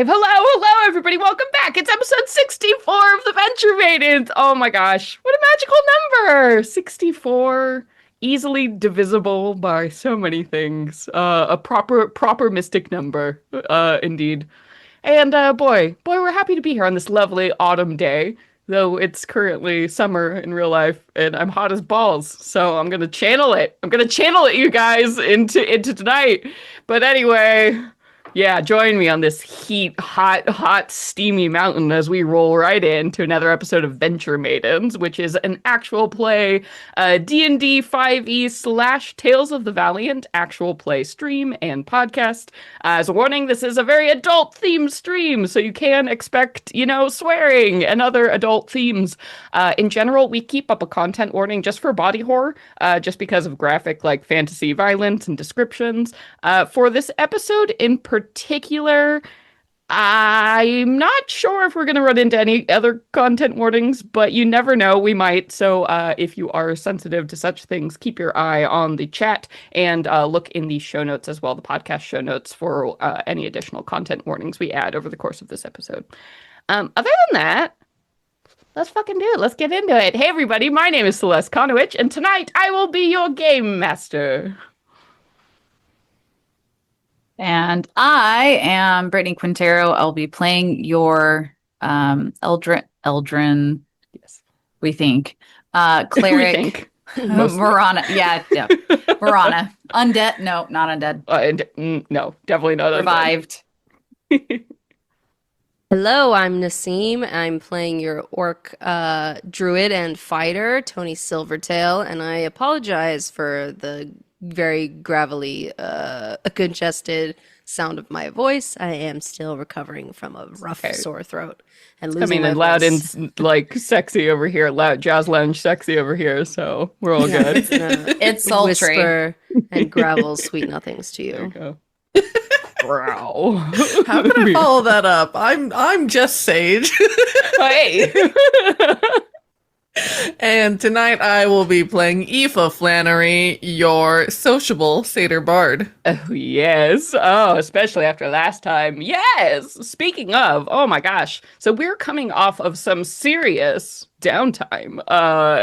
Hello, hello, everybody. Welcome back. It's episode 64 of the Venture Maidens. Oh my gosh, what a magical number! 64, easily divisible by so many things. A proper mystic number, indeed. And boy, we're happy to be here on this lovely autumn day. Though it's currently summer in real life, and I'm hot as balls, so I'm gonna channel it. I'm gonna channel it, you guys, into tonight. But anyway. Yeah, join me on this hot, steamy mountain as we roll right into another episode of Venture Maidens, which is an actual play, D&D 5e / Tales of the Valiant actual play stream and podcast. As a warning, this is a very adult-themed stream, so you can expect, swearing and other adult themes. In general, we keep up a content warning just for body horror, just because of graphic, fantasy violence and descriptions. For this episode in particular, I'm not sure if we're going to run into any other content warnings, but you never know, we might. So if you are sensitive to such things, keep your eye on the chat and look in the show notes as well, the podcast show notes, for any additional content warnings we add over the course of this episode. Other than that, let's fucking do it. Let's get into it. Hey, everybody, my name is Celeste Konowich, and tonight I will be your game master. And I am Brittany Quintero. I'll be playing your Eldrin. Yes. We think. Cleric. We think. Marana. Yeah. Marana. Undead. No, not undead. No, definitely not Revived. Hello, I'm Nassim. I'm playing your orc druid and fighter, Tony Silvertail, and I apologize for the very gravelly, congested sound of my voice. I am still recovering from a rough sore throat and losing my loud voice. and sexy over here, loud jazz lounge sexy over here, so we're all good. It's sultry. Whisper and gravel sweet nothings to There you you. go. Wow. How can I follow that up? I'm just Sage. Hey. And tonight I will be playing Aoife Flannery, your sociable satyr bard. Oh, yes. Oh, especially after last time. Yes. Speaking of, oh my gosh. So we're coming off of some serious downtime.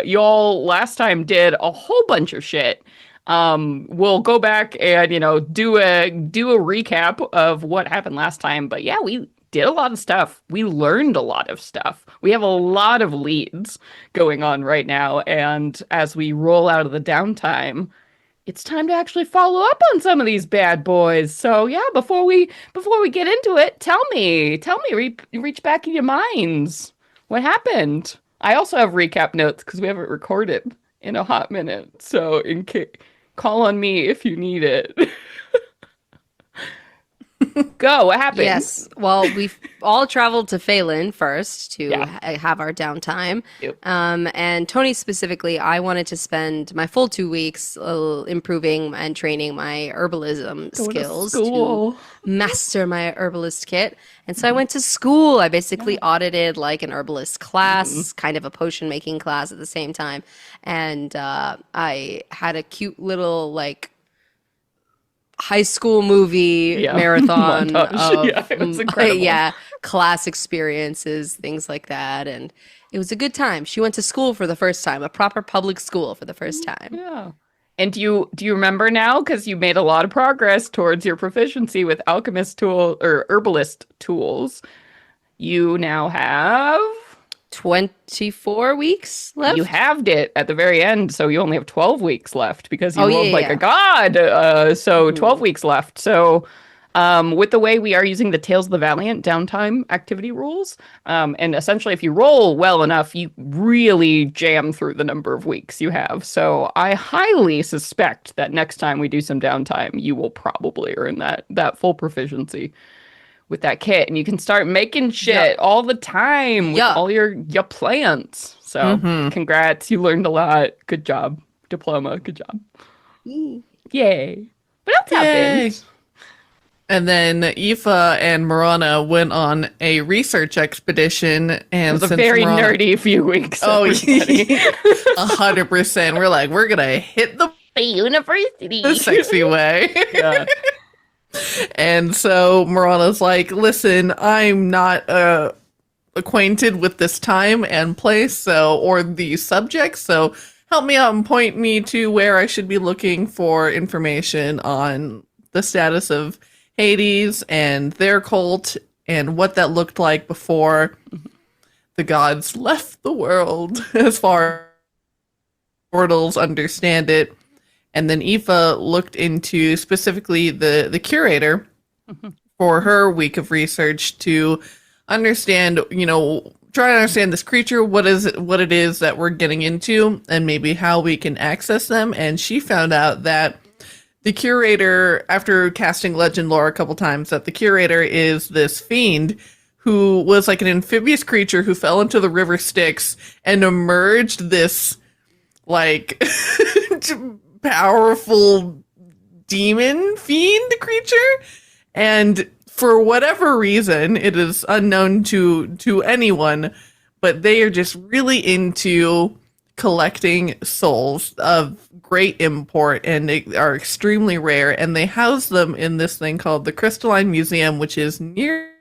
Y'all last time did a whole bunch of shit. We'll go back and, do a recap of what happened last time. But yeah, we did a lot of stuff. We learned a lot of stuff. We have a lot of leads going on right now. And as we roll out of the downtime, it's time to actually follow up on some of these bad boys. So yeah, before we get into it, tell me, reach back in your minds. What happened? I also have recap notes because we haven't recorded in a hot minute. So call on me if you need it. Go, what happened? Yes. Well, we've all traveled to Faelyn first to have our downtime. Yep. And Tony specifically, I wanted to spend my full 2 weeks improving and training my herbalism skills to master my herbalist kit. And so I went to school. I basically audited like an herbalist class, kind of a potion making class at the same time. And I had a cute little high school movie marathon of it was incredible. Class experiences, things like that, and it was a good time. She went to school for the first time, a proper public school for the first time. Yeah. And do you remember now, because you made a lot of progress towards your proficiency with alchemist tool or herbalist tools, you now have 24 weeks left. You halved it at the very end, so you only have 12 weeks left because you rolled like a god. So 12 weeks left. So with the way we are using the Tales of the Valiant downtime activity rules, and essentially if you roll well enough, you really jam through the number of weeks you have. So I highly suspect that next time we do some downtime, you will probably earn that full proficiency with that kit, and you can start making shit all the time with all your plants. So congrats, you learned a lot. Good job. Diploma, good job. Yay. What else happened? And then Aoife and Marana went on a research expedition, and it was a very nerdy few weeks. Oh, 100%. We're like, we're gonna hit the university the sexy way. Yeah. And so Morana's like, listen, I'm not acquainted with this time and place, so or the subject, so help me out and point me to where I should be looking for information on the status of Hades and their cult and what that looked like before the gods left the world, as far as mortals understand it. And then Aoife looked into specifically the curator for her week of research to understand, try to understand this creature, what it is that we're getting into, and maybe how we can access them. And she found out that the curator, after casting legend lore a couple times, that the curator is this fiend who was like an amphibious creature who fell into the river Styx and emerged this like powerful demon fiend creature. And for whatever reason, it is unknown to anyone, but they are just really into collecting souls of great import, and they are extremely rare, and they house them in this thing called the Crystalline Museum, which is near.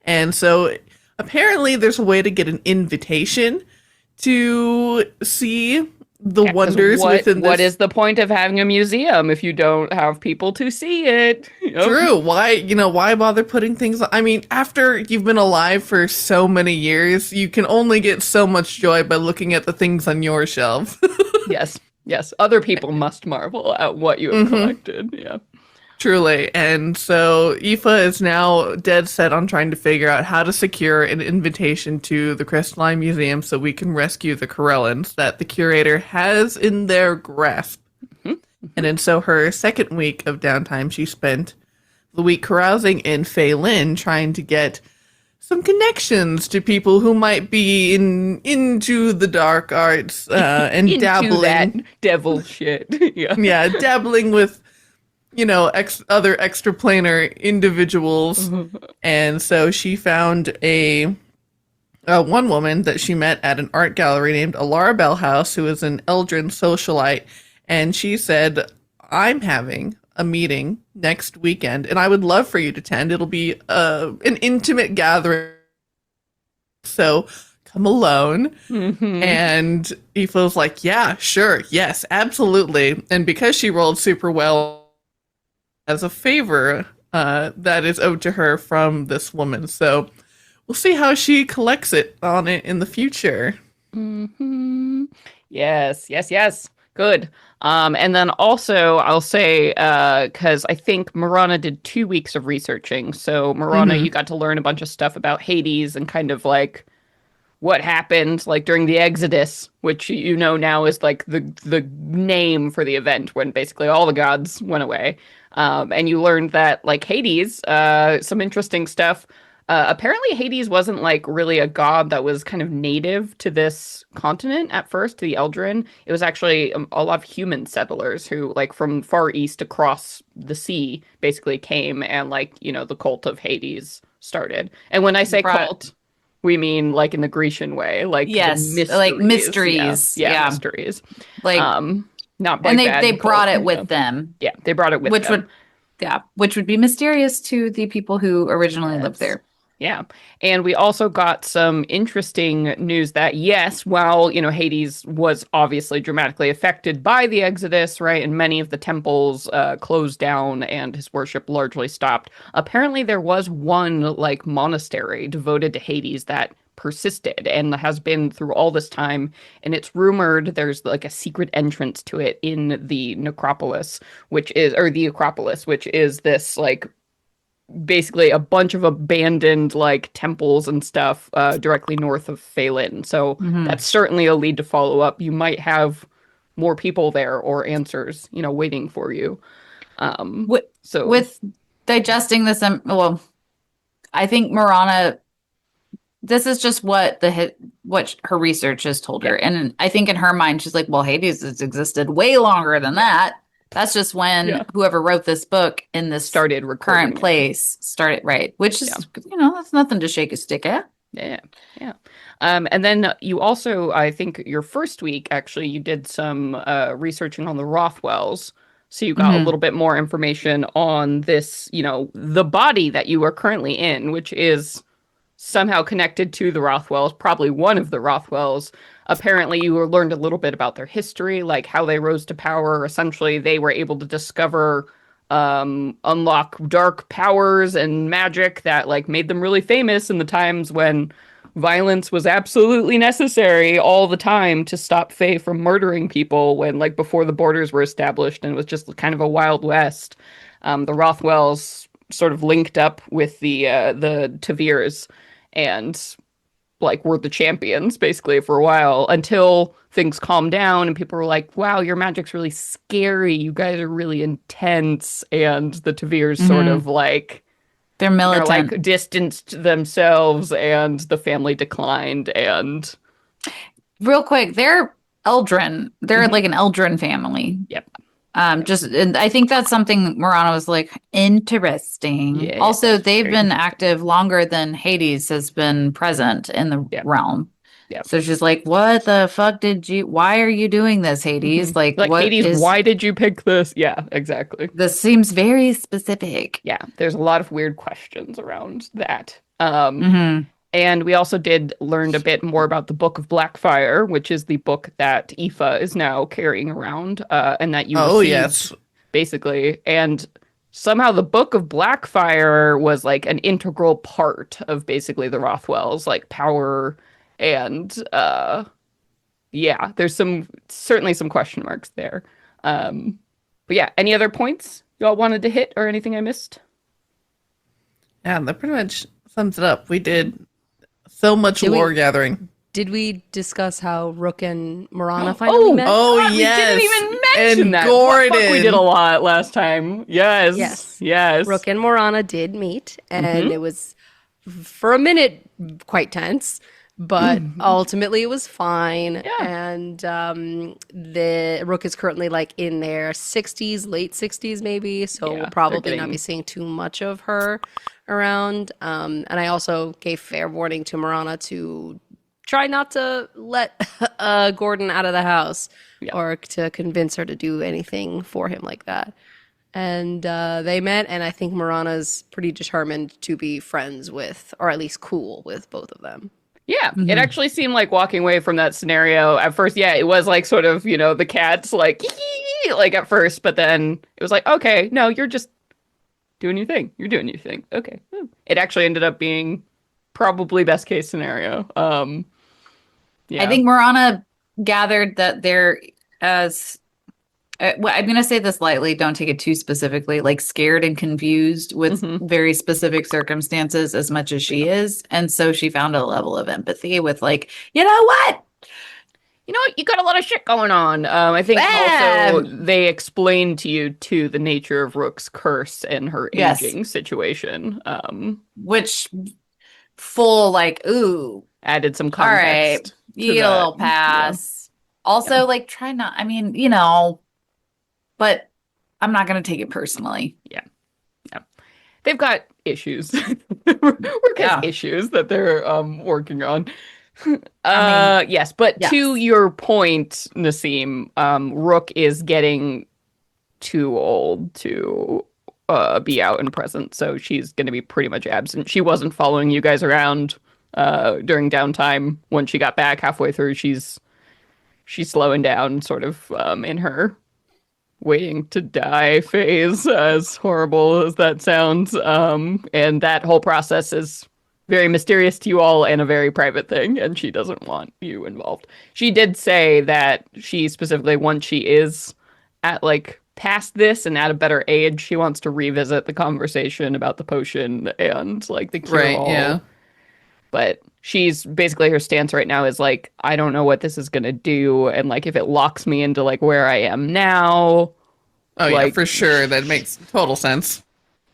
And so apparently there's a way to get an invitation to see the wonders within this. What is the point of having a museum if you don't have people to see it? True. Why bother putting things I mean, after you've been alive for so many years, you can only get so much joy by looking at the things on your shelf. Yes. Other people must marvel at what you have collected. Yeah. Truly. And so Aoife is now dead set on trying to figure out how to secure an invitation to the Crystalline Museum so we can rescue the Corellans that the curator has in their grasp. And so her second week of downtime, she spent the week carousing in Faelyn, trying to get some connections to people who might be into the dark arts and into dabbling that devil shit. Yeah, dabbling with other extraplanar individuals. And so she found a one woman that she met at an art gallery named Alara Bellhouse, who is an Eldrin socialite, and she said, I'm having a meeting next weekend and I would love for you to attend. It'll be an intimate gathering, so come alone. And Aoife was like, yeah, sure, yes, absolutely. And because she rolled super well, as a favor that is owed to her from this woman. So we'll see how she collects it in the future. Yes. Good. And then also I'll say, because I think Marana did 2 weeks of researching. So Marana, you got to learn a bunch of stuff about Hades and kind of like what happened like during the Exodus, which now is like the name for the event when basically all the gods went away. And you learned that like Hades, some interesting stuff. Apparently Hades wasn't like really a god that was kind of native to this continent at first, to the Eldrin. It was actually a lot of human settlers who like from far east across the sea basically came and like, the cult of Hades started. And when I say cult, we mean like in the Grecian way, like like mysteries. Yeah, mysteries. Like not by and bad they brought cult, it with them. Yeah, they brought it with them. Which would be mysterious to the people who originally lived there. Yeah. And we also got some interesting news that, yes, while, Hades was obviously dramatically affected by the Exodus, right, and many of the temples closed down and his worship largely stopped, apparently there was one, like, monastery devoted to Hades that persisted and has been through all this time. And it's rumored there's, like, a secret entrance to it in the necropolis, the Acropolis, which is this, like, basically a bunch of abandoned like temples and stuff directly north of Faelyn. So that's certainly a lead to follow up. You might have more people there or answers, waiting for you. With digesting this, I think Marana, this is just what her research has told her. And I think in her mind, she's like, well, Hades has existed way longer than that. That's just when whoever wrote this book in this started current place started, right? Which is, that's nothing to shake a stick at. Yeah. And then you also, I think your first week, actually, you did some researching on the Rothwells. So you got a little bit more information on this, the body that you are currently in, which is somehow connected to the Rothwells, probably one of the Rothwells. Apparently, you learned a little bit about their history, like how they rose to power. Essentially, they were able to discover, unlock dark powers and magic that like made them really famous in the times when violence was absolutely necessary all the time to stop Fae from murdering people when like before the borders were established and it was just kind of a wild west. The Rothwells sort of linked up with the Tavirs and like were the champions basically for a while until things calmed down and people were like, wow, your magic's really scary. You guys are really intense. And the Tavirs sort of like they're militant, like distanced themselves and the family declined. And real quick, they're Eldrin. They're like an Eldrin family. Yep. And I think that's something Morana was like, interesting. Yeah, also, they've been active longer than Hades has been present in the realm. Yeah. So she's like, what the fuck why are you doing this, Hades? Like what Hades, why did you pick this? Yeah, exactly. This seems very specific. Yeah, there's a lot of weird questions around that. And we also did learn a bit more about the Book of Blackfire, which is the book that Aoife is now carrying around, and that you received, basically. And somehow the Book of Blackfire was like an integral part of basically the Rothwells, like power and there's certainly some question marks there. But yeah, any other points y'all wanted to hit or anything I missed? Yeah, that pretty much sums it up. We did so much lore gathering. Did we discuss how Rook and Morana finally met? Oh, God, yes. We didn't even mention and that. Gordon. Fuck, we did a lot last time. Yes. Rook and Morana did meet, and it was, for a minute, quite tense. But ultimately, it was fine. Yeah. And the Rook is currently like in their 60s, late 60s, maybe. So we'll probably not be seeing too much of her around. And I also gave fair warning to Morana to try not to let Gordon out of the house or to convince her to do anything for him like that. And they met, and I think Morana's pretty determined to be friends with, or at least cool with, both of them. Yeah, it actually seemed like walking away from that scenario at first. Yeah, it was like sort of, the cat's like, like at first, but then it was like, okay, no, you're just doing your thing. You're doing your thing. Okay. It actually ended up being probably best case scenario. I think Morana gathered that they're as well, I'm going to say this lightly, don't take it too specifically, like scared and confused with very specific circumstances as much as she is. And so she found a level of empathy with like, you know what? You got a lot of shit going on. I think also they explained to you, too, the nature of Rook's curse and her aging situation. Which full like, ooh. Added some context. All right, you get a little pass. Yeah. Also, like, try not, but I'm not going to take it personally. Yeah. They've got issues. Rook has issues that they're working on. Yes, but to your point, Nassim, Rook is getting too old to be out and present, so she's going to be pretty much absent. She wasn't following you guys around during downtime. When she got back halfway through, she's slowing down, sort of in her waiting to die phase, as horrible as that sounds. And that whole process is very mysterious to you all and a very private thing, and she doesn't want you involved. She did say that she specifically, once she is at like past this and at a better age, she wants to revisit the conversation about the potion and like the cure-all. Right, yeah. But she's basically, her stance right now is like, I don't know what this is going to do. And like, if it locks me into like where I am now. Oh, like, yeah, for sure. That makes total sense.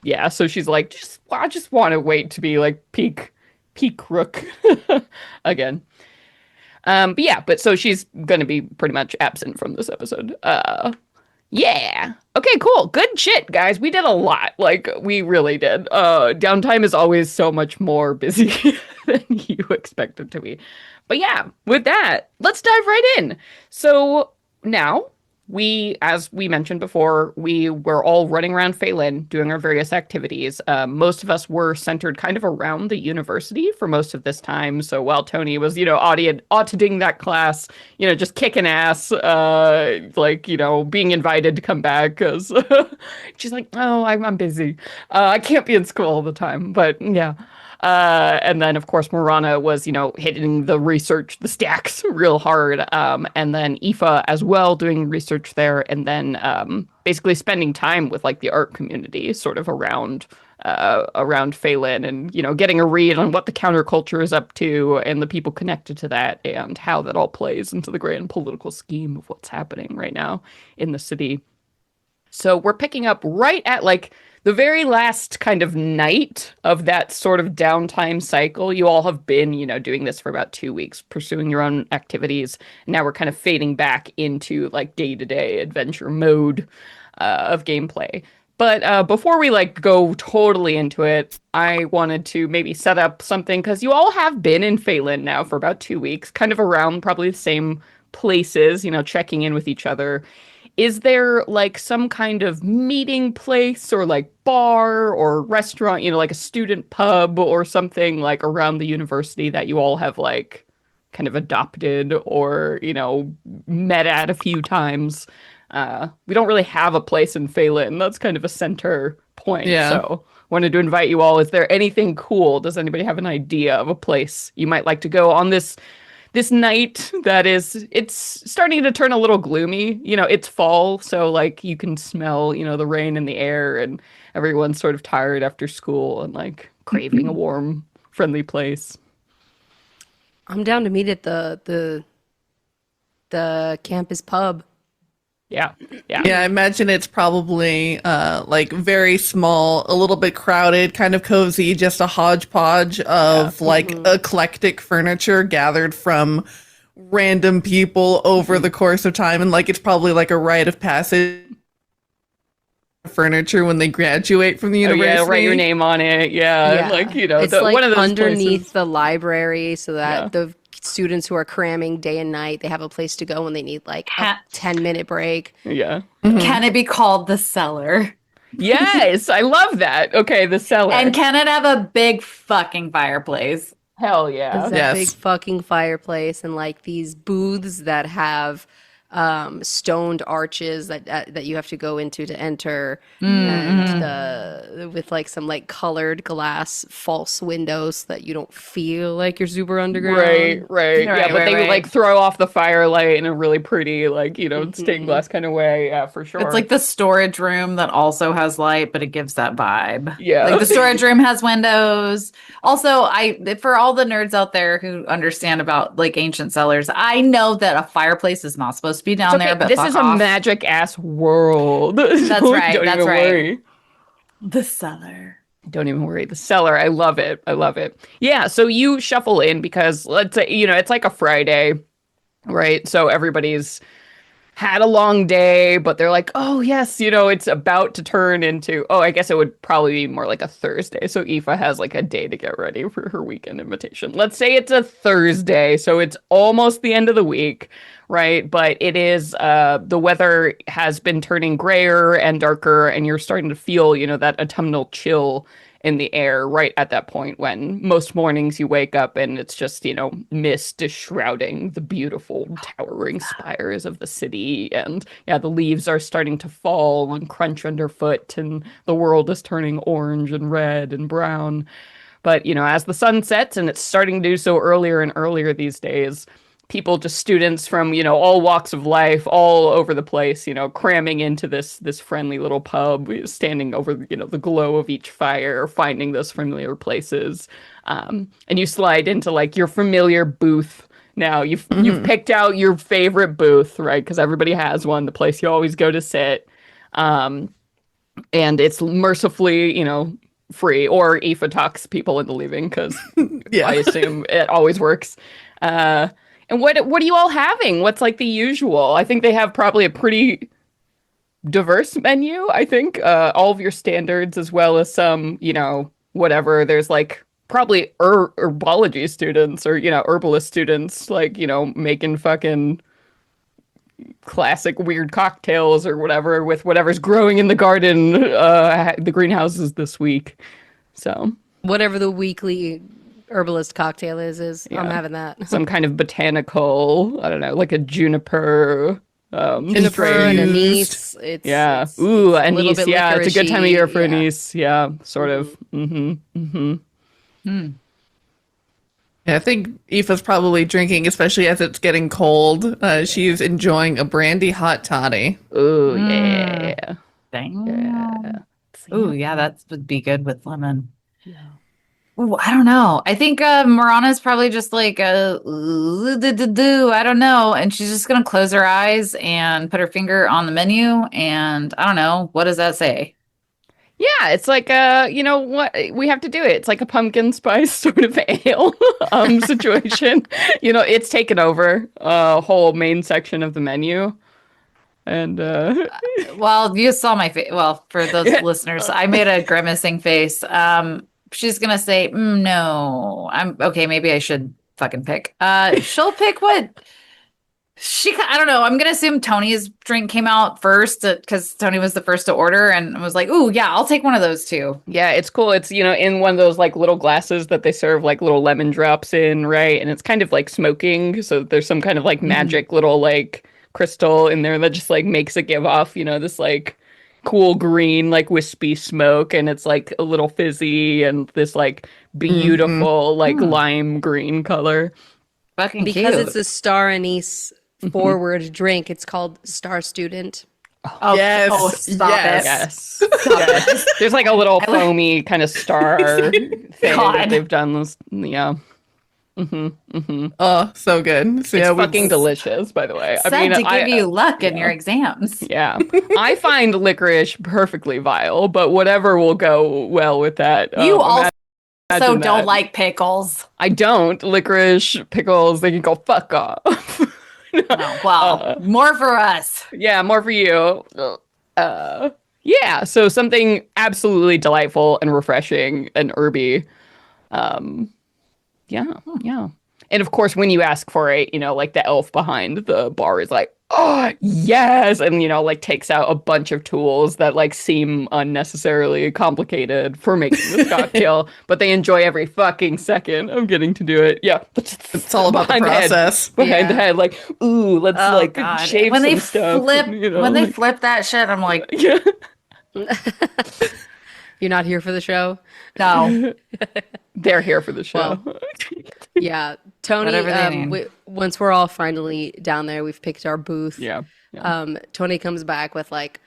Yeah. So she's like, I just want to wait to be like peak Rook again. But so she's going to be pretty much absent from this episode. Yeah. Okay, cool. Good shit, guys. We did a lot. Like, we really did. Downtime is always so much more busy than you expect it to be. But yeah, with that, let's dive right in. So now as we mentioned before, we were all running around Faelyn doing our various activities. Most of us were centered kind of around the university for most of this time. So while Tony was, auditing that class, just kicking ass, being invited to come back because she's like, oh, I'm busy. I can't be in school all the time. But yeah. And then, of course, Marana was, hitting the stacks real hard. And then Aoife as well doing research there. And then basically spending time with like the art community sort of around Faelyn and, getting a read on what the counterculture is up to and the people connected to that and how that all plays into the grand political scheme of what's happening right now in the city. So we're picking up right at like the very last kind of night of that sort of downtime cycle. You all have been, doing this for about 2 weeks, pursuing your own activities. Now we're kind of fading back into like day-to-day adventure mode of gameplay. But before we like go totally into it, I wanted to maybe set up something because you all have been in Faelyn now for about 2 weeks, kind of around probably the same places, checking in with each other. Is there like some kind of meeting place or like bar or restaurant, like a student pub or something like around the university that you all have like kind of adopted or, met at a few times? We don't really have a place in Faelyn. That's kind of a center point. Yeah. So wanted to invite you all. Is there anything cool? Does anybody have an idea of a place you might like to go on this night it's starting to turn a little gloomy. It's fall, so like you can smell, the rain in the air and everyone's sort of tired after school and like craving a warm, friendly place. I'm down to meet at the campus pub. Yeah. Yeah, I imagine it's probably like very small, a little bit crowded, kind of cozy, just a hodgepodge of like eclectic furniture gathered from random people over the course of time. And like it's probably like a rite of passage furniture when they graduate from the university. Yeah, write your name on it. Yeah. Like, it's like one of those underneath places. the library so that the students who are cramming day and night, they have a place to go when they need like a 10-minute break. Yeah. Can it be called the cellar? Yes, I love that. Okay, the cellar. And can it have a big fucking fireplace? Hell yeah. It's that big fucking fireplace and like these booths that have stoned arches that you have to go into to enter, and with like some like colored glass false windows so that you don't feel like you're super underground. Right. Yeah, but they like throw off the firelight in a really pretty like stained glass kind of way. Yeah, for sure. It's like the storage room that also has light, but it gives that vibe. Yeah, like the storage room has windows. Also, for all the nerds out there who understand about like ancient cellars, I know that a fireplace is not supposed to be down there, but this is a magic ass world. That's right. Don't even worry. The cellar. Don't even worry. The cellar. I love it. Yeah. So you shuffle in because let's say, it's like a Friday, right? So everybody's had a long day, but they're like, oh yes, it's about to turn into, I guess it would probably be more like a Thursday. So Aoife has like a day to get ready for her weekend invitation. Let's say it's a Thursday. So it's almost the end of the week. Right. But it is the weather has been turning grayer and darker, and you're starting to feel, that autumnal chill in the air right at that point when most mornings you wake up and it's just, mist is shrouding the beautiful towering spires of the city. And the leaves are starting to fall and crunch underfoot, and the world is turning orange and red and brown. But, as the sun sets, and it's starting to do so earlier and earlier these days, people, just students from, all walks of life, all over the place, cramming into this friendly little pub, standing over, the glow of each fire, finding those familiar places. And you slide into like your familiar booth. Now you've picked out your favorite booth, right? Because everybody has one, the place you always go to sit. And it's mercifully, free, or Aoife talks people into leaving because I assume it always works. And what are you all having? What's like the usual? I think they have probably a pretty diverse menu. I think all of your standards, as well as some, whatever. There's like probably herbology students or, herbalist students, like, making fucking classic weird cocktails or whatever with whatever's growing in the garden, the greenhouses this week. So Whatever the weekly herbalist cocktail is I'm Yeah. having that. some kind of botanical, I don't know, like a juniper. Juniper strain. and infused. anise. It's Yeah. it's, Ooh, it's a little anise. bit Yeah, it's a good time of year for licoricey, anise. Yeah, sort of. Yeah, I think Aoife's probably drinking, especially as it's getting cold. She's enjoying a brandy hot toddy. Ooh, yeah. Dang. Yeah. Ooh, yeah, that would be good with lemon. Ooh, I don't know. I think Marana's probably just like I don't know, and she's just gonna close her eyes and put her finger on the menu, and I don't know, what does that say? Yeah, it's like you know what we have to do it. It's like a pumpkin spice sort of ale situation. You know, it's taken over a whole main section of the menu. And Well, you saw my face. Well, for those listeners, I made a grimacing face. She's gonna say, no. I'm okay. Maybe I should fucking pick. She'll pick what I don't know. I'm gonna assume Tony's drink came out first because Tony was the first to order and was like, "Ooh, yeah, I'll take one of those too." yeah, it's cool. It's, you know, in one of those like little glasses that they serve like little lemon drops in, right? And it's kind of like smoking, so there's some kind of like magic little like crystal in there that just like makes it give off, you know, this like cool green like wispy smoke, and it's like a little fizzy and this like beautiful like lime green color. Fucking because cute. it's a star anise forward drink. It's called Star Student. Oh, Yes, oh, stop yes. it. Yes. There's like a little foamy kind of star thing that God. they've done this. Yeah. Oh, so good. So, It's yeah, fucking delicious, by the way. Said to give you luck in your exams. Yeah. I find licorice perfectly vile, but whatever will go well with that. You also imagine don't that. like pickles. I don't. Licorice, pickles, they can go fuck off. Oh, well, more for us. Yeah, more for you. Yeah, so something absolutely delightful and refreshing and herby. Yeah. And of course, when you ask for it, you know, like the elf behind the bar is like, oh, yes. And, you know, like takes out a bunch of tools that like seem unnecessarily complicated for making this cocktail, but they enjoy every fucking second of getting to do it. Yeah. it's all about the Behind head. process. Behind the head, like, ooh, let's Oh, like God. shave when some they stuff. flip, you know, when they like- flip that shit, I'm like, yeah. You're not here for the show? no. They're here for the show. Yeah. Tony, Whatever they need. once we're all finally down there, we've picked our booth. yeah. Tony comes back with like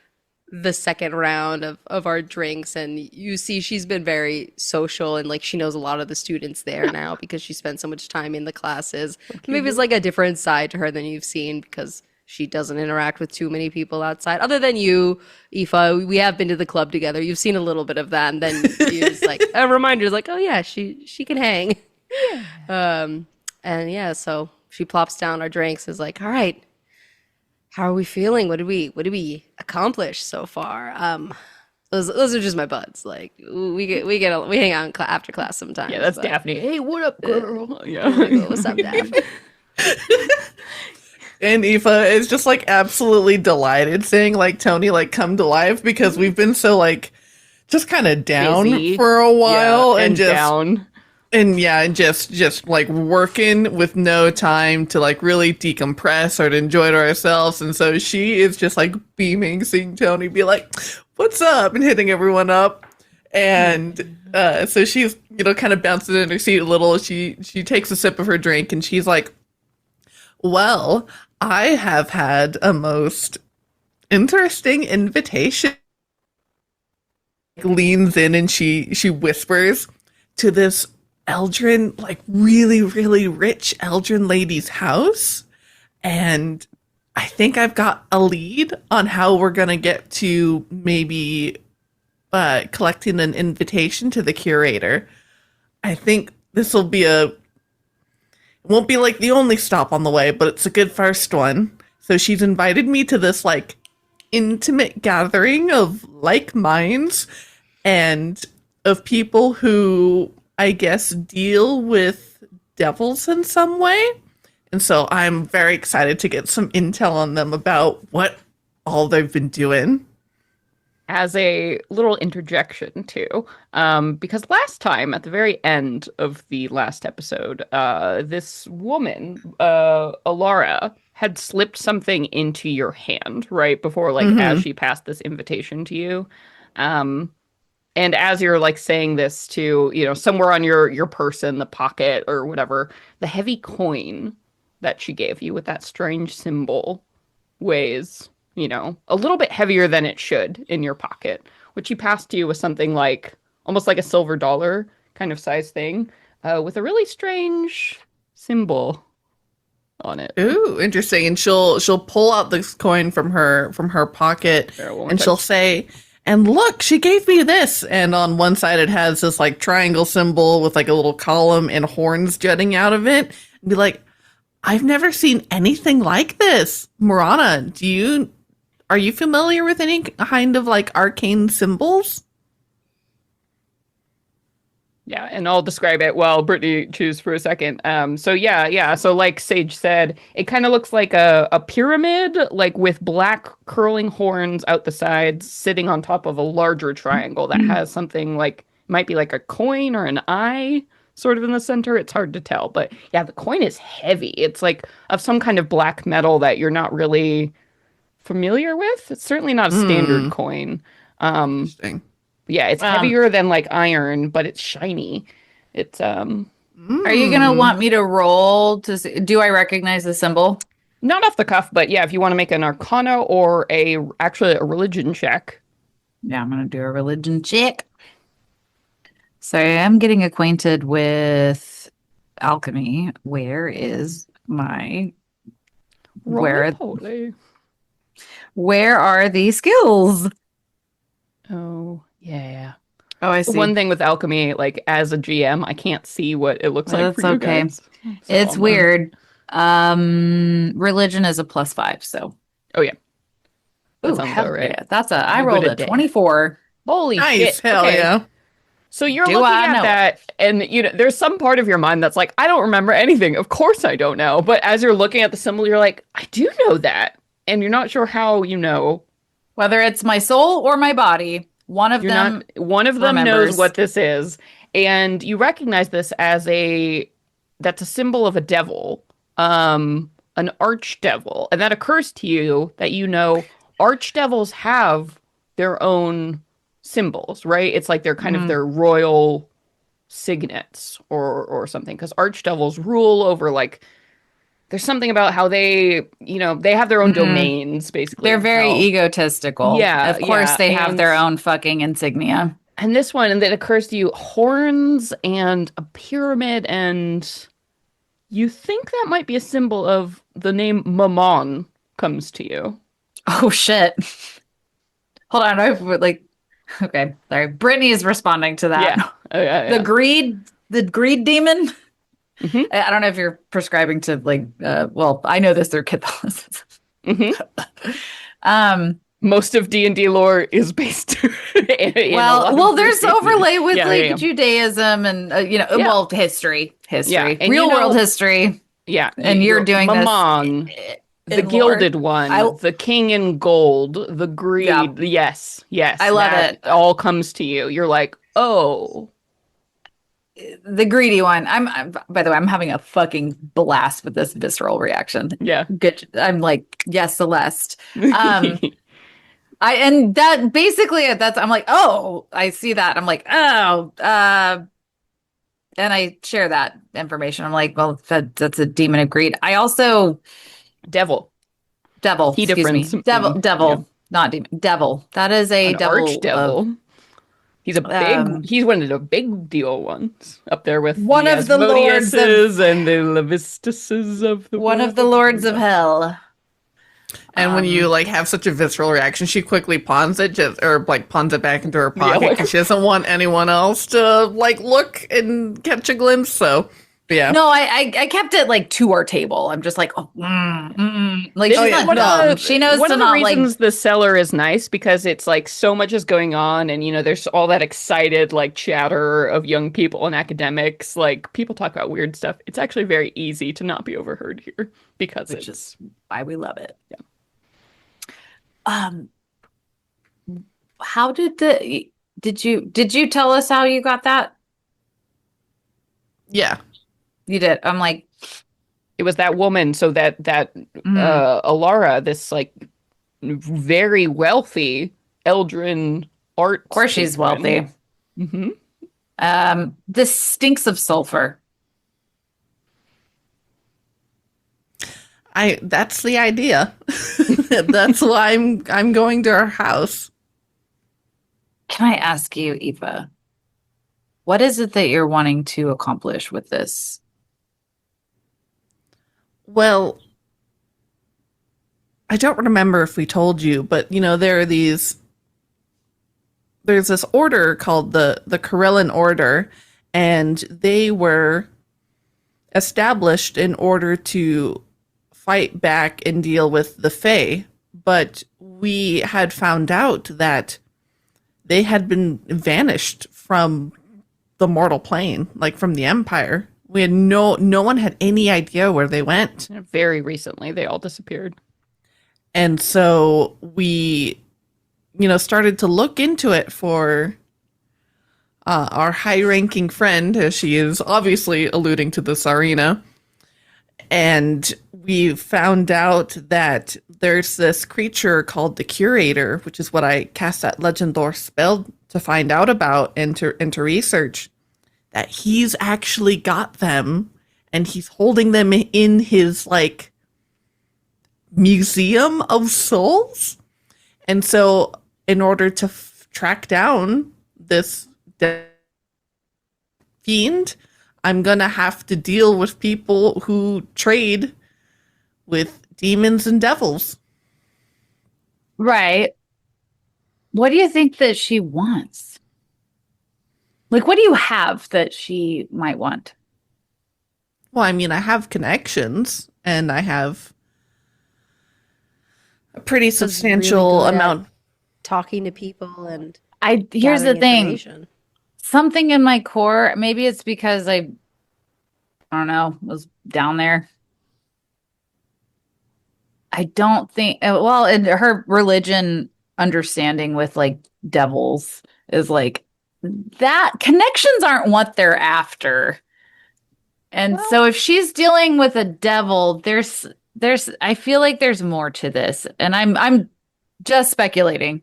the second round of our drinks, and you see she's been very social and like she knows a lot of the students there now because she spent so much time in the classes. Maybe it's like a different side to her than you've seen because she doesn't interact with too many people outside. Other than you, Aoife, we have been to the club together. You've seen a little bit of that, and then it's like a reminder, like, oh yeah, she can hang. And yeah, so she plops down our drinks. Is like, all right, how are we feeling? What did we accomplish so far? Those are just my buds. Like we hang out after class sometimes. Yeah, that's but- Daphne. Hey, what up, girl? Yeah. What's up, Daph? And Aoife is just like absolutely delighted seeing like Tony like come to life because we've been so like just kind of down Busy. for a while Yeah, and just down. and just like working with no time to like really decompress or to enjoy it ourselves. And so she is just like beaming seeing Tony be like, "What's up?" and hitting everyone up. And so she's, you know, kind of bouncing in her seat a little. She takes a sip of her drink and she's like, "Well, I have had a most interesting invitation." Leans in and she whispers to this Eldrin, like really, really rich Eldrin lady's house. And I think I've got a lead on how we're gonna get to maybe collecting an invitation to the curator. I think this will be it won't be like the only stop on the way, but it's a good first one. So she's invited me to this like intimate gathering of like minds and of people who I guess deal with devils in some way. And so I'm very excited to get some intel on them about what all they've been doing. As a little interjection too, because last time at the very end of the last episode, this woman, Alara, had slipped something into your hand right before, like, as she passed this invitation to you. And as you're like saying this to, somewhere on your person, the pocket or whatever, the heavy coin that she gave you with that strange symbol weighs, a little bit heavier than it should in your pocket, which he passed to you with something like almost like a silver dollar kind of size thing, with a really strange symbol on it. Ooh, interesting. And she'll pull out this coin from her pocket, and she'll say, "And look, she gave me this." And on one side it has this like triangle symbol with like a little column and horns jutting out of it. And be like, "I've never seen anything like this. Marana, are you familiar with any kind of like arcane symbols?" Yeah, and I'll describe it while Brittany chews for a second. So yeah. So like Sage said, it kind of looks like a pyramid, like with black curling horns out the sides, sitting on top of a larger triangle that has something like, might be like a coin or an eye sort of in the center. It's hard to tell, but yeah, the coin is heavy. It's like of some kind of black metal that you're not really familiar with. It's certainly not a standard coin. Interesting. Yeah, it's heavier than like iron, but it's shiny. It's Are you gonna want me to roll to see, do I recognize the symbol? Not off the cuff, but yeah, if you want to make an Arcana or actually a religion check. Yeah, I'm gonna do a religion check. So I am getting acquainted with alchemy. Where is my Roly-poly. Where are the skills? Oh, yeah. Oh, I see. One thing with alchemy, like as a GM, I can't see what it looks like for you guys. So it's weird. Religion is a +5, so. Oh yeah. That Ooh, sounds about right. Yeah. I rolled a 24. Holy Nice, shit. hell Okay. yeah. So you're looking at that, and there's some part of your mind that's like, I don't remember anything. Of course I don't know. But as you're looking at the symbol, you're like, I do know that. And you're not sure how you know. Whether it's my soul or my body, one of them remembers. Knows what this is. And you recognize this as that's a symbol of a devil, an archdevil. And that occurs to you that archdevils have their own symbols, right? It's like they're kind of their royal signets or something, because archdevils rule over, like, there's something about how they have their own domains, basically. They're very egotistical. Yeah, of course they have their own fucking insignia. And this one, and then it occurs to you, horns and a pyramid, and you think that might be a symbol of the name Mammon comes to you. Oh shit. Hold on, okay, sorry. Brittany is responding to that. Yeah. Oh, yeah. The greed demon. Mm-hmm. I don't know if you're prescribing to I know this through Catholicism. Mm-hmm. Most of D&D lore is based there's overlay with Judaism and history, and real world history. Yeah. And you're doing Mammon, this the gilded one, the king in gold, the greed. Yeah. Yes. I love it. All comes to you. You're like, oh, the greedy one. By the way, I'm having a fucking blast with this visceral reaction. Yeah. Good. I'm like, yes, Celeste. And that basically I'm like, oh, I see that. I'm like, oh, and I share that information. I'm like, well, that's a demon of greed. I also devil. Excuse me. Devil, yeah. Not demon. Devil. That is a devil. Archdevil. He's he's one of the big deal ones up there with one of the lords and the Levistuses of the one of the lords of hell. And when you have such a visceral reaction, she quickly pawns it, pawns it back into her pocket because she doesn't want anyone else to look and catch a glimpse. So Yeah. No, I kept it like to our table. I'm just like, oh, like she's not dumb. She knows one to of the not reasons like. the cellar is nice because it's like so much is going on, and there's all that excited like chatter of young people and academics. Like people talk about weird stuff. It's actually very easy to not be overheard here because Which it's is why we love it. Yeah. How did you tell us how you got that? Yeah. You did. I'm like, it was that woman. So that Alara, this like very wealthy Eldrin art. of course she's wealthy. This stinks of sulfur. That's the idea. That's why I'm going to her house. Can I ask you, Eva, what is it that you're wanting to accomplish with this? Well, I don't remember if we told you, but there's this order called the Corellan Order, and they were established in order to fight back and deal with the Fae, but we had found out that they had been vanished from the mortal plane, like from the Empire. We had no one had any idea where they went. Very recently, they all disappeared. And so we, started to look into it for our high-ranking friend, as she is obviously alluding to the Tsarina. And we found out that there's this creature called the Curator, which is what I cast that Legend Lore spell to find out about and to research, that he's actually got them and he's holding them in his, like, museum of souls. And so in order to track down this fiend, I'm gonna have to deal with people who trade with demons and devils. Right. What do you think that she wants? Like, what do you have that she might want? Well, I mean, I have connections and I have a pretty substantial really amount. Talking to people and Here's the thing. information. Something in my core, maybe it's because I don't know, was down there. I don't think, well, in her religion understanding with like devils is like that connections aren't what they're after. And so if she's dealing with a devil, there's I feel like there's more to this. And I'm just speculating.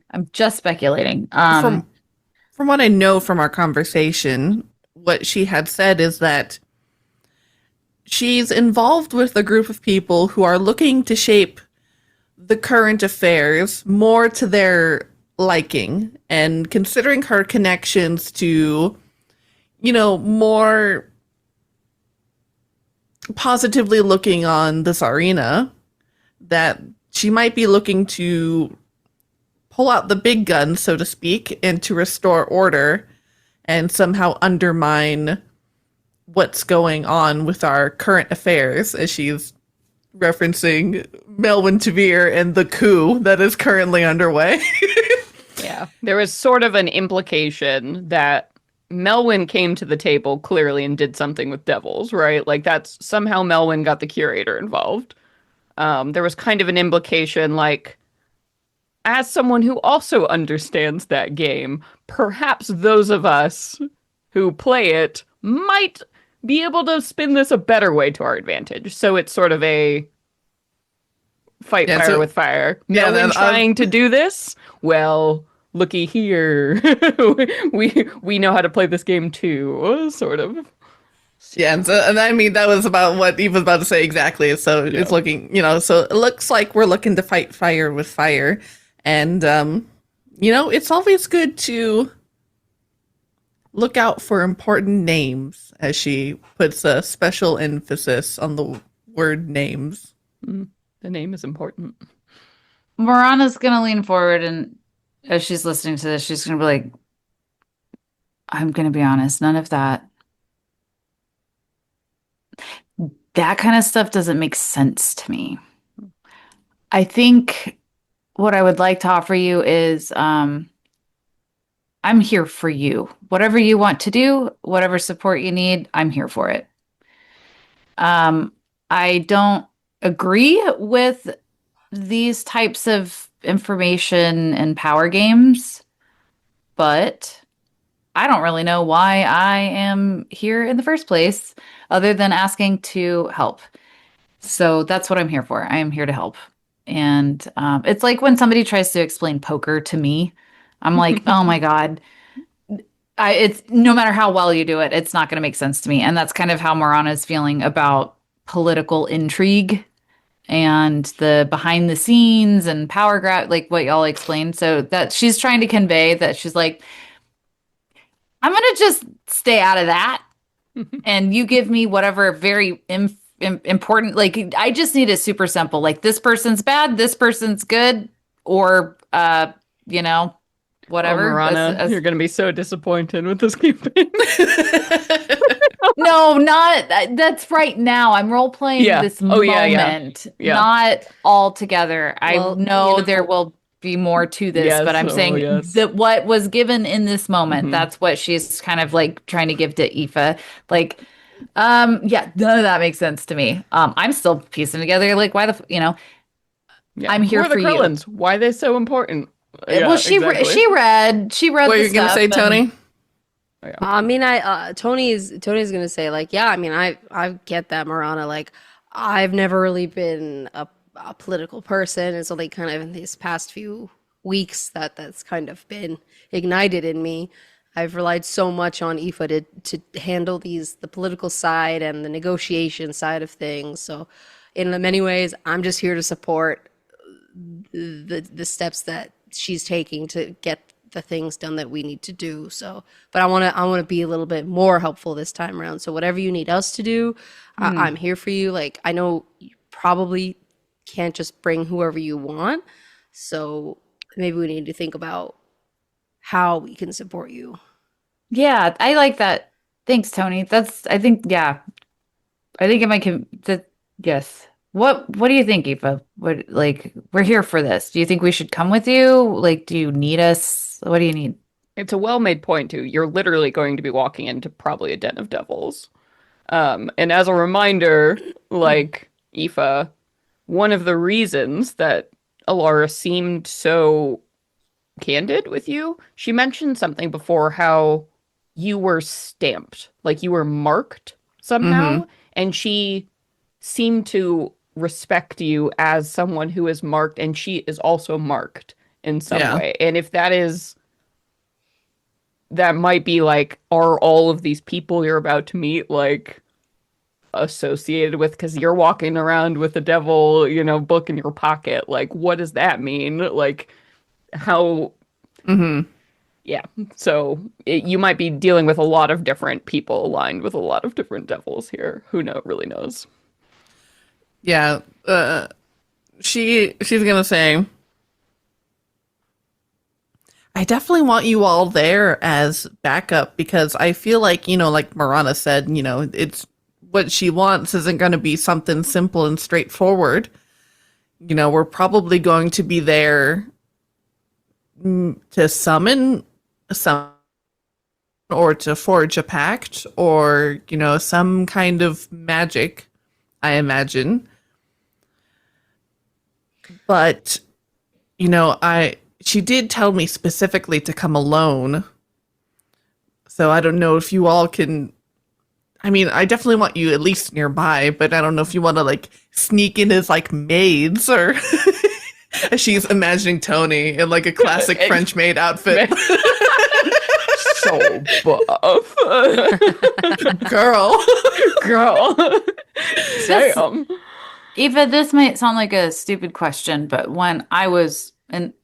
From what I know from our conversation, what she had said is that she's involved with a group of people who are looking to shape the current affairs more to their liking, and considering her connections to, more positively looking on the Tsarina, that she might be looking to pull out the big guns, so to speak, and to restore order and somehow undermine what's going on with our current affairs, as she's referencing Melwin Tavir and the coup that is currently underway. Yeah, there was sort of an implication that Melwin came to the table clearly and did something with devils, right? Like that's somehow Melwin got the Curator involved. There was kind of an implication like, as someone who also understands that game, perhaps those of us who play it might be able to spin this a better way to our advantage. So it's sort of a fight fire with fire. Melwin trying to do this? Well, looky here. we know how to play this game too, sort of. Yeah, and I mean, that was about what Eve was about to say exactly. So it's looking, so it looks like we're looking to fight fire with fire. And, it's always good to look out for important names, as she puts a special emphasis on the word names. The name is important. Morana's going to lean forward, and as she's listening to this, she's going to be like, I'm going to be honest, none of that that kind of stuff doesn't make sense to me. I think what I would like to offer you is I'm here for you. Whatever you want to do, whatever support you need, I'm here for it. I don't agree with these types of information and power games, but I don't really know why I am here in the first place other than asking to help. So that's what I'm here for. I am here to help. And it's like when somebody tries to explain poker to me, I'm like, oh my God. It's no matter how well you do it, it's not going to make sense to me. And that's kind of how Morana is feeling about political intrigue and the behind the scenes and power grab, like what y'all explained. So that she's trying to convey that she's like, I'm going to just stay out of that. And you give me whatever very important, like, I just need it super simple. Like, this person's bad, this person's good, or, you know, whatever. Oh, Marana, you're going to be so disappointed with this campaign. No, not that's right now. I'm role playing this moment, not all together. I know there will be more to this, but I'm saying that what was given in this moment, that's what she's kind of like trying to give to Aoife. Like, none of that makes sense to me. I'm still piecing together, like, why I'm here for you. Krellins? Why are they so important? Well, she read What are you gonna say, Tony? I mean, Tony's gonna say, like, yeah, I mean, I get that, Marana. Like, I've never really been a political person. It's only kind of in these past few weeks that's kind of been ignited in me. I've relied so much on Aoife to handle the political side and the negotiation side of things. So in many ways, I'm just here to support the steps that she's taking to get the things done that we need to do. So, but I want to be a little bit more helpful this time around. So whatever you need us to do, I'm here for you. Like, I know you probably can't just bring whoever you want. So maybe we need to think about how we can support you. Yeah, I like that. Thanks, Tony. I think if I can, yes. What do you think, Aoife? What, like, we're here for this. Do you think we should come with you? Like, do you need us? What do you need? It's a well-made point, too. You're literally going to be walking into probably a den of devils. And as a reminder, like, Aoife, one of the reasons that Alara seemed so candid with you, she mentioned something before, how you were stamped, like you were marked somehow, and she seemed to respect you as someone who is marked, and she is also marked in some way. And if that might be like, are all of these people you're about to meet like associated with, because you're walking around with the devil, book in your pocket, like, what does that mean? Like, how yeah, so you might be dealing with a lot of different people aligned with a lot of different devils here. Who really knows? Yeah, she's gonna say, I definitely want you all there as backup, because I feel like, like Marana said, it's what she wants isn't going to be something simple and straightforward. We're probably going to be there to summon some, or to forge a pact, or, some kind of magic, I imagine. But, she did tell me specifically to come alone. So I don't know if you all can, I mean, I definitely want you at least nearby, but I don't know if you want to like sneak in as like maids, or she's imagining Tony in like a classic French maid outfit. So buff. Girl. Damn. Eva, this might sound like a stupid question, but when I was in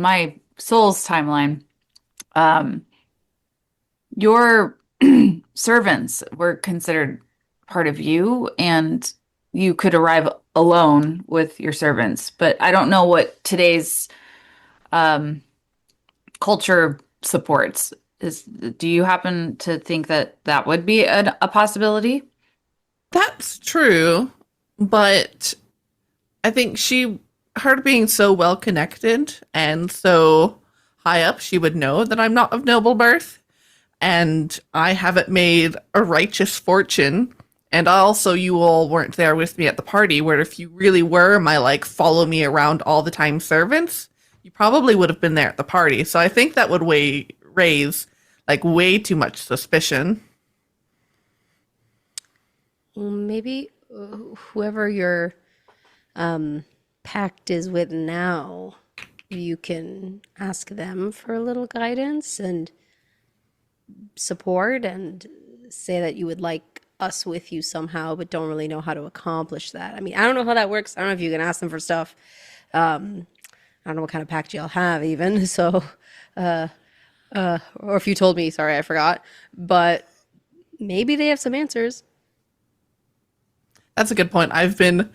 my soul's timeline, your servants were considered part of you, and you could arrive alone with your servants. But I don't know what today's culture supports. Do you happen to think that would be a possibility? That's true, but I think her being so well connected and so high up, she would know that I'm not of noble birth, and I haven't made a righteous fortune. And also, you all weren't there with me at the party, where if you really were my, like, follow me around all the time servants, you probably would have been there at the party. So I think that would raise, like, way too much suspicion. Maybe whoever your pact is with now, you can ask them for a little guidance and support and say that you would like us with you somehow, but don't really know how to accomplish that. I mean, I don't know how that works. I don't know if you can ask them for stuff. I don't know what kind of pact y'all have even. So, or if you told me, sorry, I forgot. But maybe they have some answers. That's a good point. I've been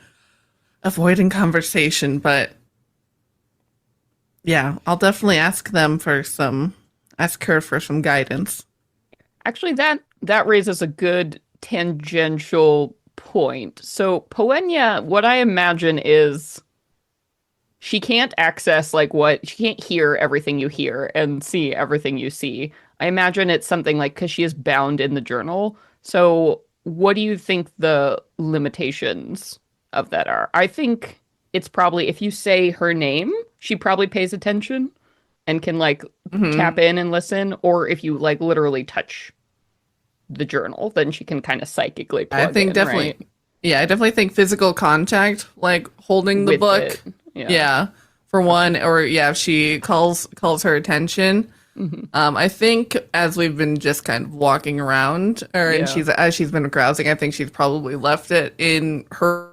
avoiding conversation, but yeah, I'll definitely ask her for some guidance. Actually, that raises a good tangential point. So Polenya, what I imagine is she can't access she can't hear everything you hear and see everything you see. I imagine it's something like because she is bound in the journal. So what do you think the limitations of that are? I think it's probably if you say her name, she probably pays attention and can tap in and listen, or if you literally touch the journal, then she can kind of psychically plug I think in, definitely, right? yeah, I definitely think physical contact, like holding the With book, it. yeah, for one, or yeah, if she calls her attention. I think as we've been just kind of walking around, and she's been grousing, I think she's probably left it in her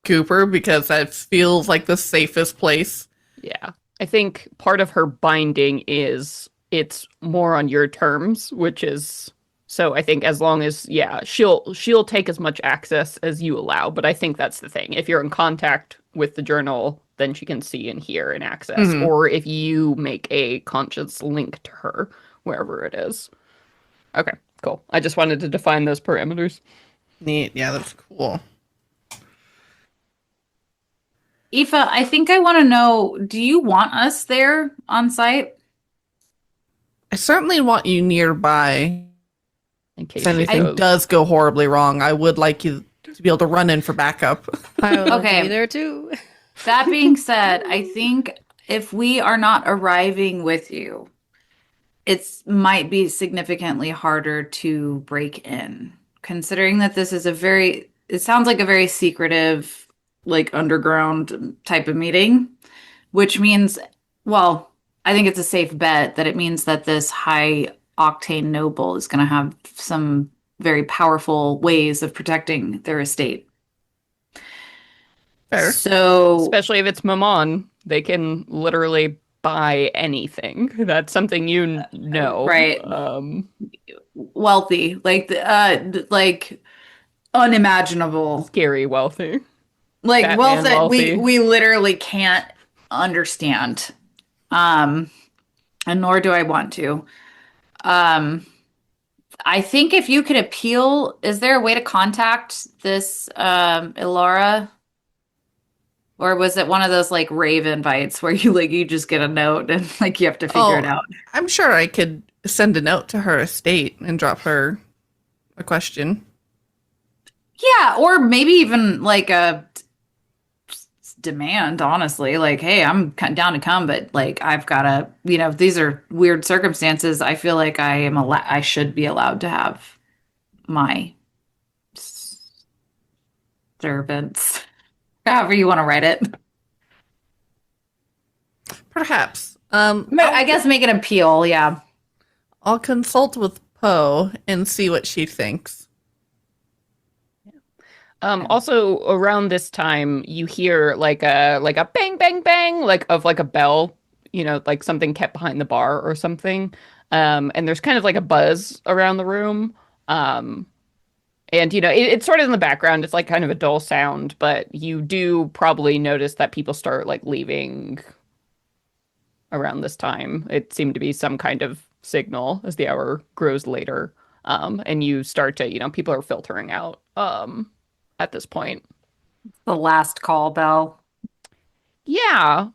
Cooper because that feels like the safest place. Yeah. I think part of her binding is it's more on your terms, which is so I think as long as she'll take as much access as you allow, but I think that's the thing. If you're in contact with the journal, then she can see and hear and access, or if you make a conscious link to her wherever it is. Okay, cool. I just wanted to define those parameters. Neat. Yeah, that's cool. Aoife, I think I want to know, do you want us there on site? I certainly want you nearby. In case If anything does go horribly wrong, I would like you to be able to run in for backup. I will Okay. be there too. That being said, I think if we are not arriving with you, it might be significantly harder to break in, considering that this is it sounds like a very secretive, underground type of meeting, which means, well, I think it's a safe bet that it means that this high octane noble is going to have some very powerful ways of protecting their estate. Fair. So, especially if it's Mammon, they can literally buy anything. That's something you know. Right. Wealthy, unimaginable. Scary wealthy. Like wealth that wealthy. we literally can't understand. And nor do I want to. I think if you could appeal, is there a way to contact this Ilara? Or was it one of those rave invites where you just get a note and you have to figure it out? I'm sure I could send a note to her estate and drop her a question. Yeah, or maybe even a demand, honestly. Hey, I'm down to come, but I've got to, these are weird circumstances. I feel like I should be allowed to have my servants. However you want to write it. Perhaps. I guess make an appeal, yeah. I'll consult with Poe and see what she thinks. Also around this time you hear a bang bang bang of a bell, something kept behind the bar or something. And there's kind of a buzz around the room. And, it's sort of in the background. It's kind of a dull sound, but you do probably notice that people start leaving around this time. It seemed to be some kind of signal as the hour grows later. And you start to, people are filtering out at this point. The last call bell. Yeah,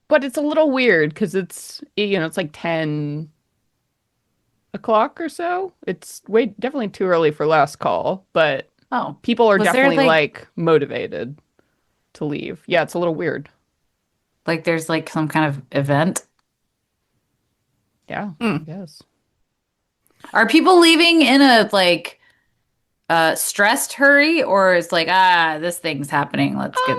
but it's a little weird because it's like 10 o'clock or so. It's definitely too early for last call, but Oh, people are was there definitely like motivated to leave. Yeah, it's a little weird. like there's like some kind of event? Yeah, I guess. Are people leaving in a like stressed hurry, or it's like, this thing's happening, let's get,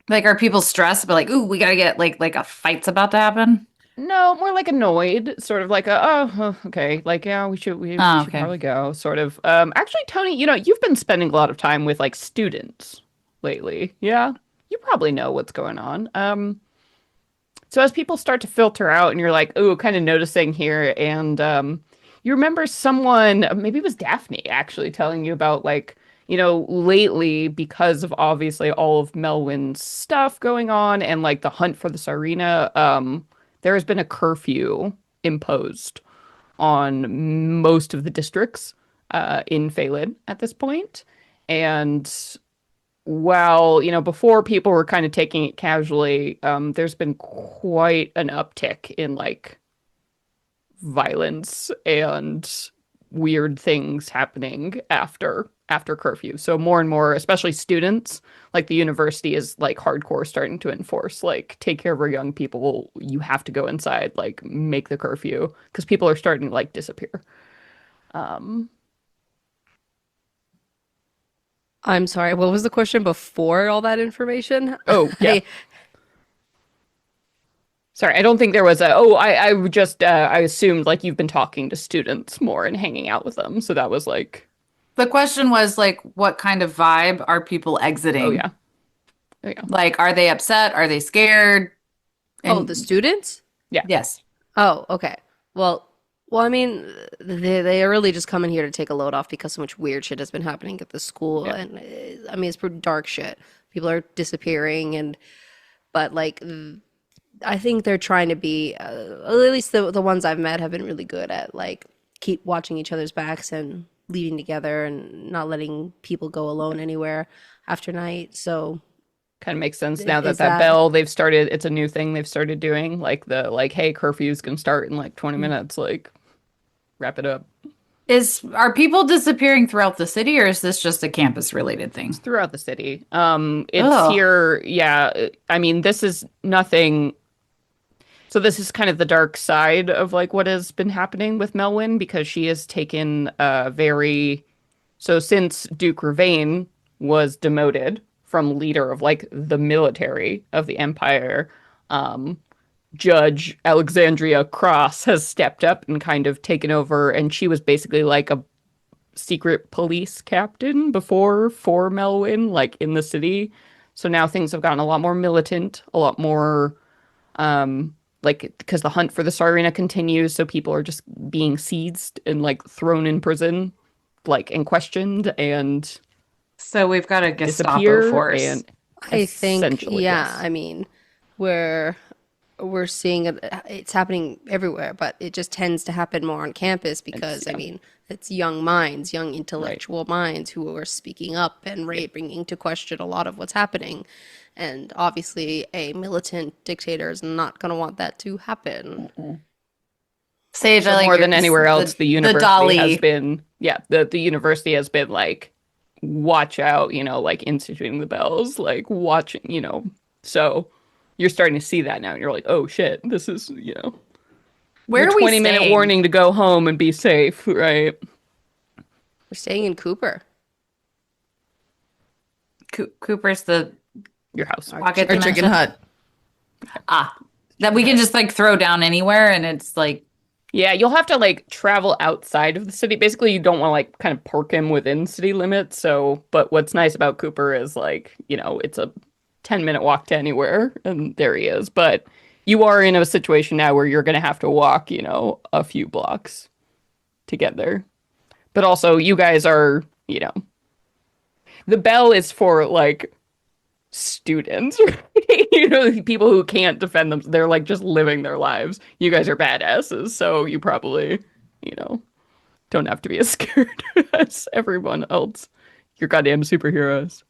like, are people stressed but like, ooh, we gotta get like a fight's about to happen? No, more like annoyed, sort of like okay, like yeah, we Oh, should okay. probably go, sort of. Actually, Tony, you've been spending a lot of time with like students lately. Yeah, you probably know what's going on. So as people start to filter out, and you're like, ooh, kind of noticing here, and you remember someone, maybe it was Daphne, actually telling you about like, lately because of obviously all of Melwin's stuff going on and like the hunt for the Tsarina, there has been a curfew imposed on most of the districts in Faelyn at this point. And while, before people were kind of taking it casually, there's been quite an uptick in like violence and weird things happening after curfew. So more and more, especially students, like the university is like hardcore starting to enforce like take care of our young people. You have to go inside, like make the curfew because people are starting to like disappear. Um, I'm sorry, what was the question before all that information? oh yeah. Sorry, I don't think there was I just I assumed like you've been talking to students more and hanging out with them. So that was like, The question was like, what kind of vibe are people oh exiting? yeah. There you go. Like, are they upset? Are they scared? Oh, the And students? Yeah. yes. Oh, okay. Well, I mean, they are really just coming here to take a load off because so much weird shit has been happening at the school, Yeah. and I mean, it's pretty dark shit. People are disappearing, but like, I think they're trying to be, at least the ones I've met have been really good at like keep watching each other's backs and leading together and not letting people go alone anywhere after night. So Kind of makes sense now that is that that? bell they've started, it's a new thing they've started doing, like the like, hey, curfew's gonna start in like 20 minutes, like wrap it up. Are people disappearing throughout the city, or is this just a campus related thing? Throughout the city. It's Oh, here, yeah. I mean, this is nothing. So this is kind of the dark side of like what has been happening with Melwin because she has taken a very so since Duke Ravain was demoted from leader of like the military of the Empire, Judge Alexandria Cross has stepped up and kind of taken over, and she was basically like a secret police captain before for Melwin, like in the city. So now things have gotten a lot more militant, a lot more like because the hunt for the Tsarina continues, so people are just being seized and like thrown in prison, like and questioned and so we've got a Gestapo disappear force. and I think, essentially yeah, yes. I mean, we're we're seeing it, it's happening everywhere, but it just tends to happen more on campus because, I Yeah, mean, it's young minds, young right. intellectual minds who are speaking up and bringing to question a lot of what's happening. And obviously, a militant dictator is not going to want that to happen. Sage, I So like more your than anywhere else, the the university has Dolly. been, yeah, the university has been like, watch out, like instituting the bells, like watching, so you're starting to see that now, and you're like, oh shit, this is, your Where are we 20-minute staying? warning to go home and be safe, right? We're staying in Cooper. Cooper's the Your house. pocket Our chicken dimension. hut. Ah, that we can just like throw down anywhere, and it's like, Yeah, you'll have to like travel outside of the city. Basically, you don't want to like kind of park him within city limits. So, but what's nice about Cooper is like, it's a 10-minute walk to anywhere, and there he is. But you are in a situation now where you're going to have to walk, a few blocks to get there. But also, you guys are, the bell is for like students, right? People who can't defend them. They're like just living their lives. You guys are badasses, so you probably, you know, don't have to be as scared as everyone else. You're goddamn superheroes.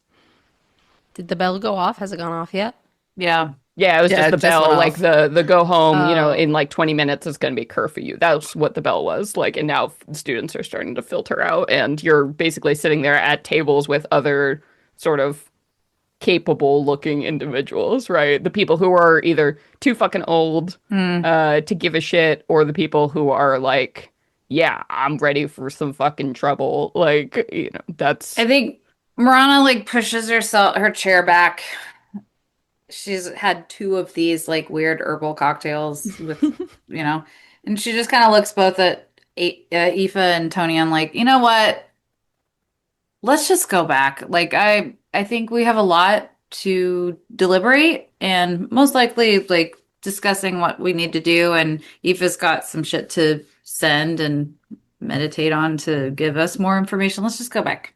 Did the bell go off? Has it gone off yet? Yeah. Yeah, it was just the bell, like the go home, in like 20 minutes is going to be curfew. That's what the bell was like. And now students are starting to filter out, and you're basically sitting there at tables with other sort of capable looking individuals, right? The people who are either too fucking old to give a shit, or the people who are like, yeah, I'm ready for some fucking trouble. Like, that's... I think Marana like pushes her chair back. She's had 2 of these like weird herbal cocktails with, and she just kind of looks both at Aoife and Tony and like, you know what? Let's just go back. Like, I think we have a lot to deliberate, and most likely like discussing what we need to do. And Aoife's got some shit to send and meditate on to give us more information. Let's just go back.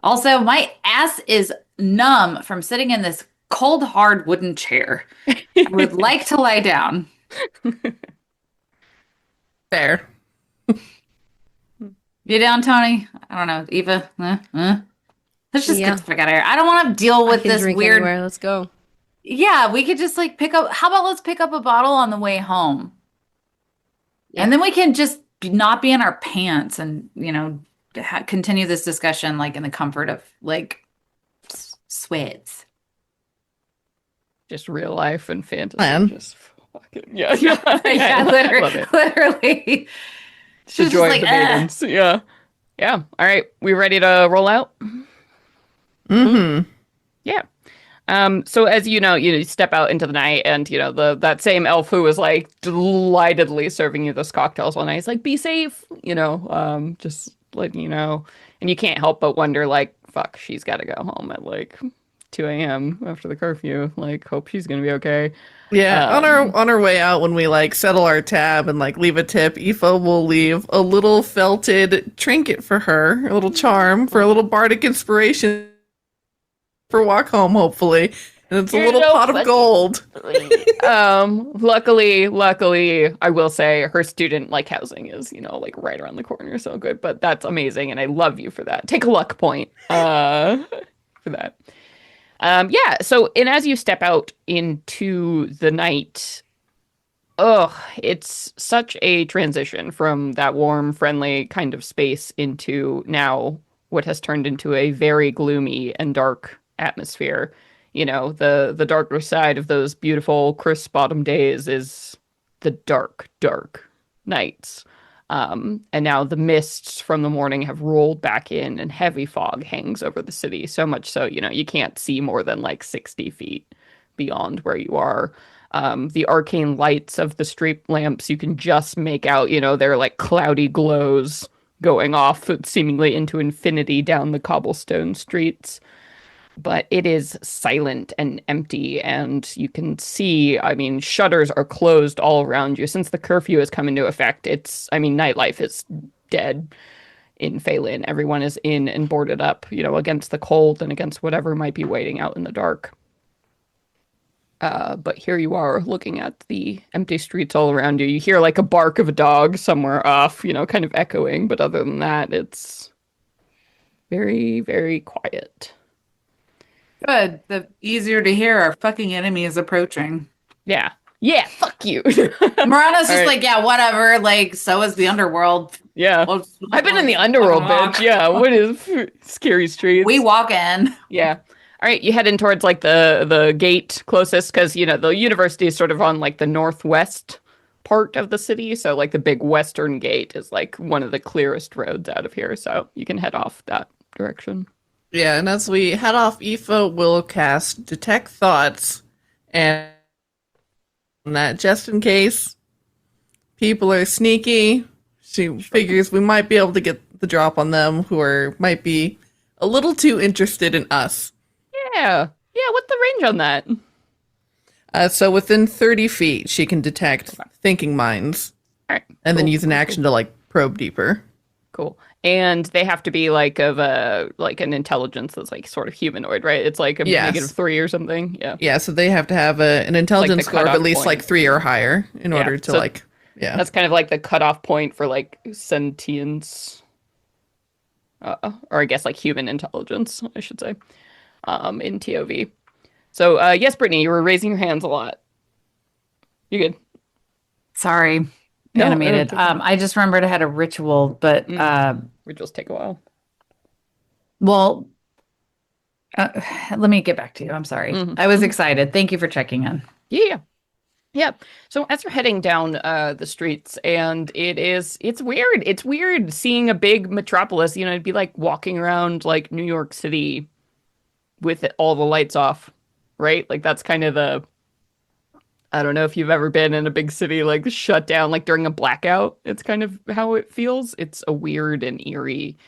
Also, my ass is numb from sitting in this cold, hard wooden chair. I would like to lie down. Fair. You down, Tony? I don't know. Eva? Let's just get the fuck out of here. I don't want to deal with this weird... Anywhere. Let's go. Yeah, we could just like pick up... How about let's pick up a bottle on the way home? Yeah. And then we can just not be in our pants and, continue this discussion like in the comfort of like sweats. Just real life and fantasy. Just fucking, literally. It's the joy of the Maidens. Yeah. All right, we ready to roll out? Mm-hmm. Yeah. So as you step out into the night, and that same elf who was like delightedly serving you those cocktails all night is like, be safe, just letting you know. And you can't help but wonder, like, fuck, she's got to go home at like 2 a.m. after the curfew. Like, hope she's gonna be okay. Yeah, on our way out, when we like settle our tab and like leave a tip, Aoife will leave a little felted trinket for her, a little charm for a little bardic inspiration for walk home, hopefully. And it's a little pot of gold. Luckily, I will say her student like housing is, like right around the corner, so good. But that's amazing, and I love you for that. Take a luck point for that. So, and as you step out into the night, it's such a transition from that warm, friendly kind of space into now what has turned into a very gloomy and dark atmosphere. The darker side of those beautiful crisp autumn days is the dark, dark nights. And now the mists from the morning have rolled back in, and heavy fog hangs over the city. So much so, you can't see more than like 60 feet beyond where you are. The arcane lights of the street lamps, you can just make out, they're like cloudy glows going off seemingly into infinity down the cobblestone streets. But it is silent and empty, and you can see, shutters are closed all around you. Since the curfew has come into effect, nightlife is dead in Faelyn. Everyone is in and boarded up, against the cold and against whatever might be waiting out in the dark. But here you are looking at the empty streets all around you. You hear like a bark of a dog somewhere off, kind of echoing. But other than that, it's very, very quiet. Good. The easier to hear our fucking enemy is approaching. Yeah, fuck you. Marana's just like, yeah, whatever. Like, so is the underworld. Yeah. I've been in the underworld, bitch. Yeah, what is scary streets? We walk in. Yeah. All right, you head in towards like the gate closest, because, the university is sort of on like the northwest part of the city. So like the big western gate is like one of the clearest roads out of here. So you can head off that direction. Yeah, and as we head off, Aoife will cast Detect Thoughts, and that just in case people are sneaky, she figures we might be able to get the drop on them who might be a little too interested in us. Yeah, what's the range on that? So within 30 feet, she can detect thinking minds, and then use an action to like probe deeper. Cool. And they have to be like of an intelligence that's like sort of humanoid, right? It's like a -3 or something. Yeah. Yeah. So they have to have an intelligence score of at least like 3 or higher in order to Yeah. That's kind of like the cutoff point for like sentience, or I guess like human intelligence, I should say, in TOV. So, yes, Brittany, you were raising your hands a lot. You good? Sorry, No, animated. I just remembered I had a ritual, but rituals take a while. well, let me get back to you. I'm sorry. I was excited. Thank you for checking in. Yeah. Yeah. So as you're heading down the streets, and it's weird. It's weird seeing a big metropolis. You know, it'd be like walking around like New York City with all the lights off, right? Like that's kind of the, I don't know if you've ever been in a big city like shut down like during a blackout. It's kind of how it feels. It's a weird and eerie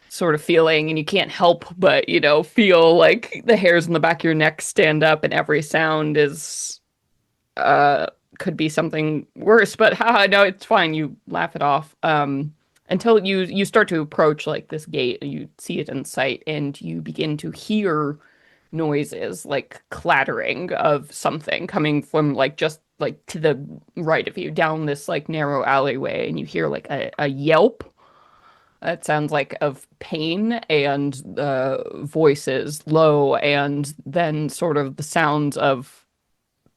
sort of feeling, and you can't help but, you know, feel like the hairs on the back of your neck stand up, and every sound is could be something worse, but haha, no, it's fine. You laugh it off. Until you start to approach like this gate, and you see it in sight, and you begin to hear noises like clattering of something coming from like just like to the right of you down this like narrow alleyway, and you hear like a yelp. It sounds like of pain, and voices low, and then sort of the sounds of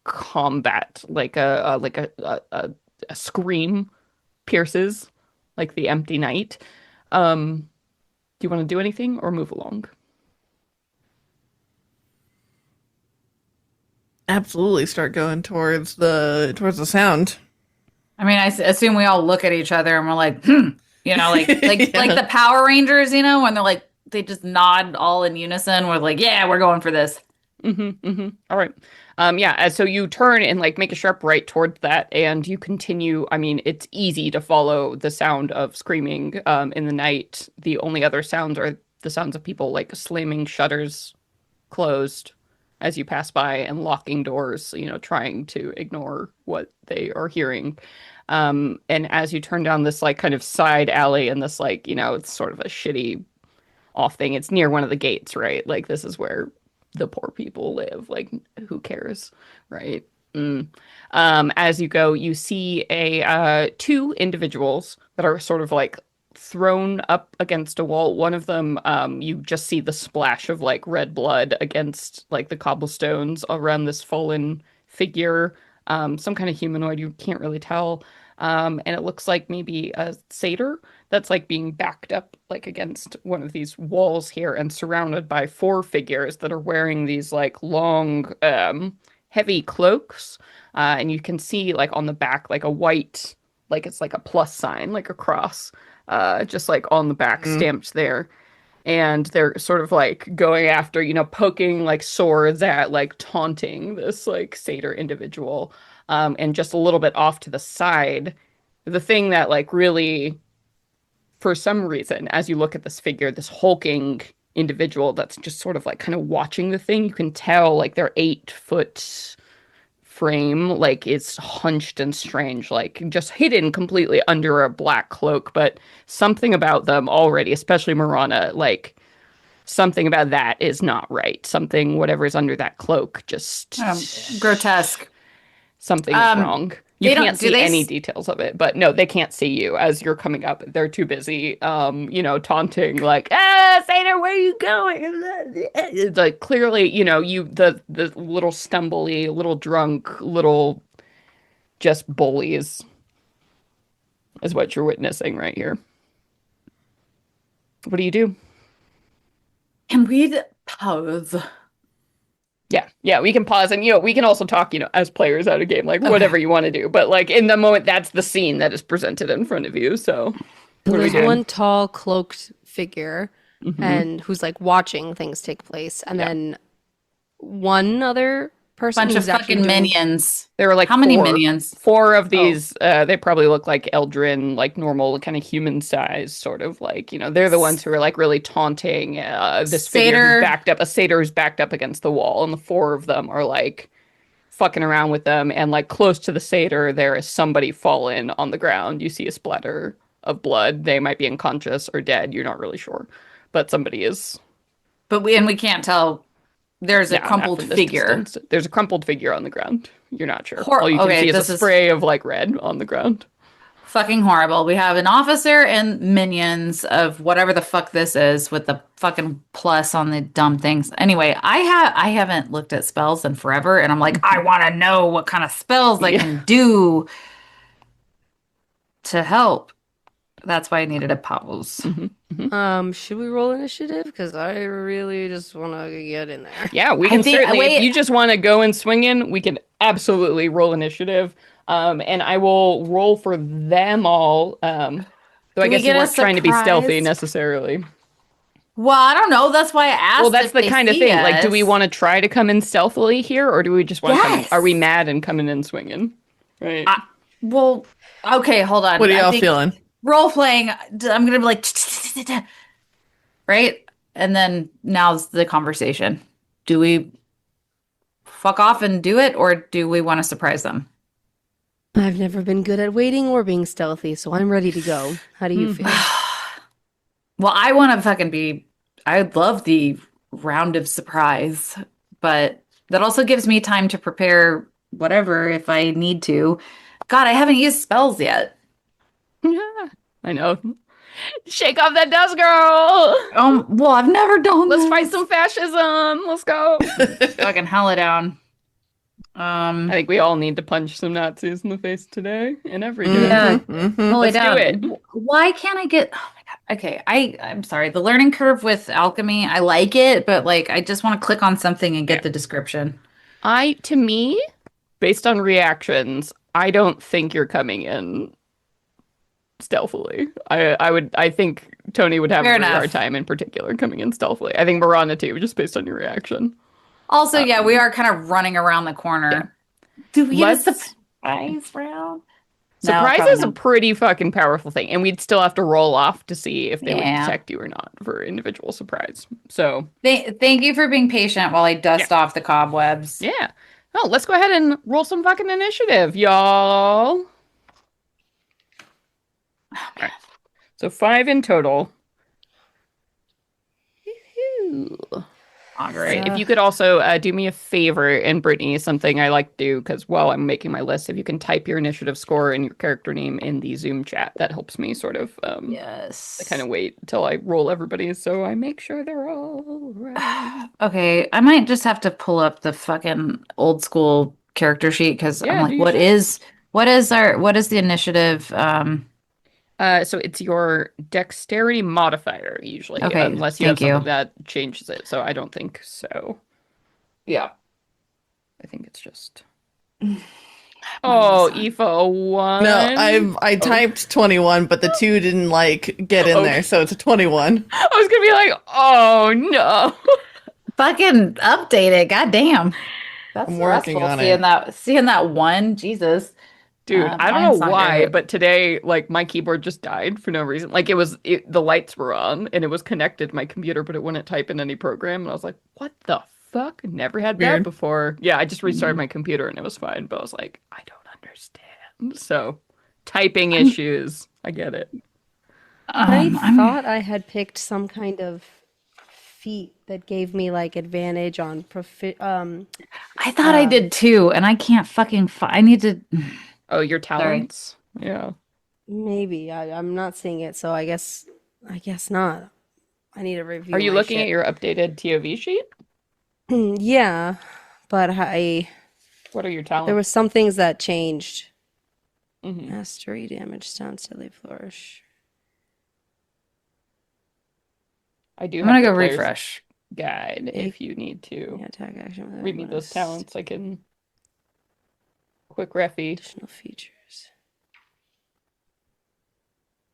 combat, like a scream pierces like the empty night. Do you want to do anything or move along? Absolutely start going towards the sound. I mean, I assume we all look at each other and we're like, you know, like Yeah. like the Power Rangers, you know, when they're like they just nod all in unison. We're like, yeah, we're going for this. All right. Yeah, so you turn and like make a sharp right towards that, and you continue. I mean, it's easy to follow the sound of screaming in the night. The only other sounds are the sounds of people like slamming shutters closed as you pass by, and locking doors, you know, trying to ignore what they are hearing. And as you turn down this like kind of side alley, and this like, you know, it's sort of a shitty off thing. It's near one of the gates, right? Like this is where the poor people live. Like who cares, right? As you go, you see a two individuals that are sort of like thrown up against a wall. One of them, you just see the splash of like red blood against like the cobblestones around this fallen figure, some kind of humanoid. You can't really tell. And it looks like maybe a satyr that's like being backed up like against one of these walls here, and surrounded by four figures that are wearing these like long, heavy cloaks. And you can see like on the back, like a white, like it's like a plus sign, like a cross, just like on the back stamped there. And they're sort of like going after, you know, poking like swords at, like taunting this like satyr individual. And just a little bit off to the side, the thing that like really, for some reason, as you look at this figure, this hulking individual that's just sort of like kind of watching the thing, you can tell like their 8 foot frame like it's hunched and strange, like just hidden completely under a black cloak. But something about them already, especially Marana, like something about that is not right. Something, whatever's under that cloak, just grotesque. Something's wrong. You can't see any details of it, but no, they can't see you as you're coming up. They're too busy, you know, taunting like, Satyr, where are you going? It's like clearly, you know, the little stumbly, little drunk, little just bullies is what you're witnessing right here. What do you do? Can we pause? Yeah, we can pause, and you know, we can also talk, you know, as players out of game, like whatever you want to do. But like in the moment, that's the scene that is presented in front of you. So there's one tall cloaked figure, and who's like watching things take place, and then one other person bunch of who's actually fucking minions. There were like how many minions? 4 of these. They probably look like Eldrin, like normal, kind of human size, sort of like, you know, they're the ones who are like really taunting this figure who's backed up. A satyr is backed up against the wall, and the 4 of them are like fucking around with them. And like close to the satyr, there is somebody fallen on the ground. You see a splatter of blood. They might be unconscious or dead. You're not really sure, but somebody is. But we can't tell there's a Yeah, not crumpled from this figure. distance. There's a crumpled figure on the ground. You're not sure. Hor- All you can okay, see is a this is spray of like red on the ground. fucking horrible. We have an officer and minions of whatever the fuck this is with the fucking plus on the dumb things. Anyway, I haven't looked at spells in forever, and I'm like, I want to know what kind of spells I Yeah. can do to help. That's why I needed a pause. Should we roll initiative? Because I really just want to get in there. Yeah, we I can think- certainly. wait. If you just want to go and swing in, we can absolutely roll initiative. And I will roll for them all. Though I Do we guess you get a weren't trying to be stealthy surprise? necessarily. Well, I don't know. That's why I asked. Well, that's if the they kind of see thing. Like, do us. we want to try to come in stealthily here, or do we just want to come in? Yes. Are we mad and coming in swinging? Right. Well, okay, hold on. What are I y'all think feeling? Role playing. I'm gonna be like, right, and then now's the conversation. Do we fuck off and do it, or do we want to surprise them? I've never been good at waiting or being stealthy, so I'm ready to go. How do you feel? Well, I want to fucking be. I love the round of surprise, but that also gives me time to prepare whatever if I need to. God, I haven't used spells yet. Yeah, I know. Shake off that dust, girl. Well, I've never done Let's this. fight some fascism. Let's go. Fucking hell it down. I think we all need to punch some Nazis in the face today and every day. Yeah. Mhm. Hold Let's it down. do it. Why can't I get? Oh my god. Okay, I'm sorry. The learning curve with alchemy, I like it, but like I just want to click on something and get the description. To me, based on reactions, I don't think you're coming in stealthily. I think Tony would have Fair a really enough. hard time in particular coming in stealthily. I think Marana too, just based on your reaction. Also, yeah, we are kind of running around the corner. Do we get a Let's- surprise round? No, Surprise probably is a not. pretty fucking powerful thing, and we'd still have to roll off to see if they would Yeah. detect you or not for individual surprise. So Thank you for being patient while I dust off the cobwebs. yeah. Oh, let's go ahead and roll some fucking initiative, y'all. Alright. So 5 in total. Woohoo. Oh, All great. right. If you could also do me a favor, and Brittany, something I like to do because while I'm making my list, if you can type your initiative score and your character name in the Zoom chat, that helps me sort of Yes. I kind of wait until I roll everybody so I make sure they're all right. Okay, I might just have to pull up the fucking old school character sheet because Yeah, I'm do like, your what is the initiative? So it's your dexterity modifier usually, Okay, unless you have thank you. something that changes it. So I don't think so. Yeah, I think it's just. Oh, Aoife, 1. No, I typed 21, but the 2 didn't like get in there, so it's a 21. I was gonna be like, oh no. Fucking update it. God damn. That's I'm working stressful on seeing that one. Jesus. Dude, I don't mine's know not why, great. but today, like, my keyboard just died for no reason. Like, the lights were on, and it was connected to my computer, but it wouldn't type in any program, and I was like, what the fuck? Never had that Weird. before. Yeah, I just restarted my computer, and it was fine, but I was like, I don't understand. So, typing issues. I get it. I I'm- thought I had picked some kind of feat that gave me like advantage on I thought I did too, and I can't fucking I need to. Oh, your talents? Yeah. maybe I'm not seeing it, so I guess not. I need to review. Are you my looking shit. at your updated TOV sheet? Yeah, but What are your talents? there were some things that changed. Mhm. Mastery, damage, stun, steady, flourish. I do I'm have gonna the go player's refresh. guide if you need to. Yeah, attack action. with Read me those bonus. talents. I can quick refy. Additional features.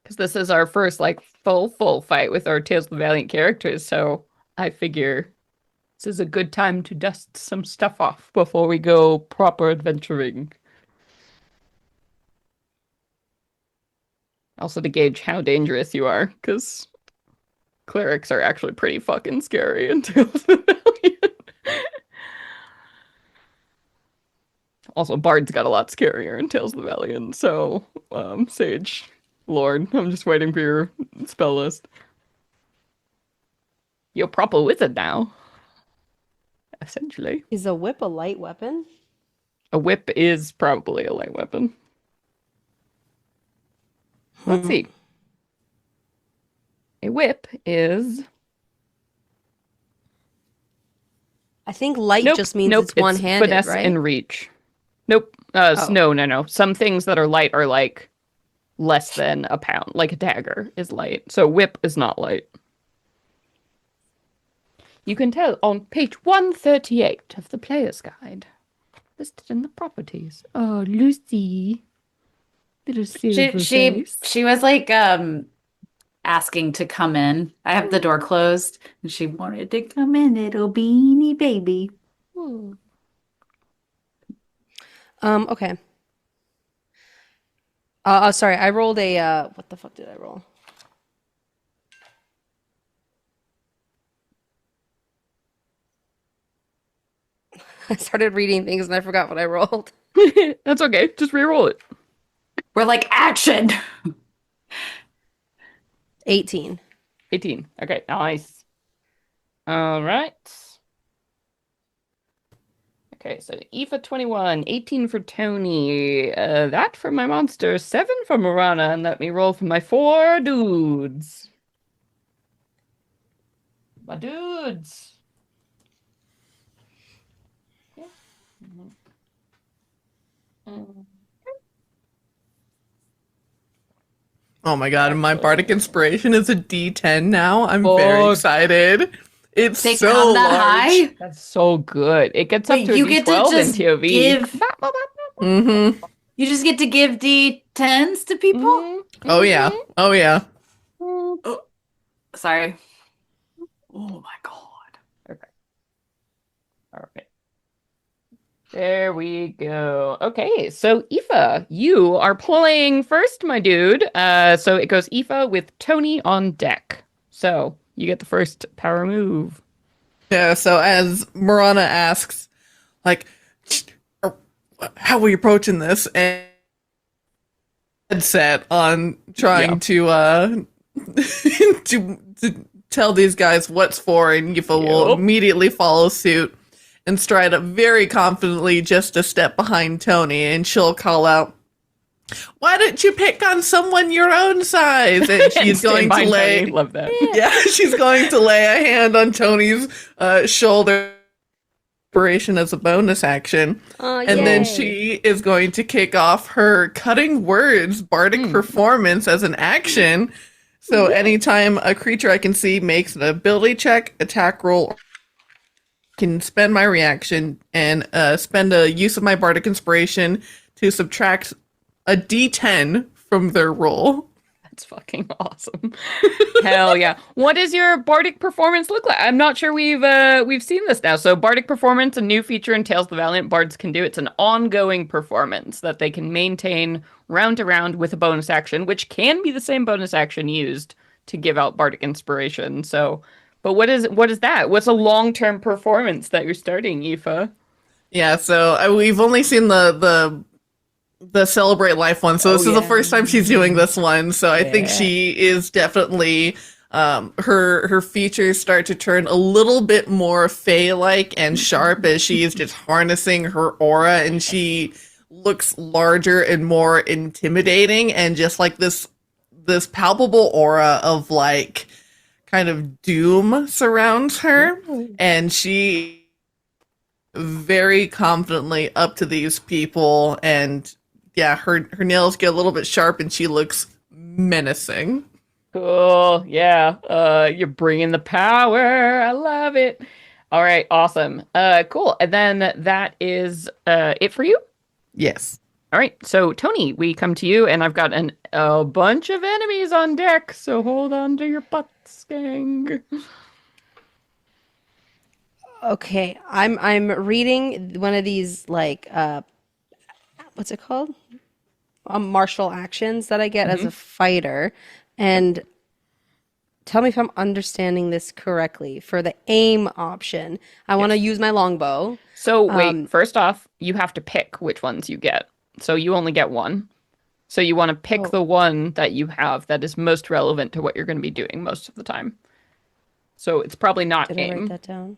Because this is our first like full fight with our Tales of the Valiant characters, so I figure this is a good time to dust some stuff off before we go proper adventuring. Also to gauge how dangerous you are, because clerics are actually pretty fucking scary in Tales of the Valiant. Also, Bard's got a lot scarier in Tales of the Valiant, so Sage, Lord, I'm just waiting for your spell list. You're proper wizard now. essentially. Is a whip a light weapon? A whip is probably a light weapon. Let's see. A whip is... I think light Nope, just means nope, it's one-handed, finesse right? and reach. Nope. Oh. No. Some things that are light are like less than a pound. Like a dagger is light. So whip is not light. You can tell on page 138 of the player's guide. Listed in the properties. Oh, Lucy. Little silver face. She was like asking to come in. I have the door closed and she wanted to come in, little beanie baby. Ooh. Okay. Sorry, I rolled a what the fuck did I roll? I started reading things and I forgot what I rolled. That's okay. Just re-roll it. We're like, action! 18. 18. Okay, nice. All right. Okay, so Aoife 21, 18 for Tony. That for my monster, 7 for Marana, and let me roll for my 4 dudes. My dudes. Yeah. Oh my god, my bardic inspiration is a D10 now. I'm very excited. It's They so come that large. high? That's so good. It gets Wait, up to a you get to D12 in just TOV. give- Mm-hmm. You just get to give D10s to people? Oh yeah. Oh yeah. Oh, sorry. Oh my god. Okay. All right. There we go. Okay, so Aoife, you are playing first, my dude. So it goes Aoife with Tony on deck. So you get the first power move. Yeah, so as Marana asks, like, how are we approaching this? And set on trying to to tell these guys what's for, and Aoife will immediately follow suit and stride up very confidently just a step behind Tony, and she'll call out, "Why don't you pick on someone your own size?" And she's going to lay, Tony. Love that. yeah, she's going to lay a hand on Tony's shoulder, inspiration as a bonus action, and then she is going to kick off her cutting words bardic performance as an action. So anytime a creature I can see makes an ability check, attack roll, can spend my reaction and spend a use of my bardic inspiration to subtract a D10 from their roll. That's fucking awesome. Hell yeah. What does your bardic performance look like? I'm not sure we've seen this now. So bardic performance, a new feature in Tales of the Valiant Bards can do. It's an ongoing performance that they can maintain round to round with a bonus action, which can be the same bonus action used to give out bardic inspiration. So, but what is that? What's a long-term performance that you're starting, Aoife? Yeah, so we've only seen the Celebrate Life one, so this is the first time she's doing this one. So I think she is definitely her features start to turn a little bit more Fae-like and sharp as she is just harnessing her aura, and she looks larger and more intimidating, and just like this palpable aura of like kind of doom surrounds her, and she very confidently up to these people, and yeah, her nails get a little bit sharp and she looks menacing. Cool. Yeah. You're bringing the power. I love it. All right. Awesome. Cool. And then that is it for you? Yes. All right. So Tony, we come to you, and I've got a bunch of enemies on deck. So hold on to your butts, gang. Okay, I'm reading one of these like what's it called? Martial actions that I get as a fighter, and tell me if I'm understanding this correctly. For the aim option, I want to use my longbow. So wait, first off, you have to pick which ones you get. So you only get one. So you want to pick the one that you have that is most relevant to what you're going to be doing most of the time. So it's probably not Did aim. I write that down?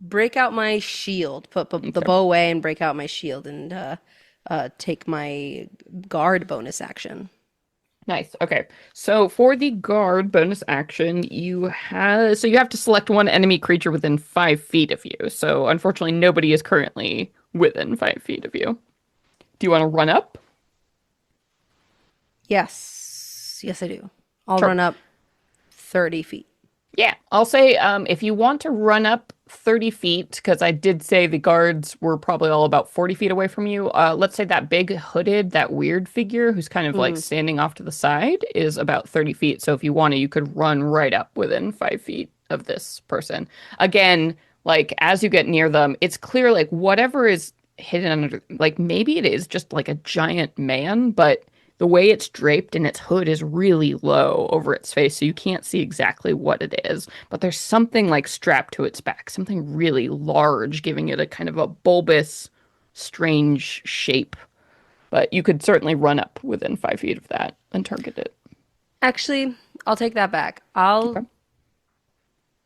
break out my shield, put the Okay. bow away and break out my shield and take my guard bonus action. Nice. Okay. So for the guard bonus action, you have to select one enemy creature within 5 feet of you. So unfortunately, nobody is currently within 5 feet of you. Do you want to run up? Yes. Yes, I do. I'll Sure. run up 30 feet. Yeah, I'll say if you want to run up 30 feet, because I did say the guards were probably all about 40 feet away from you. Let's say that big hooded, that weird figure who's kind of like Hmm. standing off to the side is about 30 feet. So if you wanted, you could run right up within 5 feet of this person. Again, like as you get near them, it's clear like whatever is hidden under, like maybe it is just like a giant man, but the way it's draped and its hood is really low over its face, so you can't see exactly what it is. But there's something like strapped to its back, something really large, giving it a kind of a bulbous, strange shape. But you could certainly run up within 5 feet of that and target it. Actually, I'll take that back. Okay.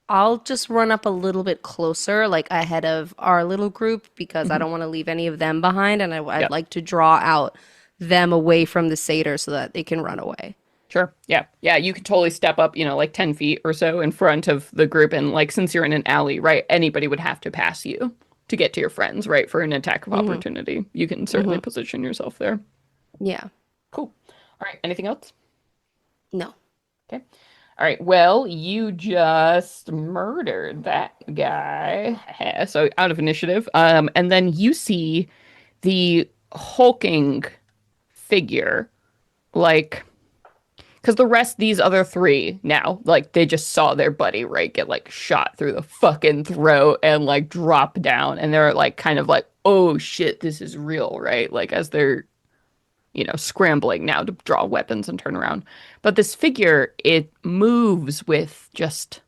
I'll just run up a little bit closer, like ahead of our little group, because I Hmm. don't want to leave any of them behind, and I'd Yep. like to draw out them away from the satyr so that they can run away. Sure. Yeah. Yeah. You could totally step up, like 10 feet or so in front of the group. And like, since you're in an alley, right, anybody would have to pass you to get to your friends, right, for an attack of Hmm. opportunity. You can certainly Hmm. position yourself there. Yeah. Cool. All right. Anything else? No. Okay. All right. Well, you just murdered that guy. So out of initiative. And then you see the hulking figure, like, because the rest, these other three now, like, they just saw their buddy, right, get like shot through the fucking throat and like drop down. And they're like, kind of like, oh shit, this is real, right? Like, as they're scrambling now to draw weapons and turn around. But this figure, it moves with just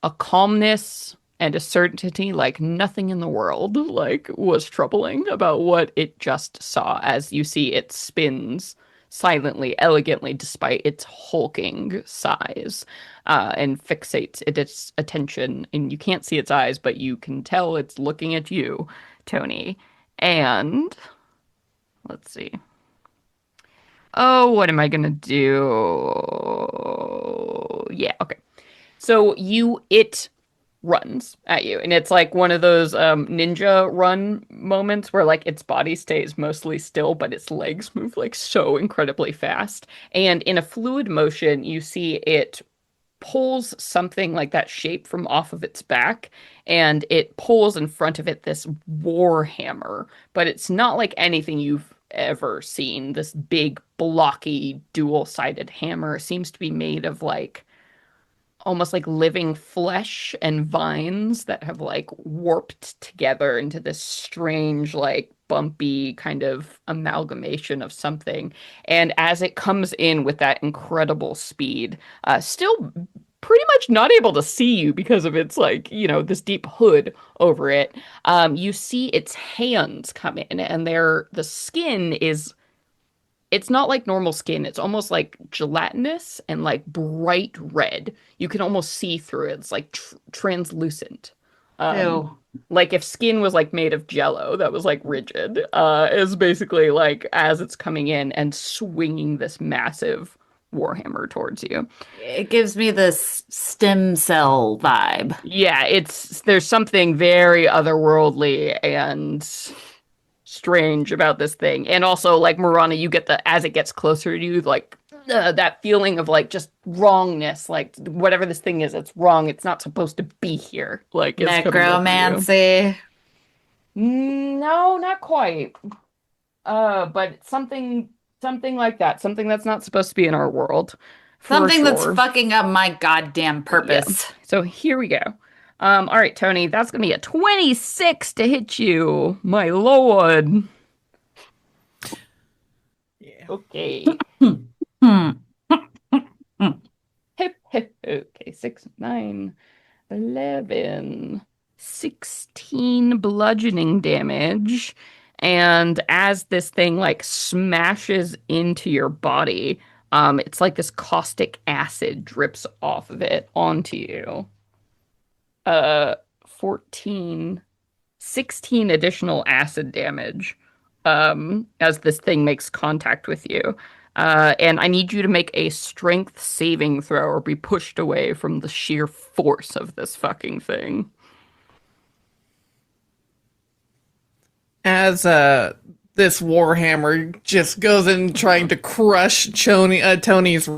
a calmness and a certainty like nothing in the world like was troubling about what it just saw as you see it spins silently, elegantly, despite its hulking size, and fixates its attention. And you can't see its eyes, but you can tell it's looking at you, Tony. And let's see. Oh, what am I gonna do? Yeah, okay. So it runs at you, and it's like one of those ninja run moments where like its body stays mostly still, but its legs move like so incredibly fast. And in a fluid motion, you see it pulls something like that shape from off of its back, and it pulls in front of it this war hammer, but it's not like anything you've ever seen. This big blocky dual-sided hammer seems to be made of like almost like living flesh and vines that have like warped together into this strange, like bumpy kind of amalgamation of something. And as it comes in with that incredible speed, still pretty much not able to see you because of its like, this deep hood over it. You see its hands come in, and the skin is, it's not like normal skin. It's almost like gelatinous and like bright red. You can almost see through it. It's like translucent. Um, Ew. like if skin was like made of jello that was like rigid, is basically like as it's coming in and swinging this massive warhammer towards you. It gives me this stem cell vibe. Yeah, there's something very otherworldly and strange about this thing. And also, like Marana, you get as it gets closer to you, like that feeling of like just wrongness, like whatever this thing is, it's wrong. It's not supposed to be here. Like it's coming over you. Necromancy. No, not quite. But something like that. Something that's not supposed to be in our world, for Something that's sure. fucking up my goddamn Yeah. purpose. So here we go. All right, Tony, that's gonna be a 26 to hit you, my lord. Yeah. Okay. Hmm. Hip, hip. Okay, 6, 9, 11, 16 bludgeoning damage. And as this thing like smashes into your body, it's like this caustic acid drips off of it onto you. Uh, 14, 16 additional acid damage as this thing makes contact with you. And I need you to make a strength saving throw or be pushed away from the sheer force of this fucking thing. As this warhammer just goes in trying to crush Tony's,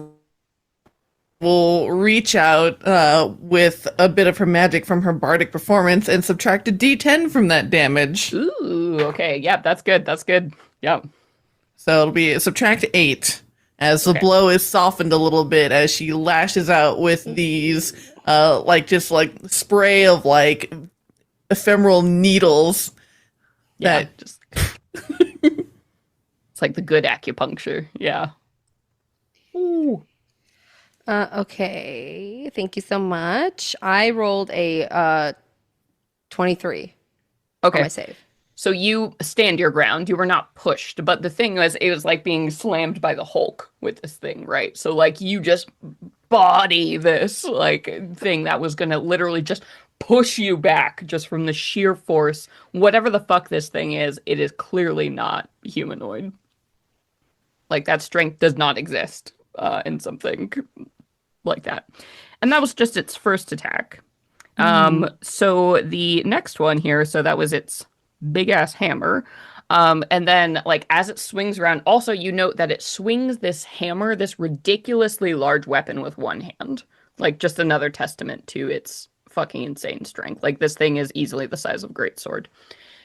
will reach out with a bit of her magic from her bardic performance and subtract a d10 from that damage. Ooh, okay. Yep, that's good. That's good. Yep. So it'll be subtract 8 as the blow is softened a little bit as she lashes out with these spray of like ephemeral needles. Yeah, just it's like the good acupuncture. Yeah. Ooh. Okay. Thank you so much. I rolled a 23 on my save. So you stand your ground. You were not pushed, but the thing was, it was like being slammed by the Hulk with this thing, right? So like you just body this like thing that was gonna literally just push you back just from the sheer force. Whatever the fuck this thing is, it is clearly not humanoid. Like that strength does not exist in something like that. And that was just its first attack. So the next one here, so that was its big ass hammer. And then like as it swings around, also you note that it swings this hammer, this ridiculously large weapon with one hand. Like just another testament to its fucking insane strength. Like this thing is easily the size of a greatsword.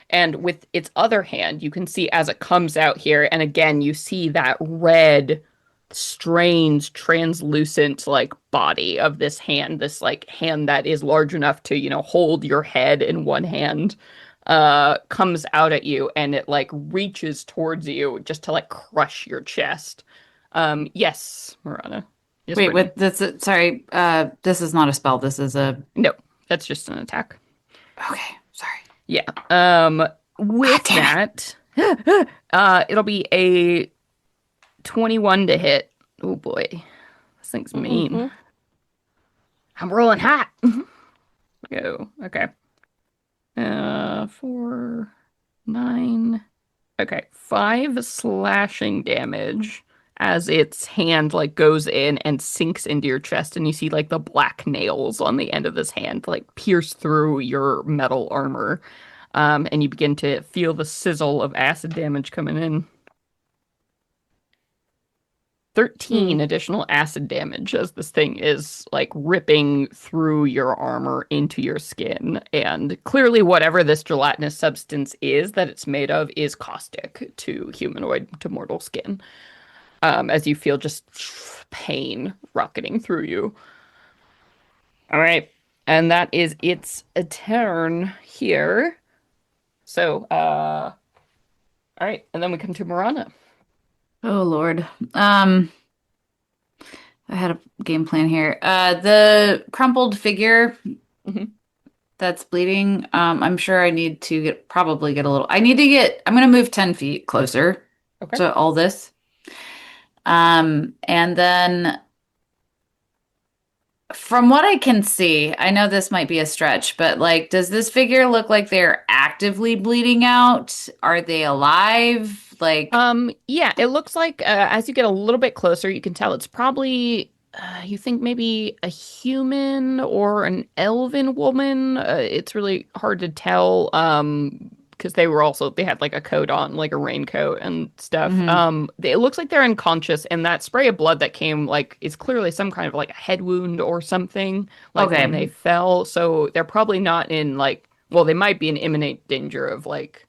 And with its other hand, you can see as it comes out here, and again, you see that red, strange, translucent, like, body of this hand that is large enough to, you know, hold your head in one hand, comes out at you, and it, like, reaches towards you just to, like, crush your chest. Yes, Marana. Yes, wait, what? Sorry. This is not a spell. This is a... No, that's just an attack. Okay, sorry. Yeah. With that, it'll be a 21 to hit. Oh boy, this thing's mean. Mm-hmm. I'm rolling hot. Go. Okay. 4, 9. Okay, 5 slashing damage as its hand like goes in and sinks into your chest, and you see like the black nails on the end of this hand like pierce through your metal armor, and you begin to feel the sizzle of acid damage coming in. 13 additional acid damage as this thing is like ripping through your armor into your skin. And clearly whatever this gelatinous substance is that it's made of is caustic to humanoid, to mortal skin. As you feel just pain rocketing through you. All right. And that is its turn here. So, all right. And then we come to Marana. Oh, Lord. I had a game plan here. The crumpled figure that's bleeding, I'm sure I need to probably get a little... I'm going to move 10 feet closer to all this. And then from what I can see, I know this might be a stretch, but like, does this figure look like they're actively bleeding out? Are they alive? Like, yeah, it looks like as you get a little bit closer, you can tell it's probably you think maybe a human or an elven woman. It's really hard to tell because they had like a coat on, like a raincoat and stuff. It looks like they're unconscious, and that spray of blood that came like is clearly some kind of like a head wound or something, like when they fell. So they're probably not in like, well, they might be in imminent danger of like.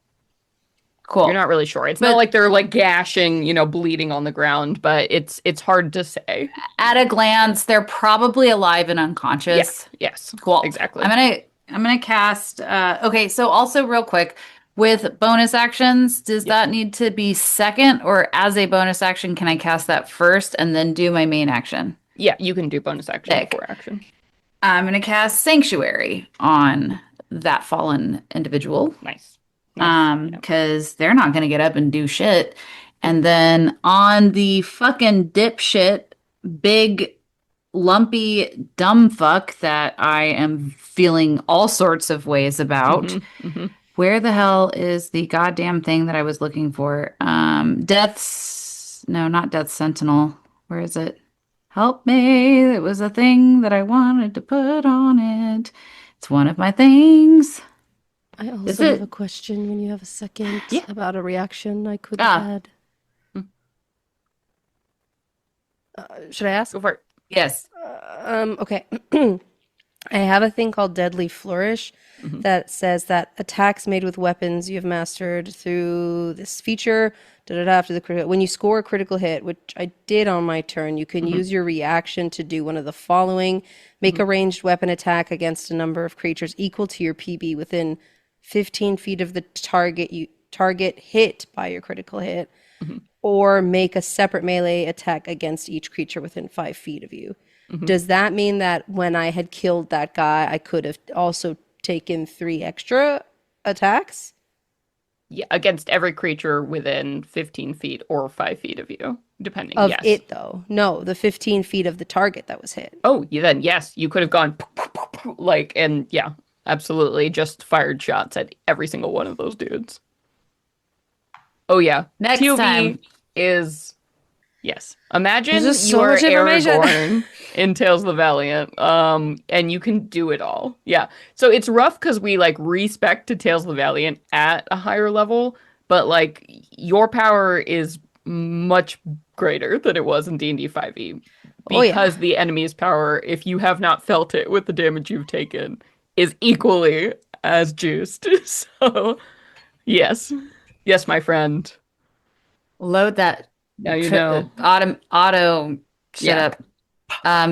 Cool. You're not really sure. It's not like they're like gashing, you know, bleeding on the ground, but it's hard to say. At a glance, they're probably alive and unconscious. Yes. Cool. Exactly. I'm gonna cast. Okay. So also real quick with bonus actions, does that need to be second, or as a bonus action, can I cast that first and then do my main action? Yeah, you can do bonus action before action. I'm gonna cast Sanctuary on that fallen individual. Nice. Because they're not gonna get up and do shit. And then on the fucking dipshit, big lumpy dumb fuck that I am feeling all sorts of ways about. Where the hell is the goddamn thing that I was looking for? No, not Death Sentinel. Where is it? Help me. It was a thing that I wanted to put on it. It's one of my things. I also have a question when you have a second about a reaction I could have had. Should I ask? Go for it. Yes. Okay. I have a thing called Deadly Flourish that says that attacks made with weapons you have mastered through this feature, after the critical, when you score a critical hit, which I did on my turn, you can use your reaction to do one of the following: make a ranged weapon attack against a number of creatures equal to your PB within 15 feet of the target hit by your critical hit, or make a separate melee attack against each creature within 5 feet of you. Does that mean that when I had killed that guy, I could have also taken 3 extra attacks? Yeah, against every creature within 15 feet or 5 feet of you, depending. Of yes. it, though. No, the 15 feet of the target that was hit. Oh, then yes, you could have gone like, and yeah, absolutely, just fired shots at every single one of those dudes. Oh yeah, Next TOV time is yes. Imagine There's just you so are much information. Aragorn in Tales of the Valiant, and you can do it all. Yeah, so it's rough because we like respec to Tales of the Valiant at a higher level, but like your power is much greater than it was in D&D 5e because the enemy's power, if you have not felt it with the damage you've taken, is equally as juiced. So, yes, my friend. load that. Now you know. Auto shut up.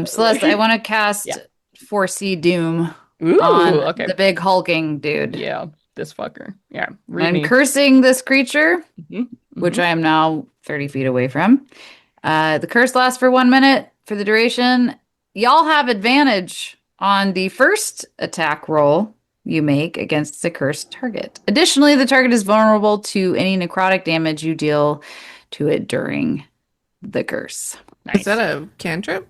Celeste, I want to cast 4C Doom on the big hulking dude. Yeah, this fucker. Yeah. I'm cursing this creature, which I am now 30 feet away from. The curse lasts for 1 minute for the duration. Y'all have advantage on the first attack roll you make against the cursed target. Additionally, the target is vulnerable to any necrotic damage you deal to it during the curse. Nice. Is that a cantrip?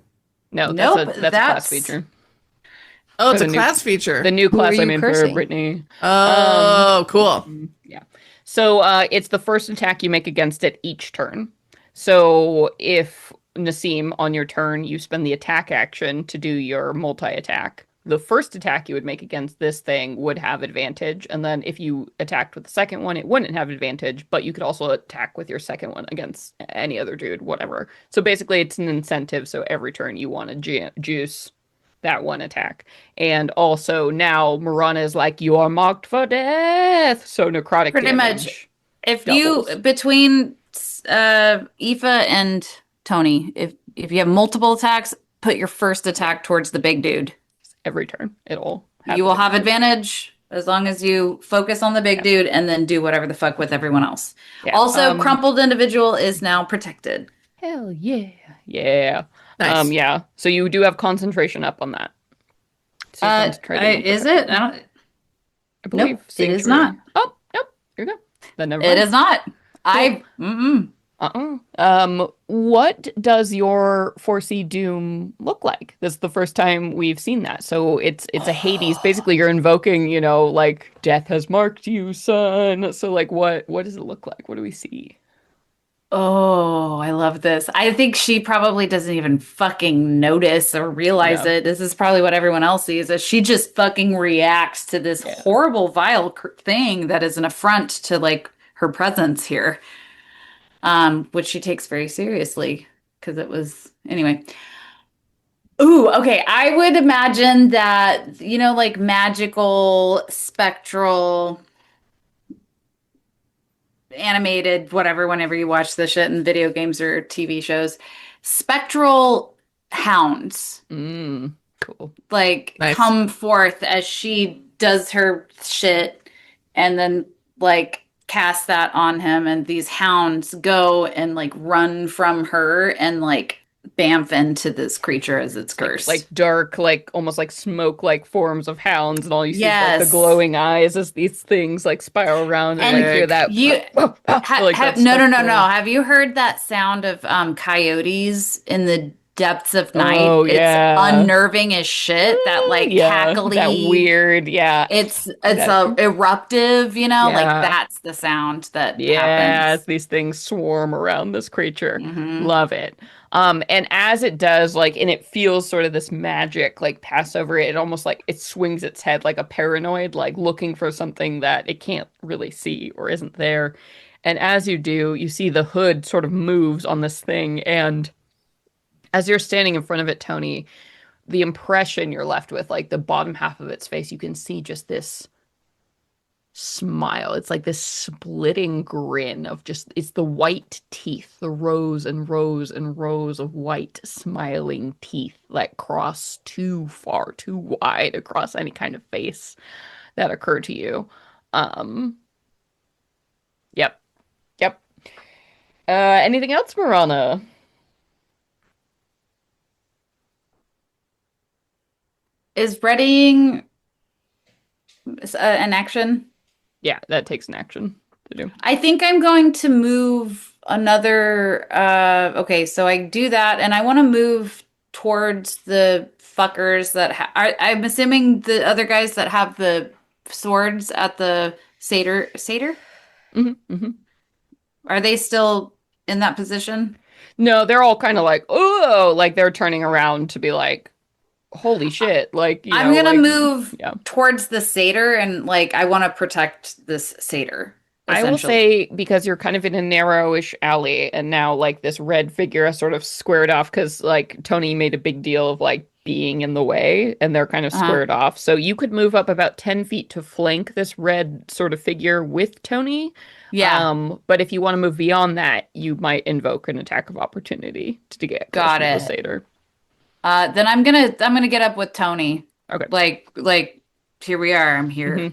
No, that's a class feature. Oh, it's a class feature. The new class I mean cursing? for Brittany. Oh, cool. Yeah. So it's the first attack you make against it each turn. So if Nassim, on your turn, you spend the attack action to do your multi-attack, the first attack you would make against this thing would have advantage. And then if you attacked with the second one, it wouldn't have advantage, but you could also attack with your second one against any other dude, whatever. So basically it's an incentive. So every turn you want to juice that one attack. And also now Marana is like, you are marked for death. So necrotic pretty damage much. If doubles. you, between Aoife and Tony, if you have multiple attacks, put your first attack towards the big dude. Every turn, you will have advantage as long as you focus on the big dude and then do whatever the fuck with everyone else. Yeah. Also, crumpled individual is now protected. Hell yeah. Yeah. Nice. Yeah. So you do have concentration up on that. So you're concentrating on is it? I believe nope, it is not. Oh, nope. Here we go. Then never It mind. is not. What does your 4C Doom look like? This is the first time we've seen that. So it's a Hades. Basically, you're invoking, like death has marked you, son. So like, what does it look like? What do we see? Oh, I love this. I think she probably doesn't even fucking notice or realize it. This is probably what everyone else sees. Is she just fucking reacts to this horrible, vile thing that is an affront to like her presence here. Which she takes very seriously because it was anyway. Ooh, okay. I would imagine that, like magical, spectral, animated, whatever, whenever you watch this shit in video games or TV shows, spectral hounds. Cool. Like come forth as she does her shit and then like cast that on him, and these hounds go and like run from her and like bamf into this creature as it's cursed. Like dark, like almost like smoke like forms of hounds, and all you see is like the glowing eyes as these things like spiral around and like hear that. No. Have you heard that sound of coyotes in the depths of night. Oh It's yeah. unnerving as shit. That like Yeah, that cackly. weird, yeah. It's That a eruptive, like yeah. that's the sound that Yeah, as happens. these things swarm around this creature. Hmm. Love it. And as it does, like, and it feels sort of this magic like pass over it, it almost like it swings its head like a paranoid, like looking for something that it can't really see or isn't there. And as you do, you see the hood sort of moves on this thing, and as you're standing in front of it, Tony, the impression you're left with, like the bottom half of its face, you can see just this smile. It's like this splitting grin of just, it's the white teeth, the rows and rows and rows of white smiling teeth that cross too far, too wide across any kind of face that occur to you. Um, yep, yep. Anything else, Marana? Is readying an action? Yeah, that takes an action to do. I think I'm going to move another. Okay, so I do that, and I want to move towards the fuckers that I'm assuming the other guys that have the swords at the satyr. Satyr? Hmm. Are they still in that position? No, they're all kind of like, oh, like they're turning around to be like, holy shit, like, I'm gonna like, move yeah. towards the satyr, and like I want to protect this satyr, I will essentially. say, because you're kind of in a narrowish alley, and now like this red figure has sort of squared off because like Tony made a big deal of like being in the way, and they're kind of Uh-huh. squared off. So you could move up about 10 feet to flank this red sort of figure with Tony. Yeah, But if you want to move beyond that, you might invoke an attack of opportunity to get closer got to the it. satyr. Then I'm gonna get up with Tony. Okay. Like here we are. I'm Hmm. here.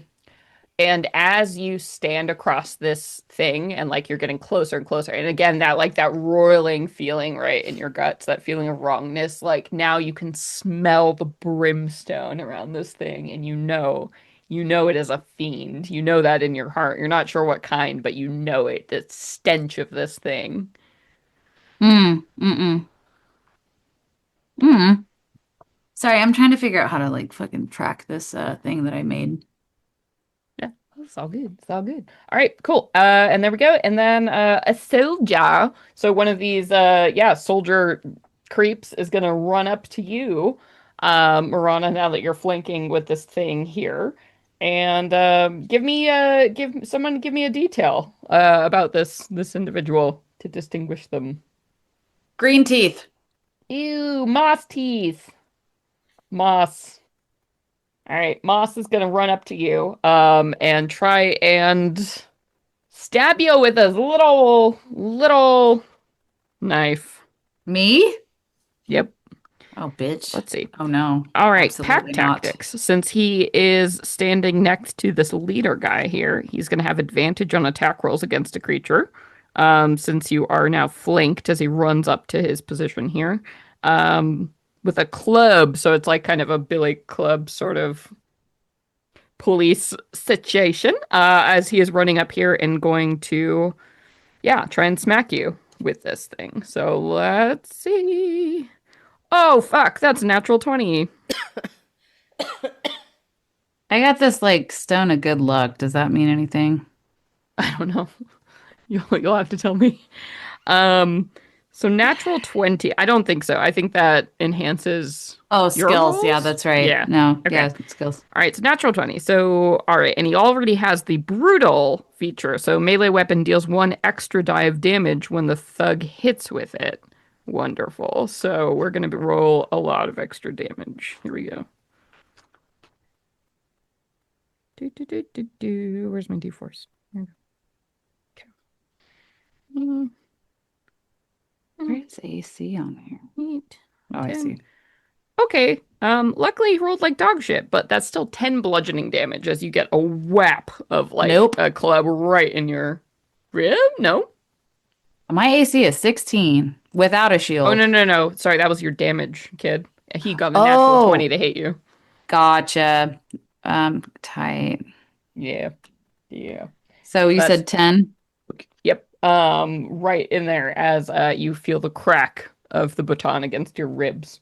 And as you stand across this thing and like you're getting closer and closer, and again, that like that roiling feeling right in your guts, that feeling of wrongness, like now you can smell the brimstone around this thing, and you know it is a fiend. You know that in your heart. You're not sure what kind, but you know it, the stench of this thing. Mm. Mm. Sorry, I'm trying to figure out how to like fucking track this thing that I made. Yeah, it's all good. It's all good. All right, cool. And there we go. And then a soldier. So one of these yeah, soldier creeps is gonna run up to you, Marana, now that you're flanking with this thing here. And give me a detail about this individual to distinguish them. Green teeth. Ew, moss teeth. Moss. All right, Moss is gonna run up to you, and try and stab you with his little knife. Me? Yep. Oh, bitch. Let's see. Oh no. All right, pack Absolutely not. tactics. Since he is standing next to this leader guy here, he's gonna have advantage on attack rolls against a creature. Since you are now flanked as he runs up to his position here. With a club, so it's like kind of a billy club sort of police situation, as he is running up here and going to, yeah, try and smack you with this thing. So let's see. Oh, fuck, that's a natural 20. I got this like stone of good luck. Does that mean anything? I don't know. You'll have to tell me. Um, so natural 20. I don't think so. I think that enhances Oh, your skills. Yeah, rolls. that's right. Yeah. No, Okay. yeah, skills. All right, so natural 20. So, all right, and he already has the brutal feature. So, melee weapon deals 1 extra die of damage when the thug hits with it. Wonderful. So, we're going to roll a lot of extra damage. Here we go. Where's my d4s? Here we go. Okay. Where's AC on here? 8, Oh, I 10. see. Okay. Luckily he rolled like dog shit, but that's still 10 bludgeoning damage as you get a whap of like Nope. a club right in your rib. No. My AC is 16 without a Oh, shield. no. Sorry, that was your damage, kid. He got the natural 20 to hit you. Gotcha. Tight. Yeah. Yeah. So you That's said 10? Yep. Right in there as you feel the crack of the baton against your ribs.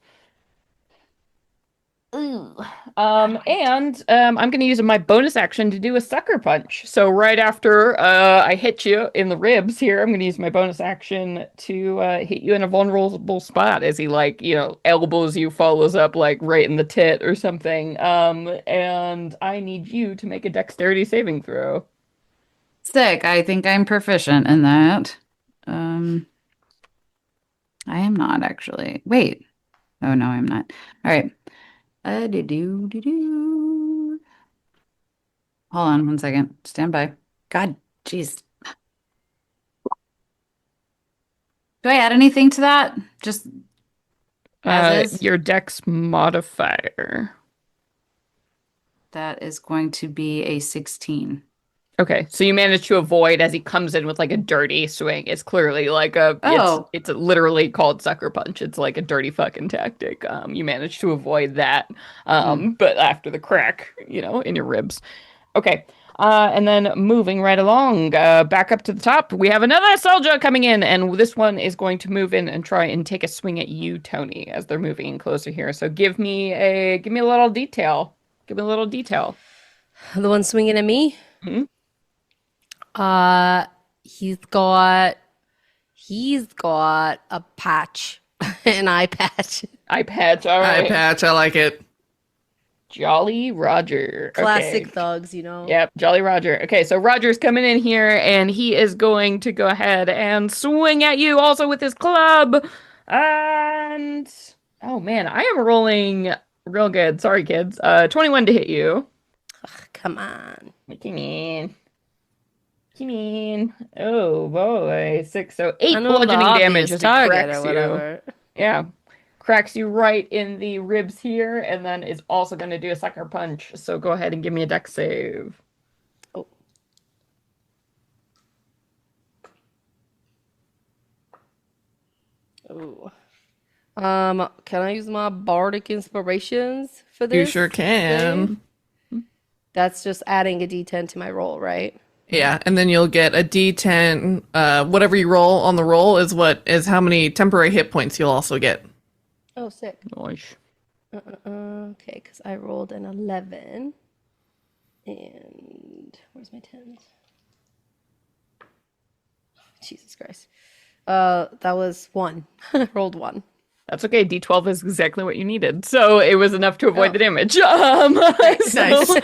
I'm gonna use my bonus action to do a sucker punch. So right after I hit you in the ribs here, I'm gonna use my bonus action to hit you in a vulnerable spot as he elbows you, follows up like right in the tit or something. And I need you to make a dexterity saving throw. Sick. I think I'm proficient in that. I am not actually. Wait. Oh no, I'm not. All right. Do. Hold on 1 second. Stand by. God, jeez. Do I add anything to that? Just as is? Your dex modifier. That is going to be a 16. Okay, so you manage to avoid as he comes in with like a dirty swing. It's clearly like it's literally called sucker punch. It's like a dirty fucking tactic. You manage to avoid that. But after the crack, in your ribs. Okay. And then moving right along, back up to the top, we have another soldier coming in, and this one is going to move in and try and take a swing at you, Tony, as they're moving in closer here. So give me a little detail. Give me a little detail. The one swinging at me? Mm-hmm. He's got a patch, an eye patch. Eye patch, all right. Eye patch, I like it. Jolly Roger. Classic Okay. thugs, Yep, Jolly Roger. Okay, so Roger's coming in here, and he is going to go ahead and swing at you also with his club. And, oh man, I am rolling real good. Sorry, kids. 21 to hit you. Ugh, come on. Come in. Oh boy, 6, so 8 bludgeoning damage as he cracks you. Yeah, cracks you right in the ribs here, and then is also going to do a sucker punch. So go ahead and give me a dex save. Oh. Oh. Can I use my bardic inspirations for this? You sure can. thing? That's just adding a d10 to my roll, right? Yeah, and then you'll get a d10. Whatever you roll on the roll is how many temporary hit points you'll also get. Oh, sick. Nice. Okay, because I rolled an 11. And where's my 10s? Jesus Christ. That was 1. Rolled 1. That's okay. D12 is exactly what you needed. So it was enough to avoid the damage. Nice.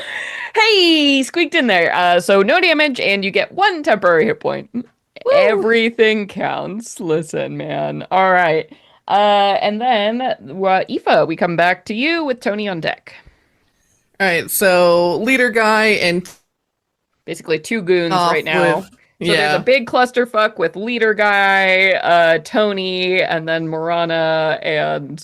Hey, squeaked in there. So no damage, and you get 1 temporary hit point. Woo! Everything counts. Listen, man. All right. And then, Aoife, we come back to you with Tony on deck. All right, so leader guy and basically 2 goons right now. So there's a big clusterfuck with leader guy, Tony, and then Marana, and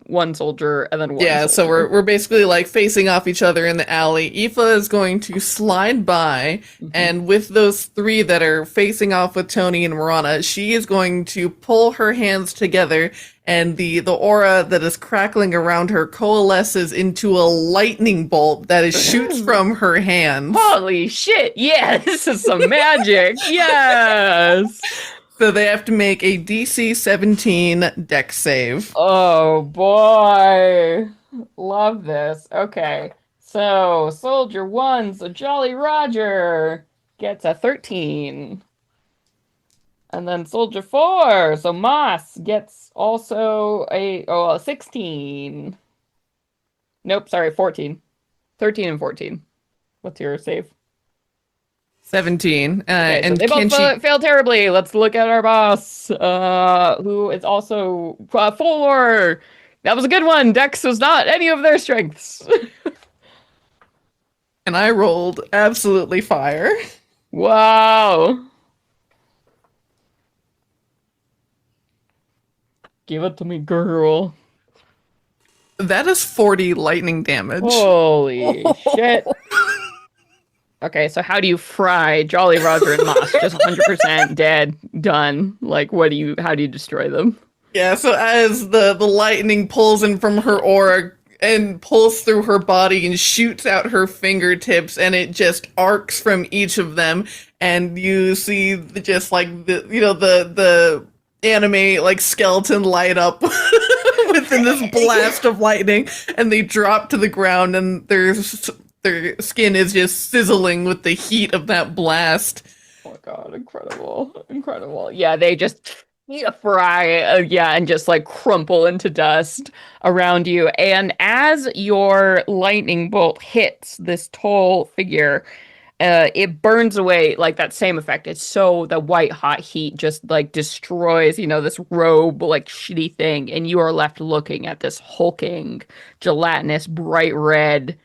1 soldier, and then 1 soldier. So we're basically like facing off each other in the alley. Aoife is going to slide by, and with those 3 that are facing off with Tony and Marana, she is going to pull her hands together, and the aura that is crackling around her coalesces into a lightning bolt that shoots from her hands. Holy shit! Yeah, this is some magic. Yes. So they have to make a DC 17 dex save. Oh boy, love this. Okay, so Soldier 1, so Jolly Roger gets a 13. And then Soldier 4, so Moss gets also a 16. Nope, sorry, 14. 13 and 14. What's your save? 17. Okay, and so they both fail terribly. Let's look at our boss, who is also 4. That was a good one. Dex was not any of their strengths. And I rolled absolutely fire. Wow. Give it to me, girl. That is 40 lightning damage. Holy shit. Okay, so how do you fry Jolly Roger and Moss? Just 100% dead, done. Like, how do you destroy them? Yeah, so as the lightning pulls in from her aura and pulls through her body and shoots out her fingertips, and it just arcs from each of them, and you see just like the anime like skeleton light up within this blast of lightning, and they drop to the ground, and their skin is just sizzling with the heat of that blast. Oh my god, incredible. Incredible. Yeah, they just fry, and just like crumple into dust around you. And as your lightning bolt hits this tall figure, it burns away like that same effect. It's so the white hot heat just like destroys, this robe like shitty thing, and you are left looking at this hulking, gelatinous, bright red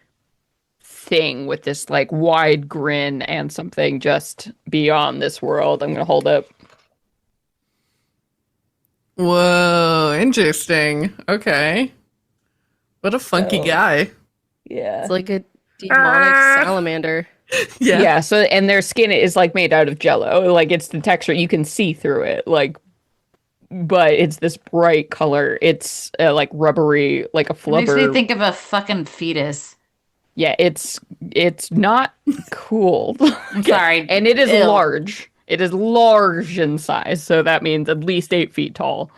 thing with this like wide grin and something just beyond this world. I'm gonna hold up. Whoa, interesting. Okay. What a funky guy. Yeah. It's like a demonic salamander. Yeah. Yeah, so and their skin is like made out of jello. Like it's the texture, you can see through it. Like but it's this bright color. It's like rubbery, like a flubber. Makes me think of a fucking fetus. Yeah, it's not cool. I'm sorry. And it is Ew. large. It is large in size, so that means at least 8 feet tall.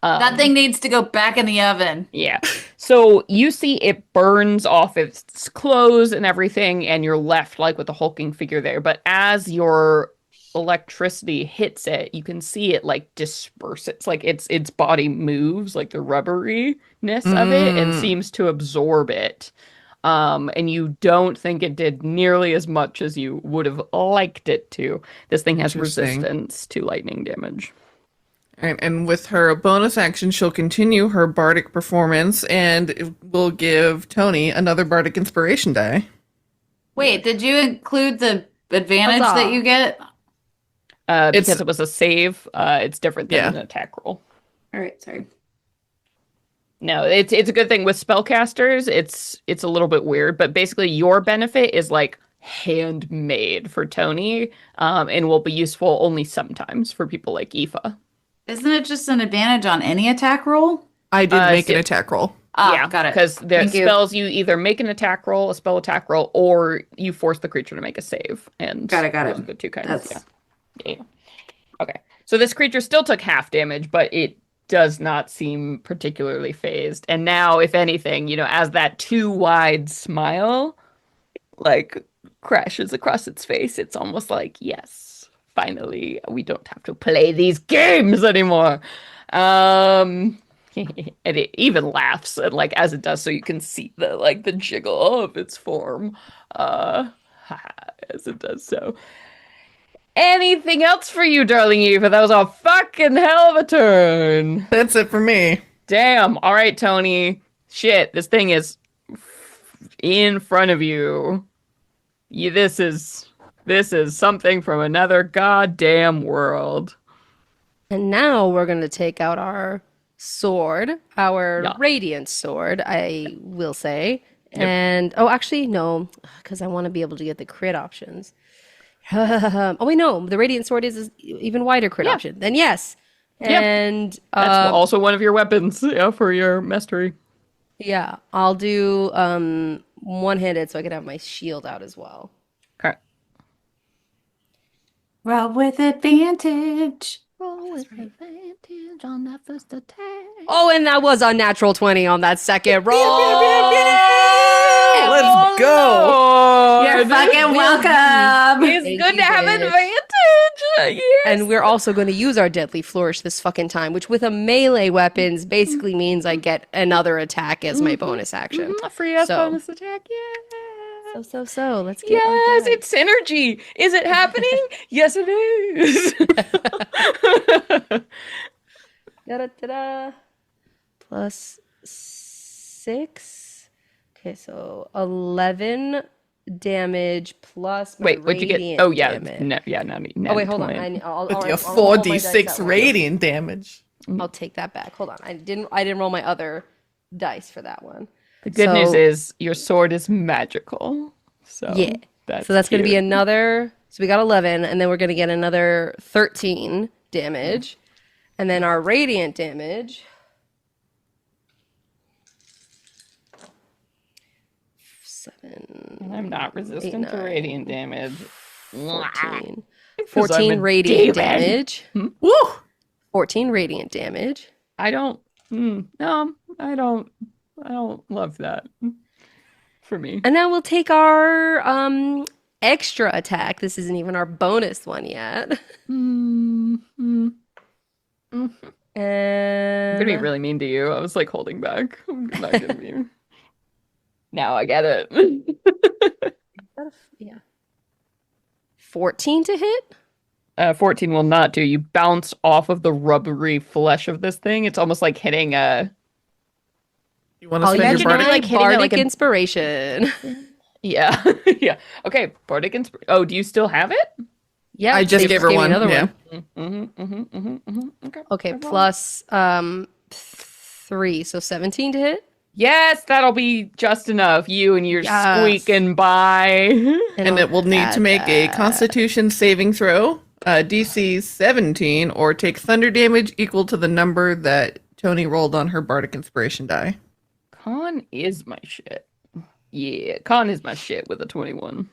That thing needs to go back in the oven. Yeah. So you see it burns off its clothes and everything, and you're left like with the hulking figure there. But as your electricity hits it, you can see it like disperse. It's like its body moves, like the rubberiness of it, and seems to absorb it. And you don't think it did nearly as much as you would have liked it to. This thing has resistance to lightning damage. And with her bonus action, she'll continue her bardic performance, and it will give Tony another bardic inspiration die. Wait, did you include the advantage that you get? Because it was a save, it's different than an attack roll. All right, sorry. No, it's a good thing with spellcasters. It's a little bit weird, but basically your benefit is like handmade for Tony, and will be useful only sometimes for people like Aoife. Isn't it just an advantage on any attack roll? I did make an attack roll. Ah, got it. Because the spells, you either make an attack roll, a spell attack roll, or you force the creature to make a save. And got it. Those are the two kinds. Yeah. Okay. So this creature still took half damage, but it does not seem particularly phased. And now, if anything, as that too wide smile like crashes across its face, it's almost like, yes, finally, we don't have to play these games anymore. And it even laughs, and like as it does, so you can see the jiggle of its form as it does so. Anything else for you, darling Eva? That was a fucking hell of a turn. That's it for me. Damn. All right, Tony. Shit, this thing is in front of you. This is something from another goddamn world. And now we're going to take out our sword, our radiant sword, I will say. Yep. And, actually, no, because I want to be able to get the crit options. Oh, wait, no, the radiant sword is even wider crit option. Then yes. And that's also one of your weapons, for your mastery. Yeah, I'll do one-handed so I can have my shield out as well. Okay. Roll with advantage. Roll with advantage on that first attack. Oh, and that was a natural 20 on that second roll. Let's go. You're fucking welcome. It's good to have advantage. Yes. And we're also going to use our deadly flourish this fucking time, which with a melee weapons basically means I get another attack as my bonus action. A free ass bonus attack. Yeah. So. Let's get Yes, it's synergy. Is it happening? Yes, it is. Da-da-da-da. Plus 6. Okay, so 11 damage plus my what'd you get? Oh, yeah. No, wait, hold on. I'll with your 4d6 radiant damage. I'll take that back. Hold on. I didn't roll my other dice for that one. The good news is your sword is magical. So yeah. That's going to be another. So we got 11, and then we're going to get another 13 damage. And then our radiant damage. 7. I'm not resistant to radiant damage. 14 radiant damage. Woo! 14 radiant damage. I don't. No, I don't. I don't love that. For me. And now we'll take our extra attack. This isn't even our bonus one yet. Mm-hmm. I'm And gonna be really mean to you. I was like holding back. I'm not gonna be. Now I get it. yeah. 14 to hit? 14 will not do. You bounce off of the rubbery flesh of this thing. It's almost like hitting a. You want to I'll spend use your my bardic? like hitting it bardic like a- inspiration. Yeah, yeah. Okay, bardic Oh, do you still have it? Yeah, I just they gave her me one. another Yeah. Okay. Okay, No problem. plus 3, so 17 to hit. Yes, that'll be just enough. You and your Yes. squeaking by. And I'll it will need to add make a that. Constitution saving throw, DC 17, or take thunder damage equal to the number that Tony rolled on her bardic inspiration die. Con is my shit. Yeah, con is my shit with a 21.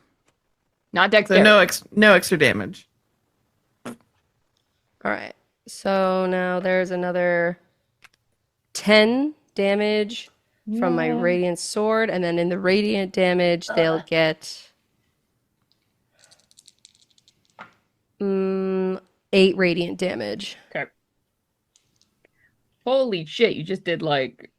Not dexterity. So no extra damage. All right. So now there's another 10 damage from my radiant sword, and then in the radiant damage they'll get 8 radiant damage. Okay. Holy shit, you just did like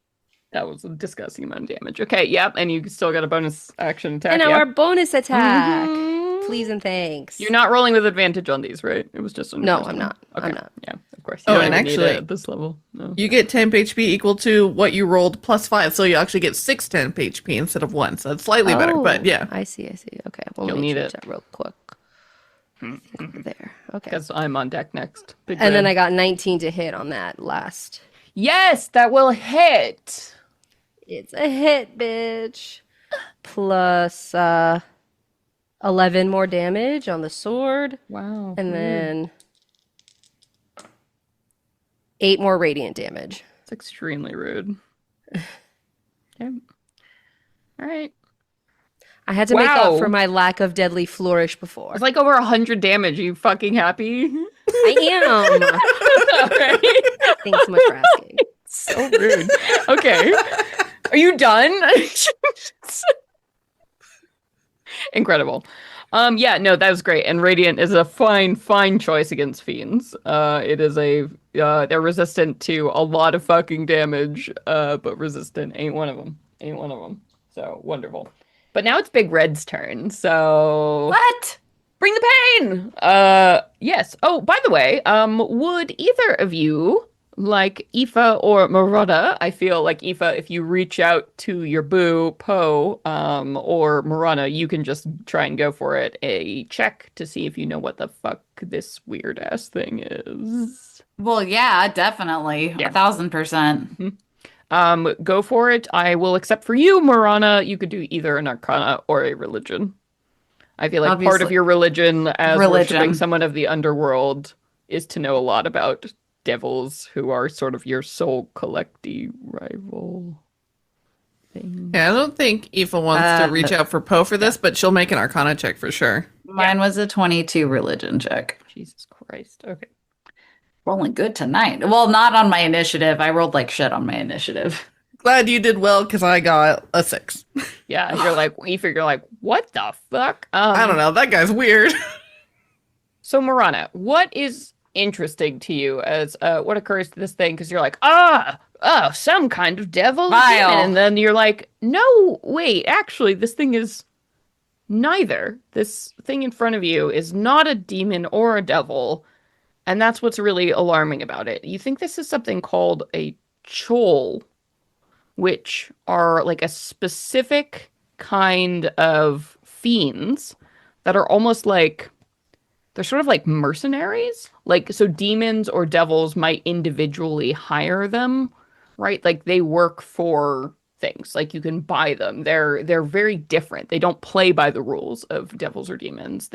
that was a disgusting amount of damage. Okay, yep, and you still got a bonus action attack. And now Yep. our bonus attack. Mhm. Please and thanks. You're not rolling with advantage on these, right? It was just on your No, first I'm one. not. Okay. I'm not. Yeah, of course. Oh, don't and even need actually- it at this level. No. You get temp HP equal to what you rolled plus 5, so you actually get 6 temp HP instead of 1. So it's slightly better, but yeah. I see. Okay, well, You'll let me need change it. that real quick. Over there. Okay. Because I'm on deck next. Big And then red. I got 19 to hit on that last. Yes, that will hit. It's a hit, bitch. Plus 11 more damage on the sword. Wow. And then 8 more radiant damage. It's extremely rude. Okay. All right. I had to make Wow. up for my lack of deadly flourish before. It's like over 100 damage. Are you fucking happy? I am. All right. Thanks so much for asking. So rude. Okay. Are you done? Incredible. Yeah, no, that was great. And Radiant is a fine choice against fiends. It is they're resistant to a lot of fucking damage, but resistant ain't one of them. Ain't one of them. So wonderful. But now it's Big Red's turn. So What? bring the pain. Yes. Oh, by the way, would either of you like Aoife or Marana? I feel like Aoife, if you reach out to your boo Poe, or Marana, you can just try and go for it. A check to see if you know what the fuck this weird ass thing is. Well, yeah, definitely. Yeah. 1000%. Go for it. I will accept for you, Marana. You could do either an Arcana or a religion. I feel like part of Obviously. your religion as Religion. worshipping someone of the underworld is to know a lot about devils who are sort of your soul collecty rival thing. Yeah, I don't think Aoife wants to reach out for Poe for this, but she'll make an Arcana check for sure. Mine was a 22 religion check. Jesus Christ. Okay. Rolling good tonight. Well, not on my initiative. I rolled like shit on my initiative. Glad you did well because I got a 6. Yeah, you're like, Aoife, you're like, what the fuck? I don't know. That guy's weird. So, Marana, what is interesting to you as what occurs to this thing? Because you're like, some kind of devil. Vile. Demon. And then you're like, no, wait, actually, this thing is neither. This thing in front of you is not a demon or a devil. And that's what's really alarming about it. You think this is something called a chol, which are like a specific kind of fiends that are almost like, they're sort of like mercenaries. Like, so demons or devils might individually hire them, right? Like they work for things. Like you can buy them. They're very different. They don't play by the rules of devils or demons.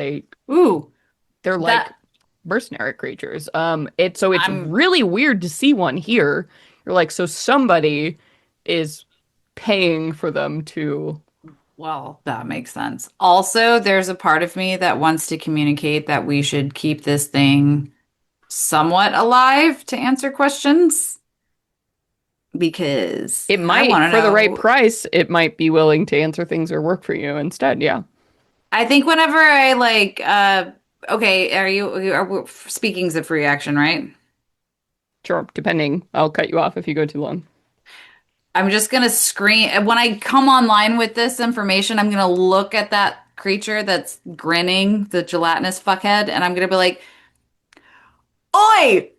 Ooh. They're like That- mercenary creatures. It's I'm- really weird to see one here. You're like, so somebody is paying for them to. Well, that makes sense. Also, there's a part of me that wants to communicate that we should keep this thing somewhat alive to answer questions because It I want might, to for the right know. price, it might be willing to answer things or work for you instead. Yeah. I think whenever I like, okay, speaking's a free action, right? Sure. Depending. I'll cut you off if you go too long. I'm just gonna scream when I come online with this information. I'm gonna look at that creature that's grinning, the gelatinous fuckhead, and I'm gonna be like, "Oi,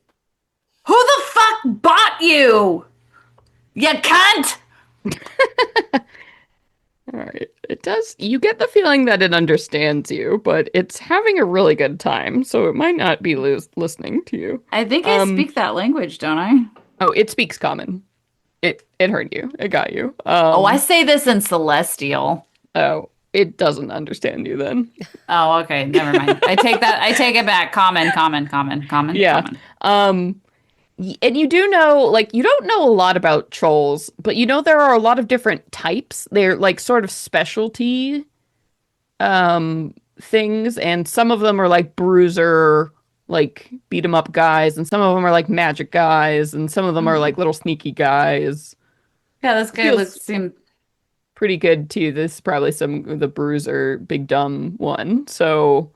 who the fuck bought you? You cunt!" All right. It does. You get the feeling that it understands you, but it's having a really good time, so it might not be listening to you. I think I speak that language, don't I? Oh, it speaks common. It heard you. It got you. Oh, I say this in Celestial. Oh, it doesn't understand you then. Oh, okay, never mind. I take that. I take it back. Common. Yeah. Common. And you do know, like, you don't know a lot about trolls, but you know there are a lot of different types. They're like sort of specialty things, and some of them are like bruiser, like beat 'em up guys, and some of them are like magic guys, and some of them are Hmm. like little sneaky guys. Yeah, this guy Feels seem pretty good too. This is probably the bruiser big dumb one. So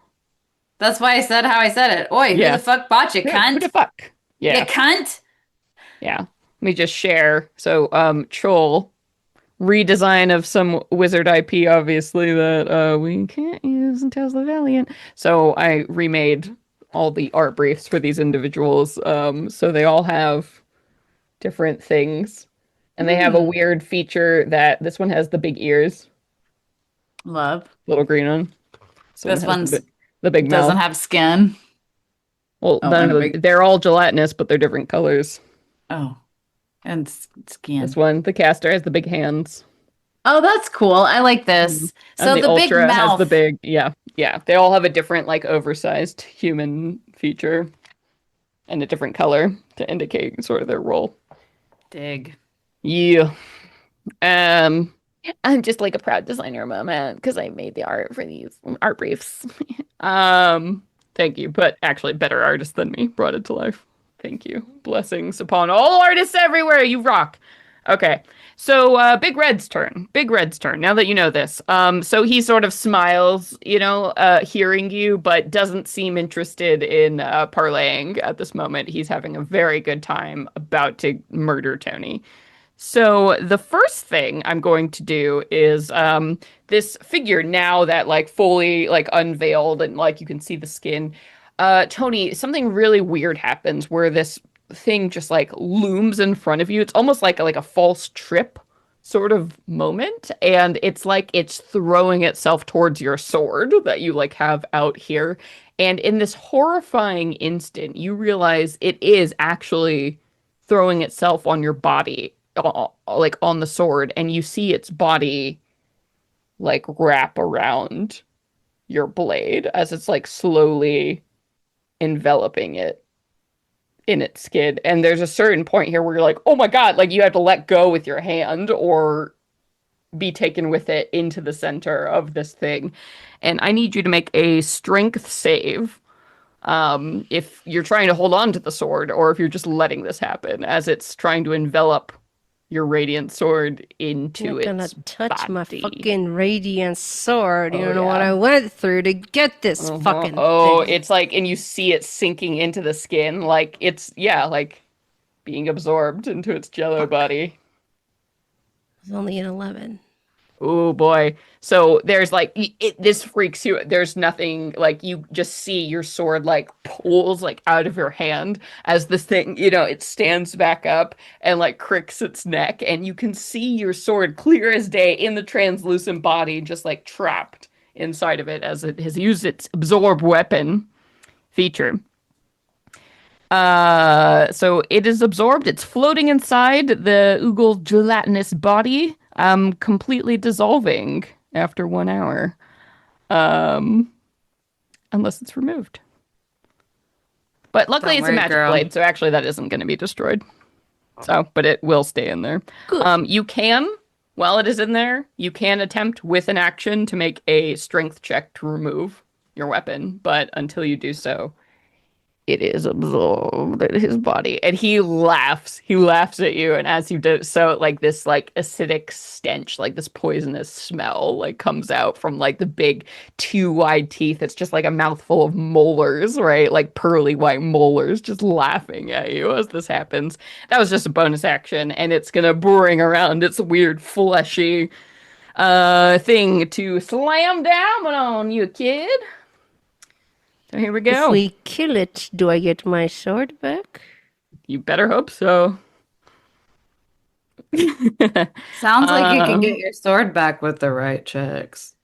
That's why I said how I said it. Oi, who the yeah. fuck bought you, Yeah, who the cunt? fuck? You Yeah. cunt? Yeah. Let me just share. So troll redesign of some wizard IP, obviously, that we can't use until the Valiant. So I remade all the art briefs for these individuals. So they all have different things. And they have a weird feature that this one has the big ears, Love. little green one. This one This has one's the big doesn't mouth. have skin. Well, Oh, and a big. they're all gelatinous, but they're different colors. Oh, and This skin. one, the caster, has the big hands. Oh, that's cool. I like Mhm. this. And So the the big ultra has the mouth. big, yeah, yeah. They all have a different, like, oversized human feature and a different color to indicate sort of their role. Dig. Yeah. Um, I'm just like a proud designer moment because I made the art for these art briefs. Thank you, but actually, better artist than me brought it to life. Thank you. Blessings upon all artists everywhere. You rock. Okay. So, Big Red's turn. Big Red's turn. Now that you know this. So he sort of smiles, hearing you, but doesn't seem interested in parlaying at this moment. He's having a very good time about to murder Tony. So the first thing I'm going to do is this figure now that like fully like unveiled and like you can see the skin. Tony, something really weird happens where this thing just like looms in front of you. It's almost like a false trip sort of moment, and it's like it's throwing itself towards your sword that you like have out here. And in this horrifying instant, you realize it is actually throwing itself on your body, like on the sword, and you see its body like wrap around your blade as it's like slowly enveloping it in its skin. And there's a certain point here where you're like, oh my God, like you have to let go with your hand or be taken with it into the center of this thing. And I need you to make a strength save. If you're trying to hold on to the sword or if you're just letting this happen as it's trying to envelop your radiant sword into You're not gonna its touch my body. fucking radiant sword. You Oh, don't know what yeah. I went through to get this fucking Oh, thing. it's like, and you see it sinking into the skin, like it's, yeah, like being absorbed into its jello body. It's only an 11. Oh boy. So there's like this freaks you. There's nothing like you just see your sword like pulls like out of your hand as this thing, it stands back up and like cricks its neck and you can see your sword clear as day in the translucent body just like trapped inside of it as it has used its absorb weapon feature. So it is absorbed. It's floating inside the Oogle gelatinous body, completely dissolving after 1 hour, um, unless it's removed. But luckily, Don't it's a worry, magic girl. blade, so actually that isn't going to be destroyed. So, but it will stay in there. Good. You can, while it is in there, you can attempt with an action to make a strength check to remove your weapon, but until you do so, It is absorbed in his body. And he laughs. He laughs at you. And as you do so, like this like acidic stench, like this poisonous smell, like comes out from like the big two wide teeth. It's just like a mouthful of molars, right? Like pearly white molars just laughing at you as this happens. That was just a bonus action, and it's gonna bring around its weird fleshy thing to slam down on you, kid. So here we If go. we kill it, do I get my sword back? You better hope so. Sounds like you can get your sword back with the right checks.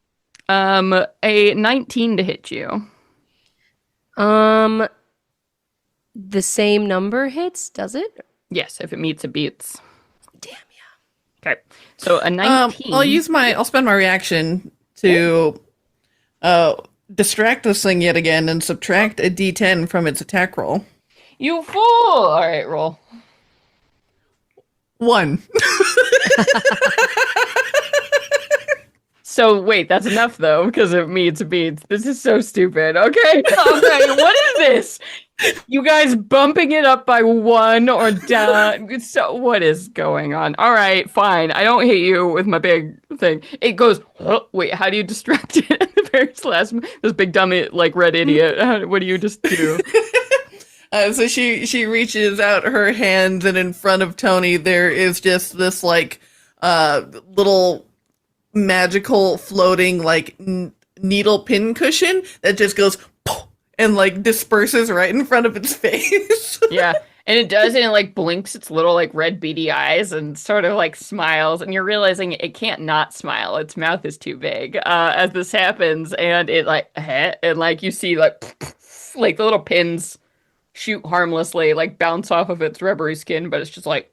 A 19 to hit you. The same number hits, does it? Yes, if it meets, it beats. Damn, Okay, so a 19. I'll spend my reaction to distract this thing yet again and subtract a d10 from its attack roll. You fool! All right, roll. 1. So wait, that's enough though, because it meets, it beats. This is so stupid. Okay, okay, what is this? You guys bumping it up by 1 or down? So what is going on? All right, fine. I don't hit you with my big thing. It goes. Oh, wait, how do you distract it? At the very last, this big dummy, like red idiot. What do you just do? So she reaches out her hands, and in front of Tony there is just this like little magical floating like needle pin cushion that just goes and like disperses right in front of its face. Yeah. And it does, and it like blinks its little like red beady eyes and sort of like smiles, and you're realizing it can't not smile. Its mouth is too big as this happens, and it like and like you see like the little pins shoot harmlessly, like bounce off of its rubbery skin, but it's just like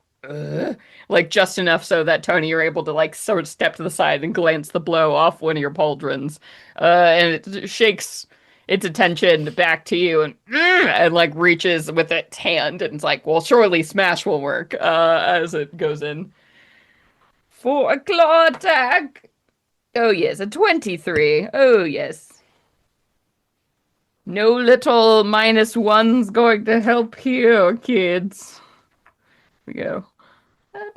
just enough so that Tony, you're able to like sort of step to the side and glance the blow off one of your pauldrons, and it shakes its attention back to you and like reaches with its hand and it's like, well, surely smash will work as it goes in for a claw attack. Oh yes, a 23. Oh yes. No little -1's going to help here, kids. Here we go. 9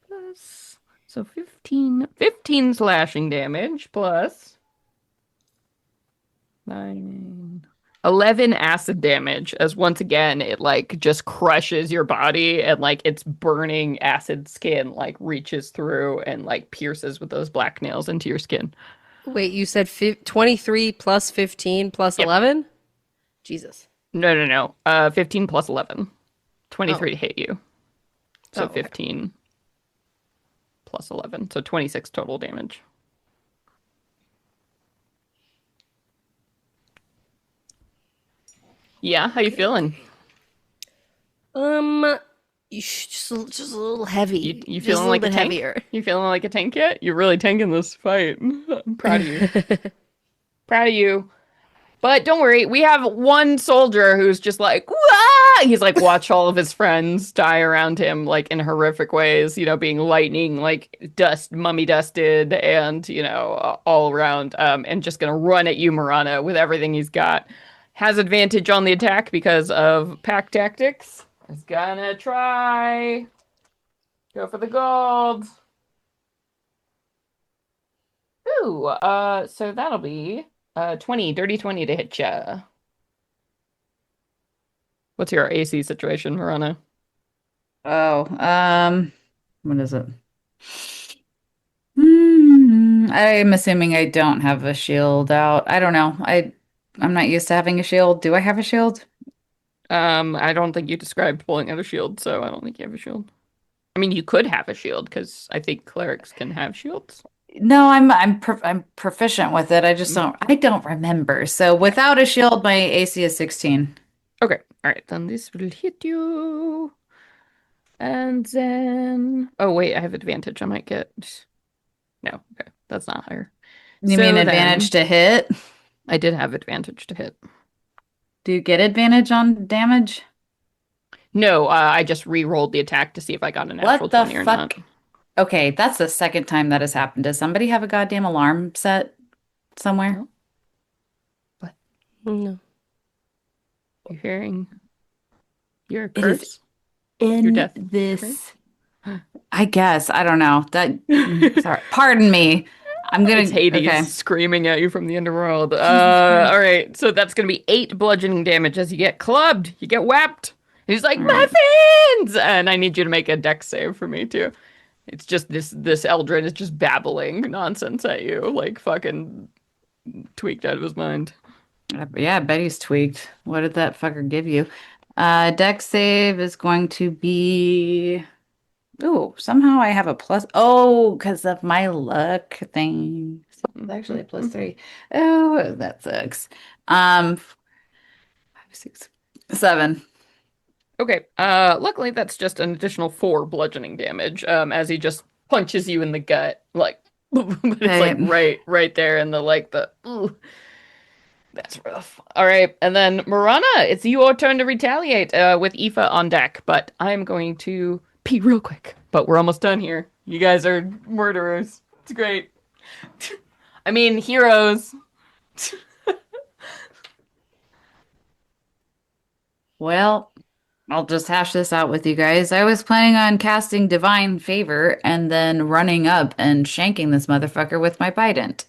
plus, so 15 slashing damage plus 9, 11 acid damage, as once again it like just crushes your body and like its burning acid skin like reaches through and like pierces with those black nails into your skin. Wait, you said 23 plus 15 plus 11? Jesus. No. 15 plus 11. 23 to hit you. So okay. 15 plus 11. So 26 total damage. Yeah, how you feeling? Just a little heavy. You Just feeling like a bit tank? heavier. You feeling like a tank yet? You're really tanking this fight. I'm proud of you. Proud of you. But don't worry, we have one soldier who's just like, wah! He's like watched all of his friends die around him, like in horrific ways, you know, being lightning, like mummy dusted, and you know, all around, and just gonna run at you, Marana, with everything he's got. Has advantage on the attack because of pack tactics. Is gonna try. Go for the gold. Ooh, so that'll be 20, dirty 20 to hit ya. What's your AC situation, Marana? Oh, what is it? I'm assuming I don't have a shield out. I don't know. I'm not used to having a shield. Do I have a shield? I don't think you described pulling out a shield, so I don't think you have a shield. I mean, you could have a shield because I think clerics can have shields. No, I'm proficient with it. I just don't remember. So without a shield, my AC is 16. Okay, all right, then this will hit you. And then oh wait, I have advantage. I might get no, okay, that's not higher. You mean advantage to hit? I did have advantage to hit. Do you get advantage on damage? No, I just re-rolled the attack to see if I got a natural 20 or not. Okay, that's the second time that has happened. Does somebody have a goddamn alarm set? somewhere? No. You're hearing your It is curse? Your in death this. I guess. I don't know. Sorry. Pardon me. I'm It's gonna. Hades Okay. screaming at you from the underworld. Jesus Christ. All right. So that's gonna be 8 bludgeoning damage as you get clubbed. You get whapped. He's like, All right. muffins! And I need you to make a dex save for me too. It's just this Eldrin is just babbling nonsense at you, like fucking tweaked out of his mind. Yeah, I bet he's tweaked. What did that fucker give you? Dex save is going to be. Oh, somehow I have a plus. Oh, because of my luck thing. So it's actually a plus 3. Oh, that sucks. 5, 6, 7. Okay. Luckily that's just an additional 4 bludgeoning damage. As he just punches you in the gut, like, but it's like right there in the ooh. That's rough. All right, and then Marana, it's your turn to retaliate with Aoife on deck, but I'm going to pee real quick. But we're almost done here. You guys are murderers. It's great. I mean, heroes. Well, I'll just hash this out with you guys. I was planning on casting Divine Favor and then running up and shanking this motherfucker with my Bident.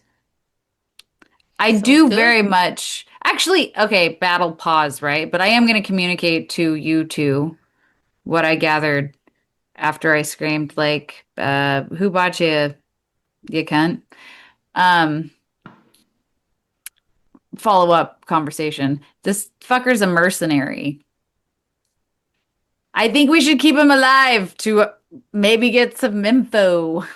I do very much. Actually, okay, battle pause, right? But I am going to communicate to you two what I gathered after I screamed, like, who bought you cunt? Follow-up conversation. This fucker's a mercenary. I think we should keep him alive to maybe get some info.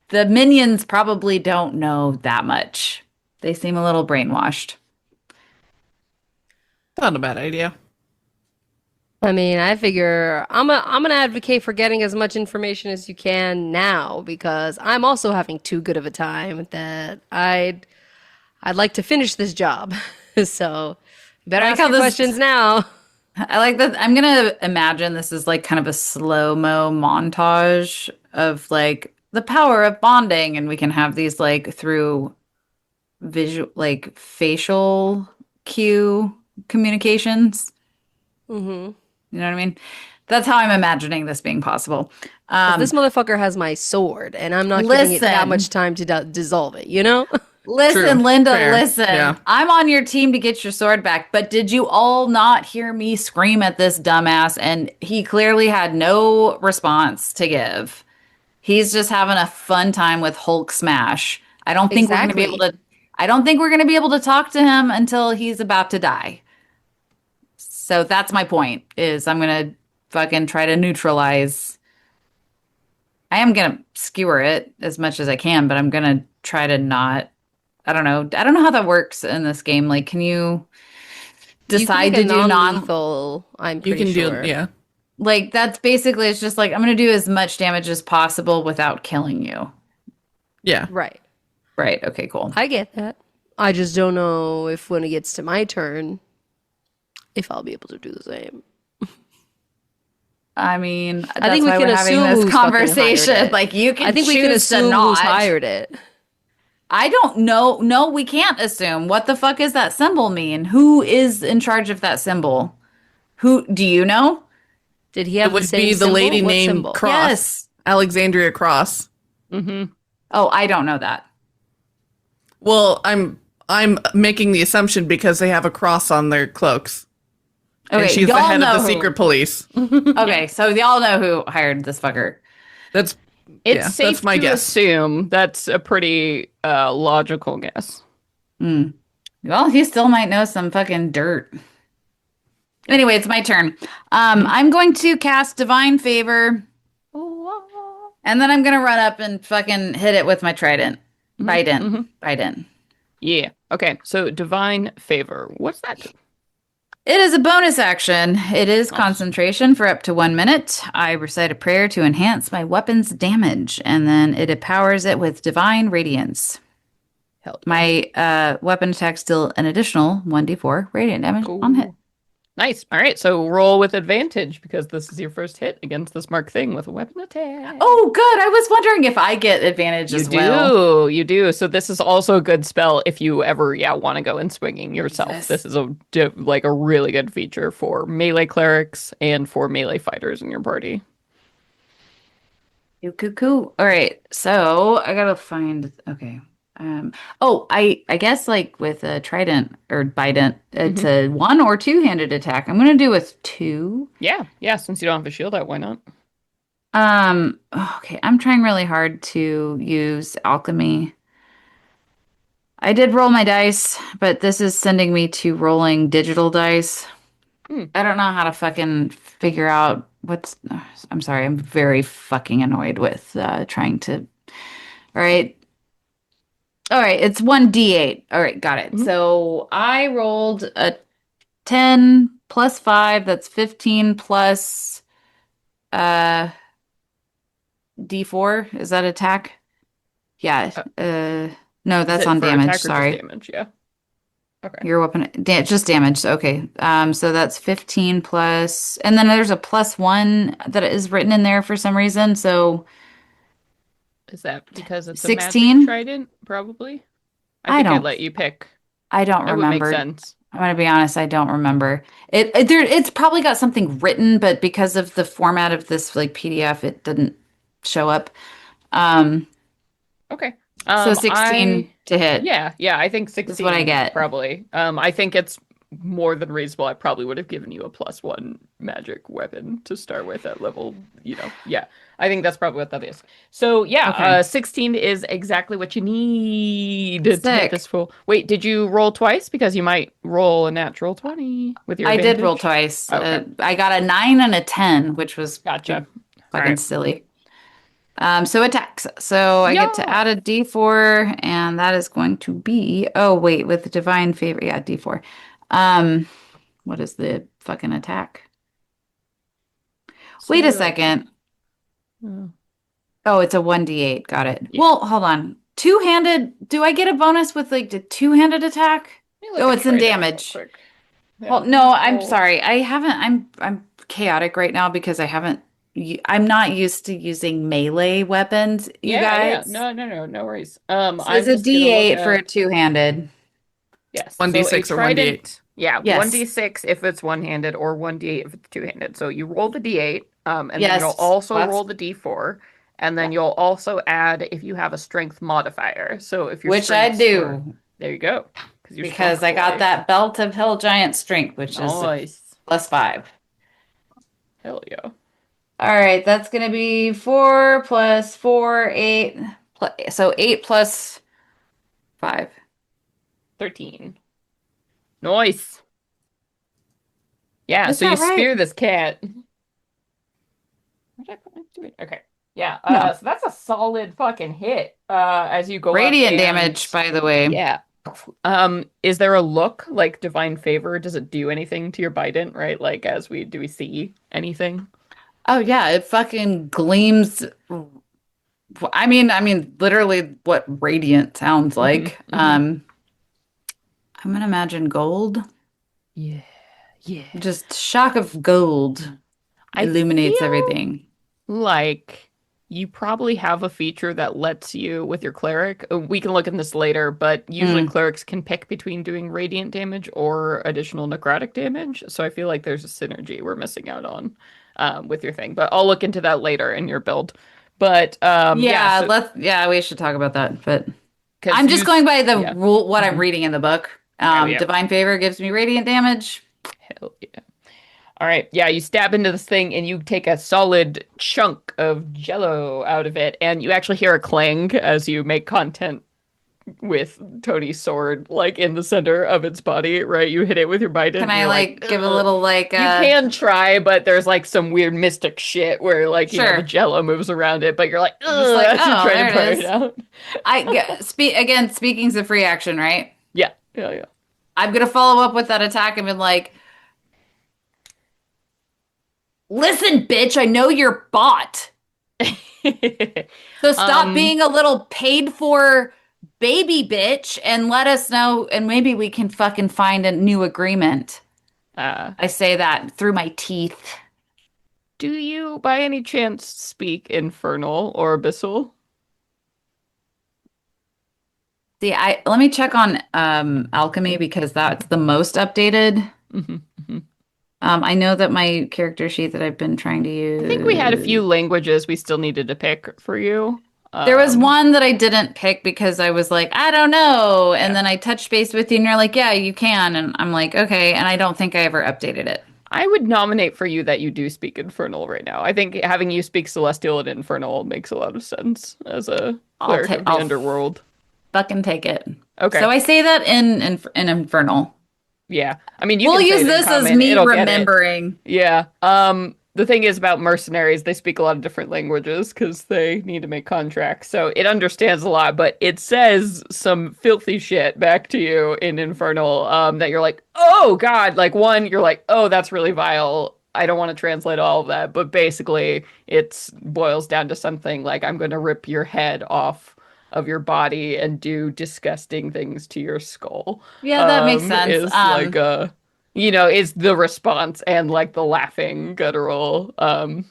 The minions probably don't know that much. They seem a little brainwashed. Not a bad idea. I mean, I figure I'm gonna advocate for getting as much information as you can now because I'm also having too good of a time that I'd like to finish this job. So you better ask your questions now. I like that. I'm gonna imagine this is like kind of a slow-mo montage of like the power of bonding, and we can have these like through visual, like facial cue communications. Mm-hmm. You know what I mean? That's how I'm imagining this being possible. This motherfucker has my sword, and I'm not giving it that much time to dissolve it, you know? Listen, True. Linda, Fair. listen. Yeah. I'm on your team to get your sword back, but did you all not hear me scream at this dumbass? And he clearly had no response to give. He's just having a fun time with Hulk smash. I don't think we're going to be able to. I don't think we're going to be able to talk to him until he's about to die. So that's my point. Is I'm going to fucking try to neutralize. I am going to skewer it as much as I can, but I'm going to try to not. I don't know. I don't know how that works in this game. Like, can you decide to do non-lethal? I'm pretty sure. Yeah. Like, that's basically, it's just like, I'm going to do as much damage as possible without killing you. Yeah. Right. Right. Okay, cool. I get that. I just don't know if when it gets to my turn, if I'll be able to do the same. I mean, that's I think we why can we're having assume this conversation. Like, you can I think we can assume who's hired it. I don't know. No, we can't assume. What the fuck is that symbol mean? Who is in charge of that symbol? Who do you know? Did he have It would the same be the symbol? lady What named symbol? Cross. Yes. Alexandria Cross. Mm-hmm. Oh, I don't know that. Well, I'm making the assumption because they have a cross on their cloaks. Okay, And she's the y'all head know of the who. secret police. Okay, so y'all know who hired this fucker. It's safe that's my to guess. assume that's a pretty logical guess. Well, he still might know some fucking dirt. Anyway, it's my turn. I'm going to cast Divine Favor. And then I'm going to run up and fucking hit it with my trident. Bident. Yeah. Okay. So divine favor. What's that? It is a bonus action. It is concentration for up to 1 minute. I recite a prayer to enhance my weapon's damage, and then it empowers it with divine radiance. My weapon attacks deal an additional 1d4 radiant damage on hit. Nice. All right, so roll with advantage because this is your first hit against this mark thing with a weapon attack. Oh, good. I was wondering if I get advantage as well. You do. So this is also a good spell if you ever, want to go in swinging yourself. Jesus. This is like a really good feature for melee clerics and for melee fighters in your party. Cool. All right. So I gotta find. Okay. I guess like with a trident or bident, it's a one or two-handed attack. I'm gonna do with two. Yeah. Since you don't have a shield out, why not? Okay. I'm trying really hard to use alchemy. I did roll my dice, but this is sending me to rolling digital dice. I don't know how to fucking figure out I'm sorry, I'm very fucking annoyed with trying to. All right. All right, it's 1d8. All right, got it. So I rolled a 10 plus 5, that's 15 plus d4. Is that attack? Yeah. No, that's on damage. Sorry. Damage, yeah. Okay. Your weapon, just damage. Okay. So that's 15 plus, and then there's a +1 that is written in there for some reason. So is that because it's 16? A magic trident? Probably. I think I'd let you pick. I don't remember. That would make sense. I'm gonna be honest. I don't remember. It's probably got something written, but because of the format of this like PDF, it didn't show up. Okay. So 16 to hit. Yeah, I think 16 is what I get. Probably. I think it's more than reasonable. I probably would have given you a +1 magic weapon to start with at level, Yeah, I think that's probably what that is. So, yeah, 16 is exactly what you need to hit this full. Wait, did you roll twice? Because you might roll a natural 20 with your advantage. I did roll twice. Okay. I got a 9 and a 10, which was fucking silly. So attacks. So I get to add a d4, and that is going to be, with the divine favor. Yeah, d4. What is the fucking attack? Wait a second. Oh, it's a 1d8. Got it. Yeah. Well, hold on. Two-handed. Do I get a bonus with like the two-handed attack? It's in damage. Yeah. Well, no, I'm sorry. I haven't. I'm chaotic right now because I'm not used to using melee weapons, you guys. Yeah. No worries. So it's a D8 for a two-handed. Yes. 1d6 or 1d8. Yeah, yes. 1d6 if it's one-handed or 1d8 if it's two-handed. So you roll the d8, and then you'll also roll the d4, and then you'll also add if you have a strength modifier. So if you're I do. There you go. Because I got that belt of hill giant strength, which is +5. Hell yeah. All right, that's going to be 4 plus 4, 8. So 8 plus 5. 13. Nice. Yeah, so you spear this cat. Okay. Yeah, so that's a solid fucking hit as you go Radiant damage, by the way. Yeah. Is there a look like divine favor? Does it do anything to your bident, right? Like do we see anything? Oh yeah, it fucking gleams. I mean, literally what radiant sounds like. I'm gonna imagine gold. Yeah. Just shock of gold illuminates everything. Like you probably have a feature that lets you with your cleric. We can look at this later, but usually clerics can pick between doing radiant damage or additional necrotic damage. So I feel like there's a synergy we're missing out on. With your thing, but I'll look into that later in your build. But we should talk about that. But I'm just going by the rule, what I'm reading in the book. Divine favor gives me radiant damage. Hell yeah! All right, you stab into this thing and you take a solid chunk of jello out of it, and you actually hear a clang as you make content with Tony's sword, like in the center of its body, right? You hit it with your bident. Can I give a little You can try, but there's like some weird mystic shit where the jello moves around it, but you're like, there it is. Out. Speaking's a free action, right? Yeah. I'm gonna follow up with that attack and be like, listen, bitch, I know you're bought. So stop being a little paid for baby bitch and let us know, and maybe we can fucking find a new agreement. I say that through my teeth. Do you, by any chance, speak Infernal or Abyssal? See, let me check on alchemy because that's the most updated. Mm-hmm. I know that my character sheet that I've been trying to use. I think we had a few languages we still needed to pick for you. There was one that I didn't pick because I was like, I don't know. And then I touched base with you and you're like, yeah, you can. And I'm like, okay. And I don't think I ever updated it. I would nominate for you that you do speak Infernal right now. I think having you speak Celestial and Infernal makes a lot of sense as a cleric of the underworld. Fucking take it. Okay. So I say that in Infernal. Yeah. I mean, we'll use this as me remembering. Yeah. The thing is about mercenaries, they speak a lot of different languages because they need to make contracts. So it understands a lot, but it says some filthy shit back to you in Infernal that you're like, oh God, like one, you're like, oh, that's really vile. I don't want to translate all of that. But basically it boils down to something like, I'm going to rip your head off of your body and do disgusting things to your skull. Yeah, that makes sense. Is like is the response and like the laughing guttural. I'm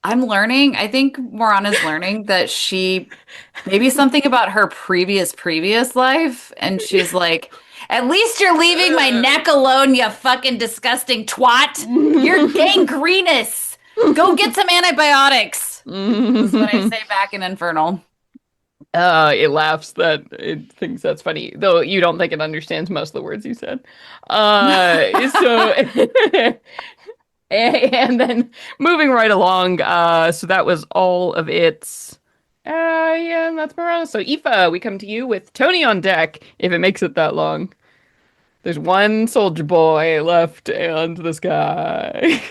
learning. I think Morana's learning that she maybe something about her previous life, and she's like, at least you're leaving my neck alone, you fucking disgusting twat. You're gangrenous. Go get some antibiotics. That's what I say back in Infernal. It laughs that it thinks that's funny, though you don't think it understands most of the words you said. So and then moving right along, so that was all of its yeah, and that's Morana. So Aoife, we come to you with Tony on deck, if it makes it that long. There's one soldier boy left and this guy.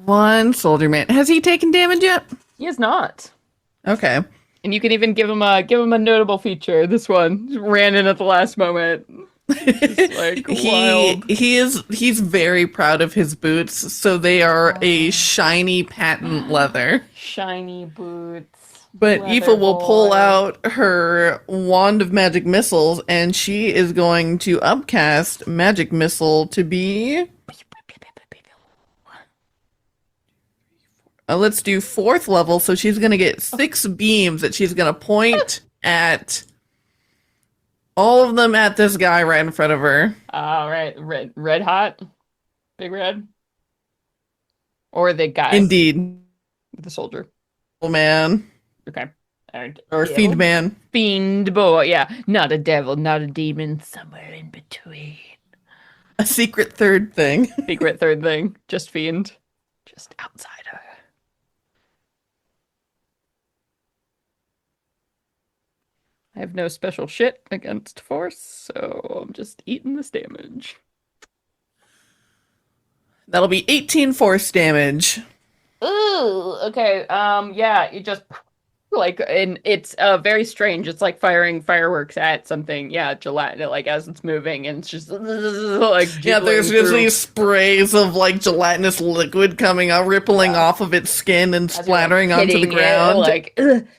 One soldier man. Has he taken damage yet? He has not. Okay. And you can even give him a notable feature. This one ran in at the last moment. Just like wild. He's very proud of his boots, so they are a shiny patent leather. Shiny boots. But Aoife will pull out her wand of magic missiles, and she is going to upcast magic missile to be. Let's do 4th level, so she's going to get 6 beams that she's going to point at all of them at this guy right in front of her. All right, red hot, big red, or the guy. Indeed, the soldier. Oh man. Okay. Or fiend man. Fiend boy, yeah. Not a devil, not a demon, somewhere in between. A secret third thing. Secret third thing. Just fiend. Just outsider. I have no special shit against force, so I'm just eating this damage. That'll be 18 force damage. Ooh, okay. Yeah, you just like, and it's very strange. It's like firing fireworks at something. Yeah, gelatin, like as it's moving, and it's just like yeah. There's just these sprays of like gelatinous liquid coming out, rippling off of its skin and splattering onto the ground.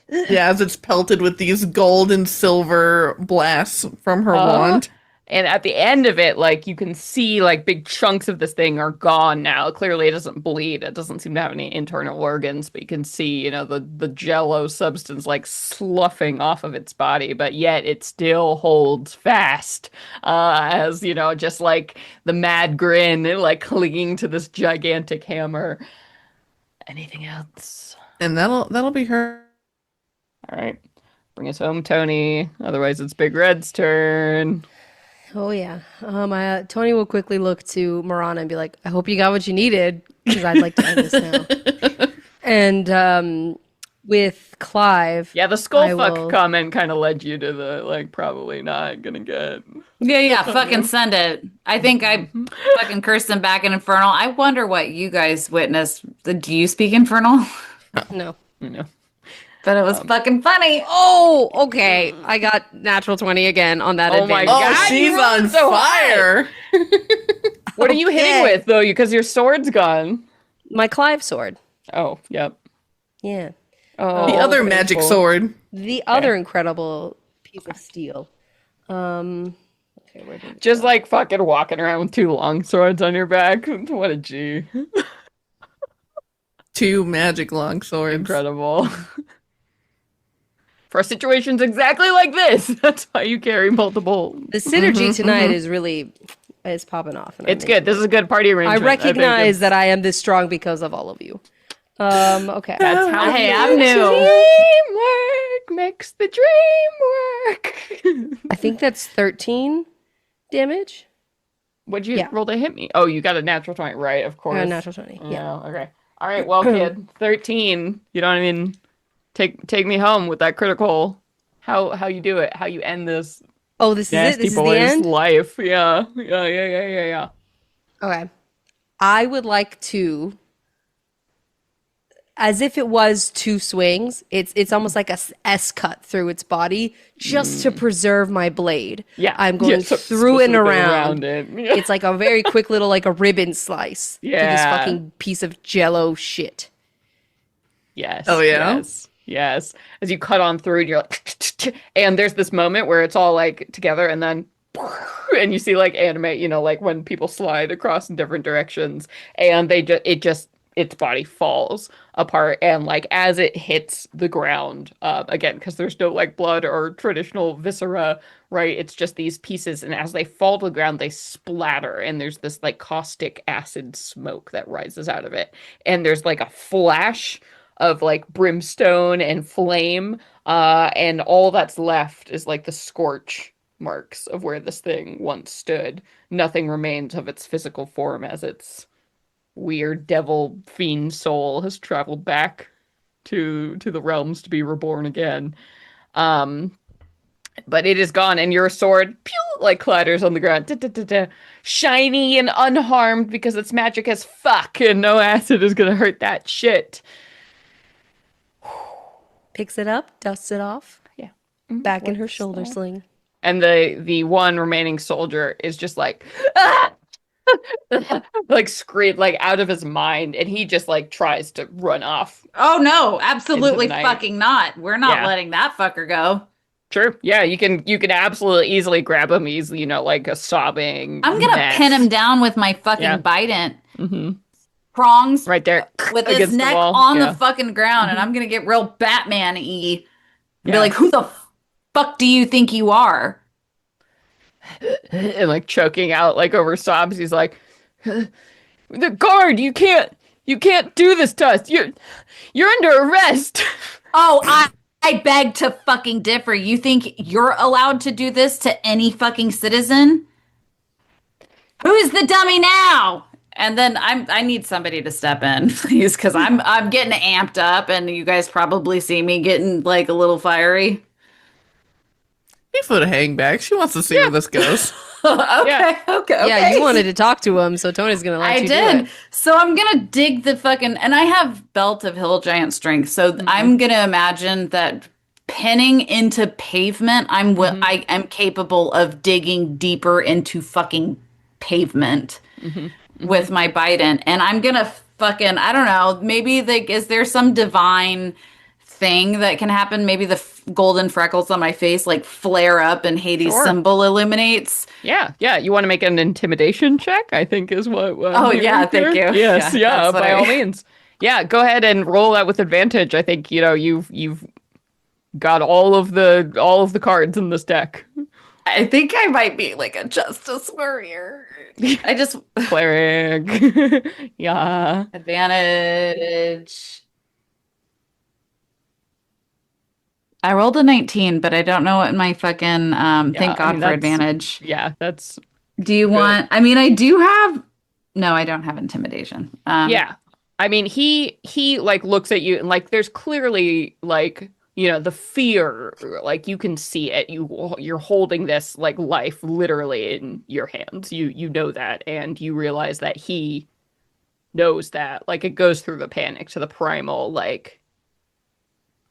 Yeah, as it's pelted with these gold and silver blasts from her wand. And at the end of it, like, you can see, like, big chunks of this thing are gone now. Clearly, it doesn't bleed. It doesn't seem to have any internal organs, but you can see, you know, the jello substance, like, sloughing off of its body. But yet, it still holds fast as, you know, just, like, the mad grin, like, clinging to this gigantic hammer. Anything else? And that'll be her. All right. Bring us home, Tony. Otherwise, it's Big Red's turn. Oh yeah. Tony will quickly look to Morana and be like, "I hope you got what you needed, because I'd like to end this now." And with Clive, yeah, the skull fuck comment kind of led you to the like probably not gonna get. Yeah, fucking send it. I think I fucking cursed him back in Infernal. I wonder what you guys witnessed. Do you speak Infernal? No. No. But it was fucking funny. Oh, okay. I got natural 20 again on that advantage. My God, oh, she's on fire. What are you hitting with, though? Because your sword's gone. My Clive sword. Oh, yep. Yeah. Oh, the other magic sword. The other incredible piece of steel. Let's Okay, where did it Just go? like fucking walking around with 2 long swords on your back. What a G. 2 magic longswords. Incredible. For situations exactly like this. That's why you carry multiple. The synergy tonight is popping off. And It's good. This is a good party I arrangement. recognize that I am this strong because of all of you. Okay. That's how Hey, I'm new. teamwork makes the dream work. I think that's 13 damage. What'd you Yeah. roll to hit me? Oh, you got a natural 20, right? Of course. Natural 20. Yeah. Oh, okay. All right. Well, kid, 13. You know what I mean? Take me home with that critical. How you do it? How you end this Oh, this is it. nasty This is the boy's end. life? Yeah. Okay. I would like to, as if it was 2 swings, it's almost like a S cut through its body just to preserve my blade. Yeah. I'm going so through and specifically around. it. It's like a very quick little, like a ribbon slice through this Yeah. fucking piece of jello shit. Oh, Oh yeah? yes. As you cut on through, and you're like, and there's this moment where it's all like together, and then, and you see like anime, like when people slide across in different directions, and its body falls apart, and like as it hits the ground, again, because there's no like blood or traditional viscera, right? It's just these pieces, and as they fall to the ground, they splatter, and there's this like caustic acid smoke that rises out of it, and there's like a flash of like brimstone and flame, and all that's left is like the scorch marks of where this thing once stood. Nothing remains of its physical form as its weird devil fiend soul has traveled back to the realms to be reborn again. But it is gone, and your sword pew, like clatters on the ground, shiny and unharmed because it's magic as fuck, and no acid is gonna hurt that shit. Picks it up, dusts it off, Yeah. back in her shoulder sling. And the one remaining soldier is just like, ah! Like scream, like out of his mind, and he just like tries to run off. Oh no, absolutely night. fucking not. We're not Yeah. letting that fucker go. Sure, yeah, you can absolutely easily grab him easily, like a sobbing. I'm gonna mess. pin him down with my fucking Yeah. bident Mm-hmm. prongs Right there with his against the neck wall. on Yeah. the fucking ground, and I'm gonna get real Batman-y and be Yeah. like, "Who the fuck do you think you are?" And like choking out like over sobs. He's like, the guard, you can't do this to us. You're under arrest. Oh, I beg to fucking differ. You think you're allowed to do this to any fucking citizen? Who's the dummy now? And then I need somebody to step in, please, because I'm getting amped up, and you guys probably see me getting like a little fiery. He put a hang back. She wants to see where this goes. Okay. Yeah, you wanted to talk to him, so Tony's gonna let I you do did. it. So I'm gonna dig the fucking, and I have Belt of Hill Giant Strength. So I'm gonna imagine that pinning into pavement, I am capable of digging deeper into fucking pavement with my bident, and I'm gonna fucking, I don't know, maybe like, is there some divine thing that can happen? Maybe the golden freckles on my face like flare up and Hades' symbol illuminates. Yeah. You want to make an intimidation check? I think is what. Oh yeah, thank you. Yes, yeah, that's what by all means. Yeah, go ahead and roll that with advantage. I think you've got all of the cards in this deck. I think I might be like a justice warrior. I just Cleric. Yeah. advantage. I rolled a 19, but I don't know what my fucking thank God for that's- advantage. Yeah, that's Do you want? I mean, I do have. No, I don't have intimidation. yeah. I mean, he like looks at you and like there's clearly like, the fear, like you can see it. You're holding this like life literally in your hands. You know that, and you realize that he knows that. Like it goes through the panic to the primal like,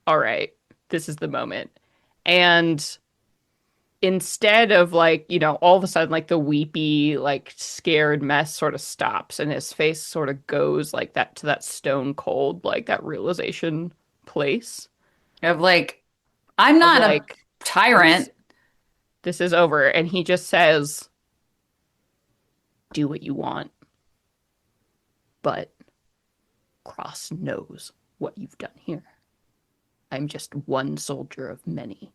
all right, this is the moment. And instead of like, all of a sudden like the weepy, like scared mess sort of stops and his face sort of goes like that to that stone cold, like that realization place of like, I'm not like a tyrant. this is over. And he just says, do what you want. But Cross knows what you've done here. I'm just one soldier of many.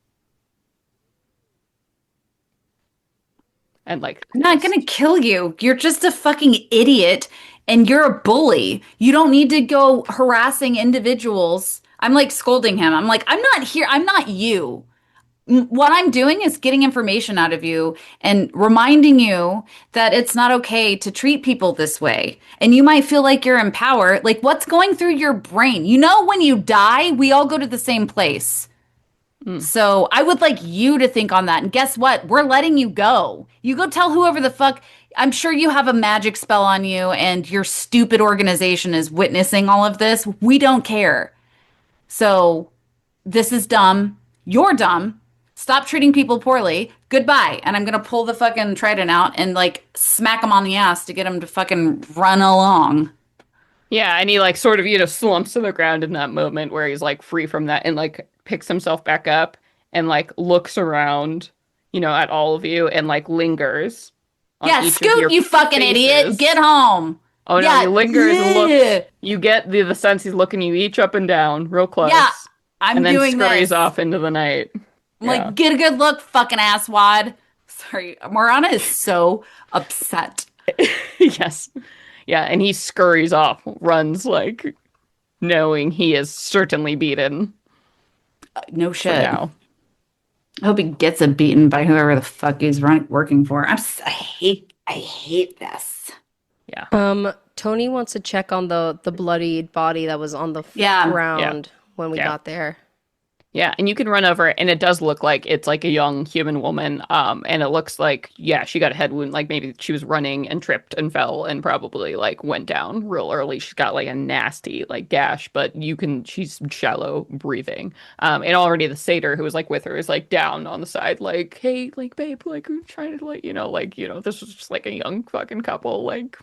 And like, I'm not gonna kill you. You're just a fucking idiot and you're a bully. You don't need to go harassing individuals. I'm like scolding him. I'm like, I'm not here. I'm not you. What I'm doing is getting information out of you and reminding you that it's not okay to treat people this way. And you might feel like you're in power. Like, what's going through your brain? You know, when you die, we all go to the same place. So I would like you to think on that. And guess what? We're letting you go. You go tell whoever the fuck. I'm sure you have a magic spell on you and your stupid organization is witnessing all of this. We don't care. So this is dumb. You're dumb. Stop treating people poorly. Goodbye. And I'm going to pull the fucking trident out and like smack him on the ass to get him to fucking run along. yeah, and he like sort of, slumps to the ground in that moment where he's like free from that and like picks himself back up and like looks around, at all of you and like lingers on Yeah, each of scoot, your you fucking idiot. faces. Get home. Oh no, Yeah, he lingers and yeah. looks. You get the sense he's looking you each up and down real close. Yeah, I'm and then doing scurries this. off into the night. I'm like, get a good look, fucking asswad. Sorry, Morana is so upset. Yes. Yeah, and he scurries off, runs like knowing he is certainly beaten No for shit. now. I hope he gets a beaten by whoever the fuck he's working for. I hate this. Yeah. Tony wants to check on the bloodied body that was on the Yeah. ground when we Yeah. got there. Yeah, and you can run over it, and it does look like it's like a young human woman. And it looks like, yeah, she got a head wound, like maybe she was running and tripped and fell and probably like went down real early. She's got like a nasty like gash, but she's shallow breathing. And already the satyr who was like with her is like down on the side, like, hey, like, babe, like, I'm trying to this was just like a young fucking couple, like,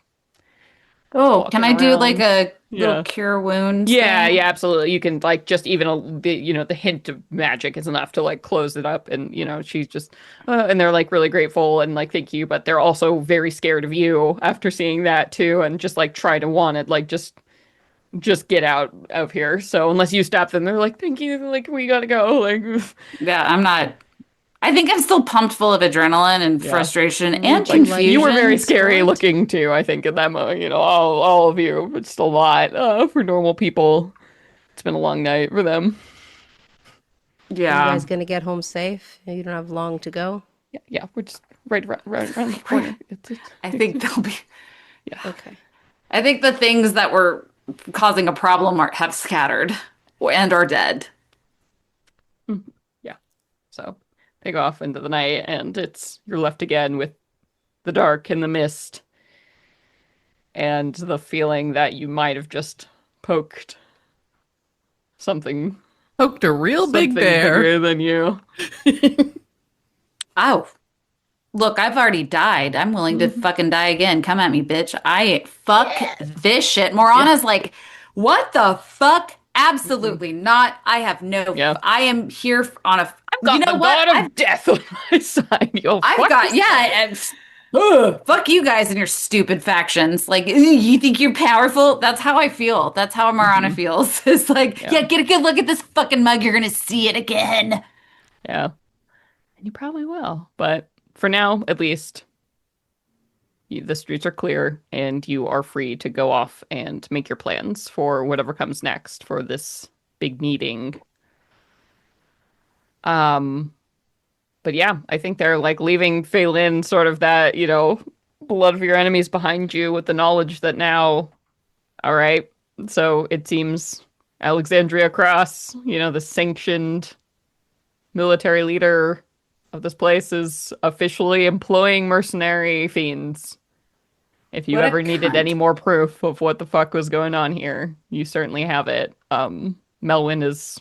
Oh, can I walking do like around. a little Yeah. cure wound Yeah, thing? yeah, absolutely. You can like just even a bit, the hint of magic is enough to like close it up, and she's just, and they're like really grateful and like thank you, but they're also very scared of you after seeing that too, and just like try to want it, like just get out of here. So unless you stop them, they're like thank you, like we gotta go, like Yeah, I'm not. I think I'm still pumped full of adrenaline and Yeah. frustration and Like, confusion. you were very scary What? looking too. I think at that moment, all of you, but still not for normal people. It's been a long night for them. Are you Yeah. guys gonna get home safe? You don't have long to go. Yeah, we're just right around the corner. I think they'll be. Okay. I think the things that were causing a problem have scattered and are dead. Yeah. So they go off into the night, and you're left again with the dark and the mist, and the feeling that you might have just poked something Poked a real big something bear. bigger than you. Oh, look, I've already died. I'm willing to fucking die again. Come at me, bitch. Fuck this shit. Morana's like, what the fuck? Absolutely not. I have no. Yeah. I am here on a. Got You know the what? god of death on my side. I've got fuck you guys and your stupid factions. Like you think you're powerful? That's how I feel. That's how Marana feels. It's like, yeah, get a good look at this fucking mug. You're gonna see it again. Yeah. And you probably will. But for now, at least, the streets are clear and you are free to go off and make your plans for whatever comes next for this big meeting. But yeah, I think they're like leaving Faelyn sort of that, blood of your enemies behind you with the knowledge that now, all right, so it seems Alexandria Cross, the sanctioned military leader of this place is officially employing mercenary fiends. If you What a ever needed cunt. any more proof of what the fuck was going on here, you certainly have it. Melwin is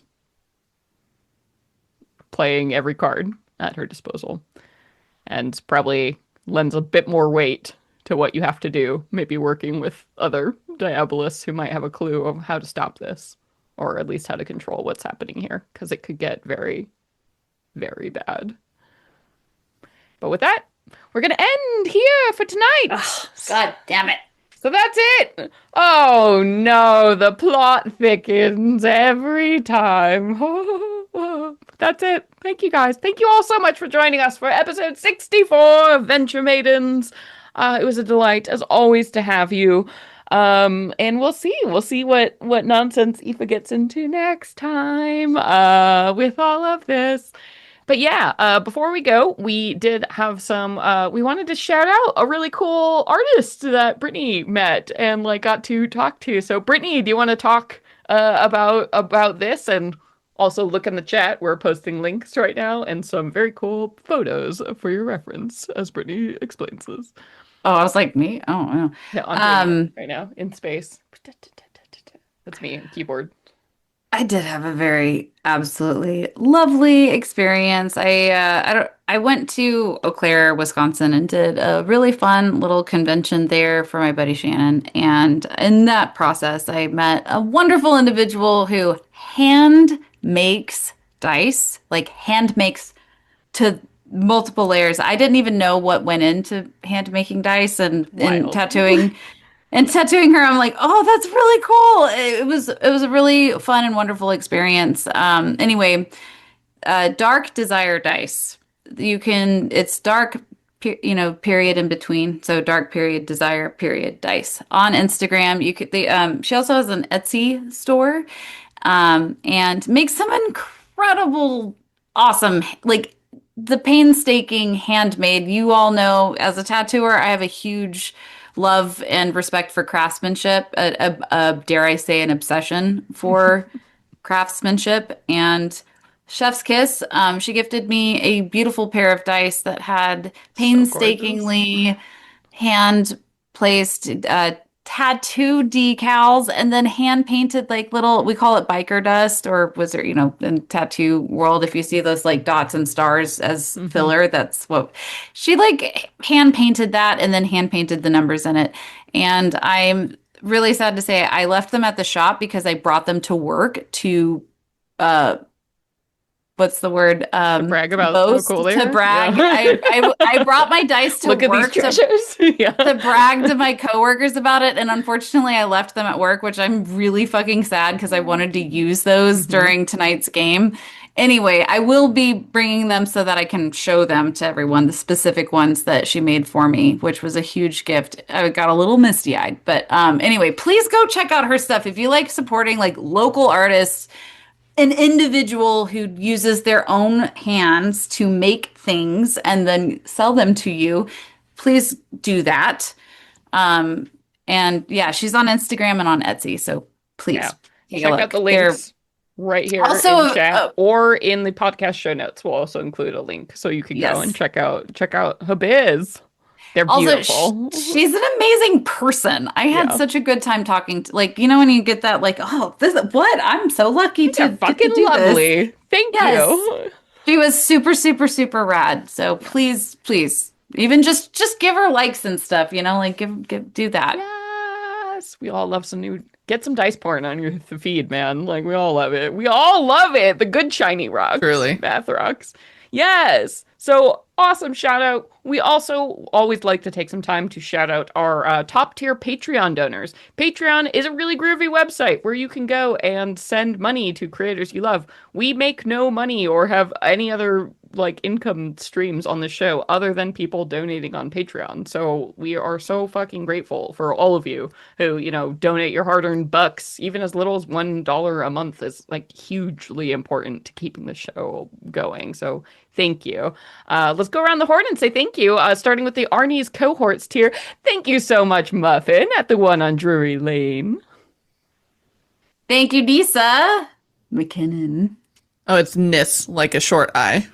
playing every card at her disposal and probably lends a bit more weight to what you have to do, maybe working with other Diabolists who might have a clue of how to stop this, or at least how to control what's happening here, because it could get very, very bad. But with that, we're going to end here for tonight. Ugh, God damn it. So that's it. Oh no, the plot thickens every time. That's it. Thank you guys. Thank you all so much for joining us for episode 64 of Venture Maidens. It was a delight, as always, to have you. And we'll see what nonsense Aoife gets into next time with all of this. But yeah, before we go, we did have some, we wanted to shout out a really cool artist that Brittany met and like got to talk to. So Brittany, do you want to talk about this? And also look in the chat. We're posting links right now and some very cool photos for your reference as Brittany explains this. Oh, I was like, me? Oh, no. No, I'm doing it right now in space. That's me, keyboard. I did have a very absolutely lovely experience. I went to Eau Claire, Wisconsin, and did a really fun little convention there for my buddy Shannon. And in that process, I met a wonderful individual who hand makes dice, like hand makes to multiple layers. I didn't even know what went into hand making dice and tattooing. And tattooing her, I'm like, oh, that's really cool. It was a really fun and wonderful experience. Anyway, Dark Desire dice. It's dark, period in between. So dark period desire period dice on Instagram. She also has an Etsy store, and makes some incredible, awesome, like the painstaking handmade. You all know, as a tattooer, I have a huge love and respect for craftsmanship, dare I say, an obsession for craftsmanship. And chef's kiss, she gifted me a beautiful pair of dice that had painstakingly hand placed tattoo decals and then hand painted like little, we call it biker dust, or was there, in tattoo world, if you see those like dots and stars as filler, that's what she like hand painted that and then hand painted the numbers in it. And I'm really sad to say I left them at the shop because I brought them to work to what's the word? To brag about boast, how cool they are. to brag. Yeah. I brought my dice to Look work at these treasures. to brag to my coworkers about it. And unfortunately, I left them at work, which I'm really fucking sad because I wanted to use those during tonight's game. Anyway, I will be bringing them so that I can show them to everyone, the specific ones that she made for me, which was a huge gift. I got a little misty-eyed. But anyway, please go check out her stuff. If you like supporting like local artists, an individual who uses their own hands to make things and then sell them to you, please do that. And yeah, she's on Instagram and on Etsy, so please check out the links right here also, in chat or in the podcast show notes. We'll also include a link so you can go and check out her biz. They're beautiful. Also, she's an amazing person. I had such a good time talking to, like, when you get that, like, oh, I'm so lucky to fucking do lovely. This. Thank you. She was super, super, super rad. So please, even just give her likes and stuff, like do that. Yes. We all love get some dice porn on your feed, man. Like, we all love it. We all love it. The good shiny rocks. Truly. Math rocks. Yes. So awesome shout out. We also always like to take some time to shout out our top tier Patreon donors. Patreon is a really groovy website where you can go and send money to creators you love. We make no money or have any other like income streams on the show other than people donating on Patreon. So we are so fucking grateful for all of you who, donate your hard-earned bucks. Even as little as $1 a month is like hugely important to keeping the show going. So thank you. Let's go around the horn and say thank you, starting with the Arnie's cohorts tier. Thank you so much, Muffin, at the one on Drury Lane. Thank you, Disa McKinnon. Oh, it's Nis, like a short I.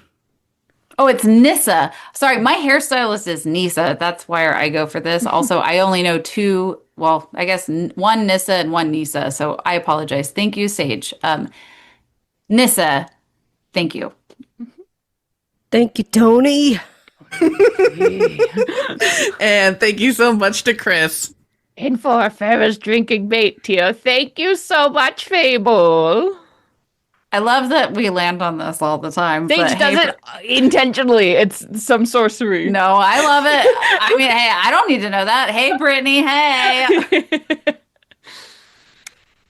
Oh, it's Nissa. Sorry, my hairstylist is Nisa. That's why I go for this. Also, I only know two, well, I guess one Nissa and one Nisa, so I apologize. Thank you, Sage. Nissa, thank you. Thank you, Tony. And thank you so much to Chris. And for our Farrah's drinking bait tier, thank you so much, Fable. I love that we land on this all the time. Sage but does hey, it intentionally. It's some sorcery. No, I love it. I mean, hey, I don't need to know that. Hey, Brittany, hey.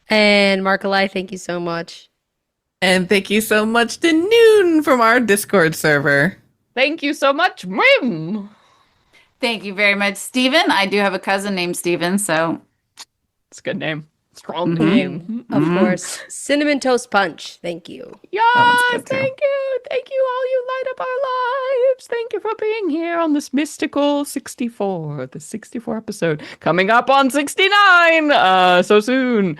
And Markalai, thank you so much. And thank you so much to Noon from our Discord server. Thank you so much, Mim. Thank you very much, Steven. I do have a cousin named Steven, so. It's a good name. Strong name. Of course, Cinnamon Toast Punch. Thank you. Yes, thank you. Thank you all. You light up our lives. Thank you for being here on this mystical 64, the 64 episode. Coming up on 69 so soon.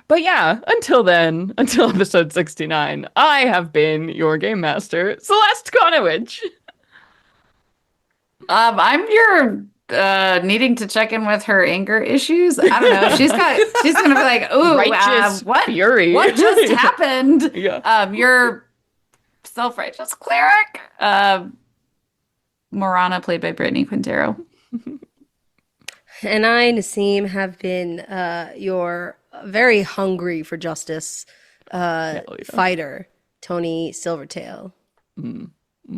But yeah, until then, until episode 69, I have been your game master, Celeste Konowich. I'm your needing to check in with her anger issues. I don't know. She's gonna be like, ooh, Righteous what fury. What just happened? Yeah. Your self-righteous cleric. Morana, played by Brittany Quintero. And I, Nassim, have been your very hungry for justice fighter, Tony Silvertail.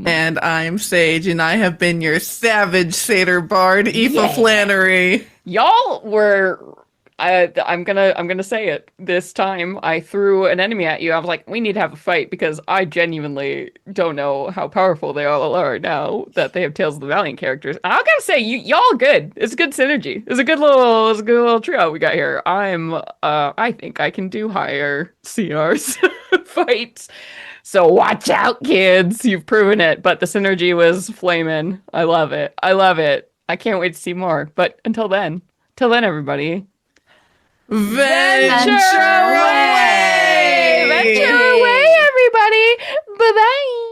And I'm Sage, and I have been your savage satyr bard, Aoife Flannery. Y'all were I'm gonna say it this time. I threw an enemy at you. I was like, we need to have a fight because I genuinely don't know how powerful they all are now that they have Tales of the Valiant characters. And I gotta say, y'all good. It's a good synergy. It's a good little trio we got here. I think I can do higher CRs fights. So watch out, kids. You've proven it. But the synergy was flaming. I love it. I can't wait to see more. But until then, everybody. Venture away! Venture away, everybody. Bye-bye.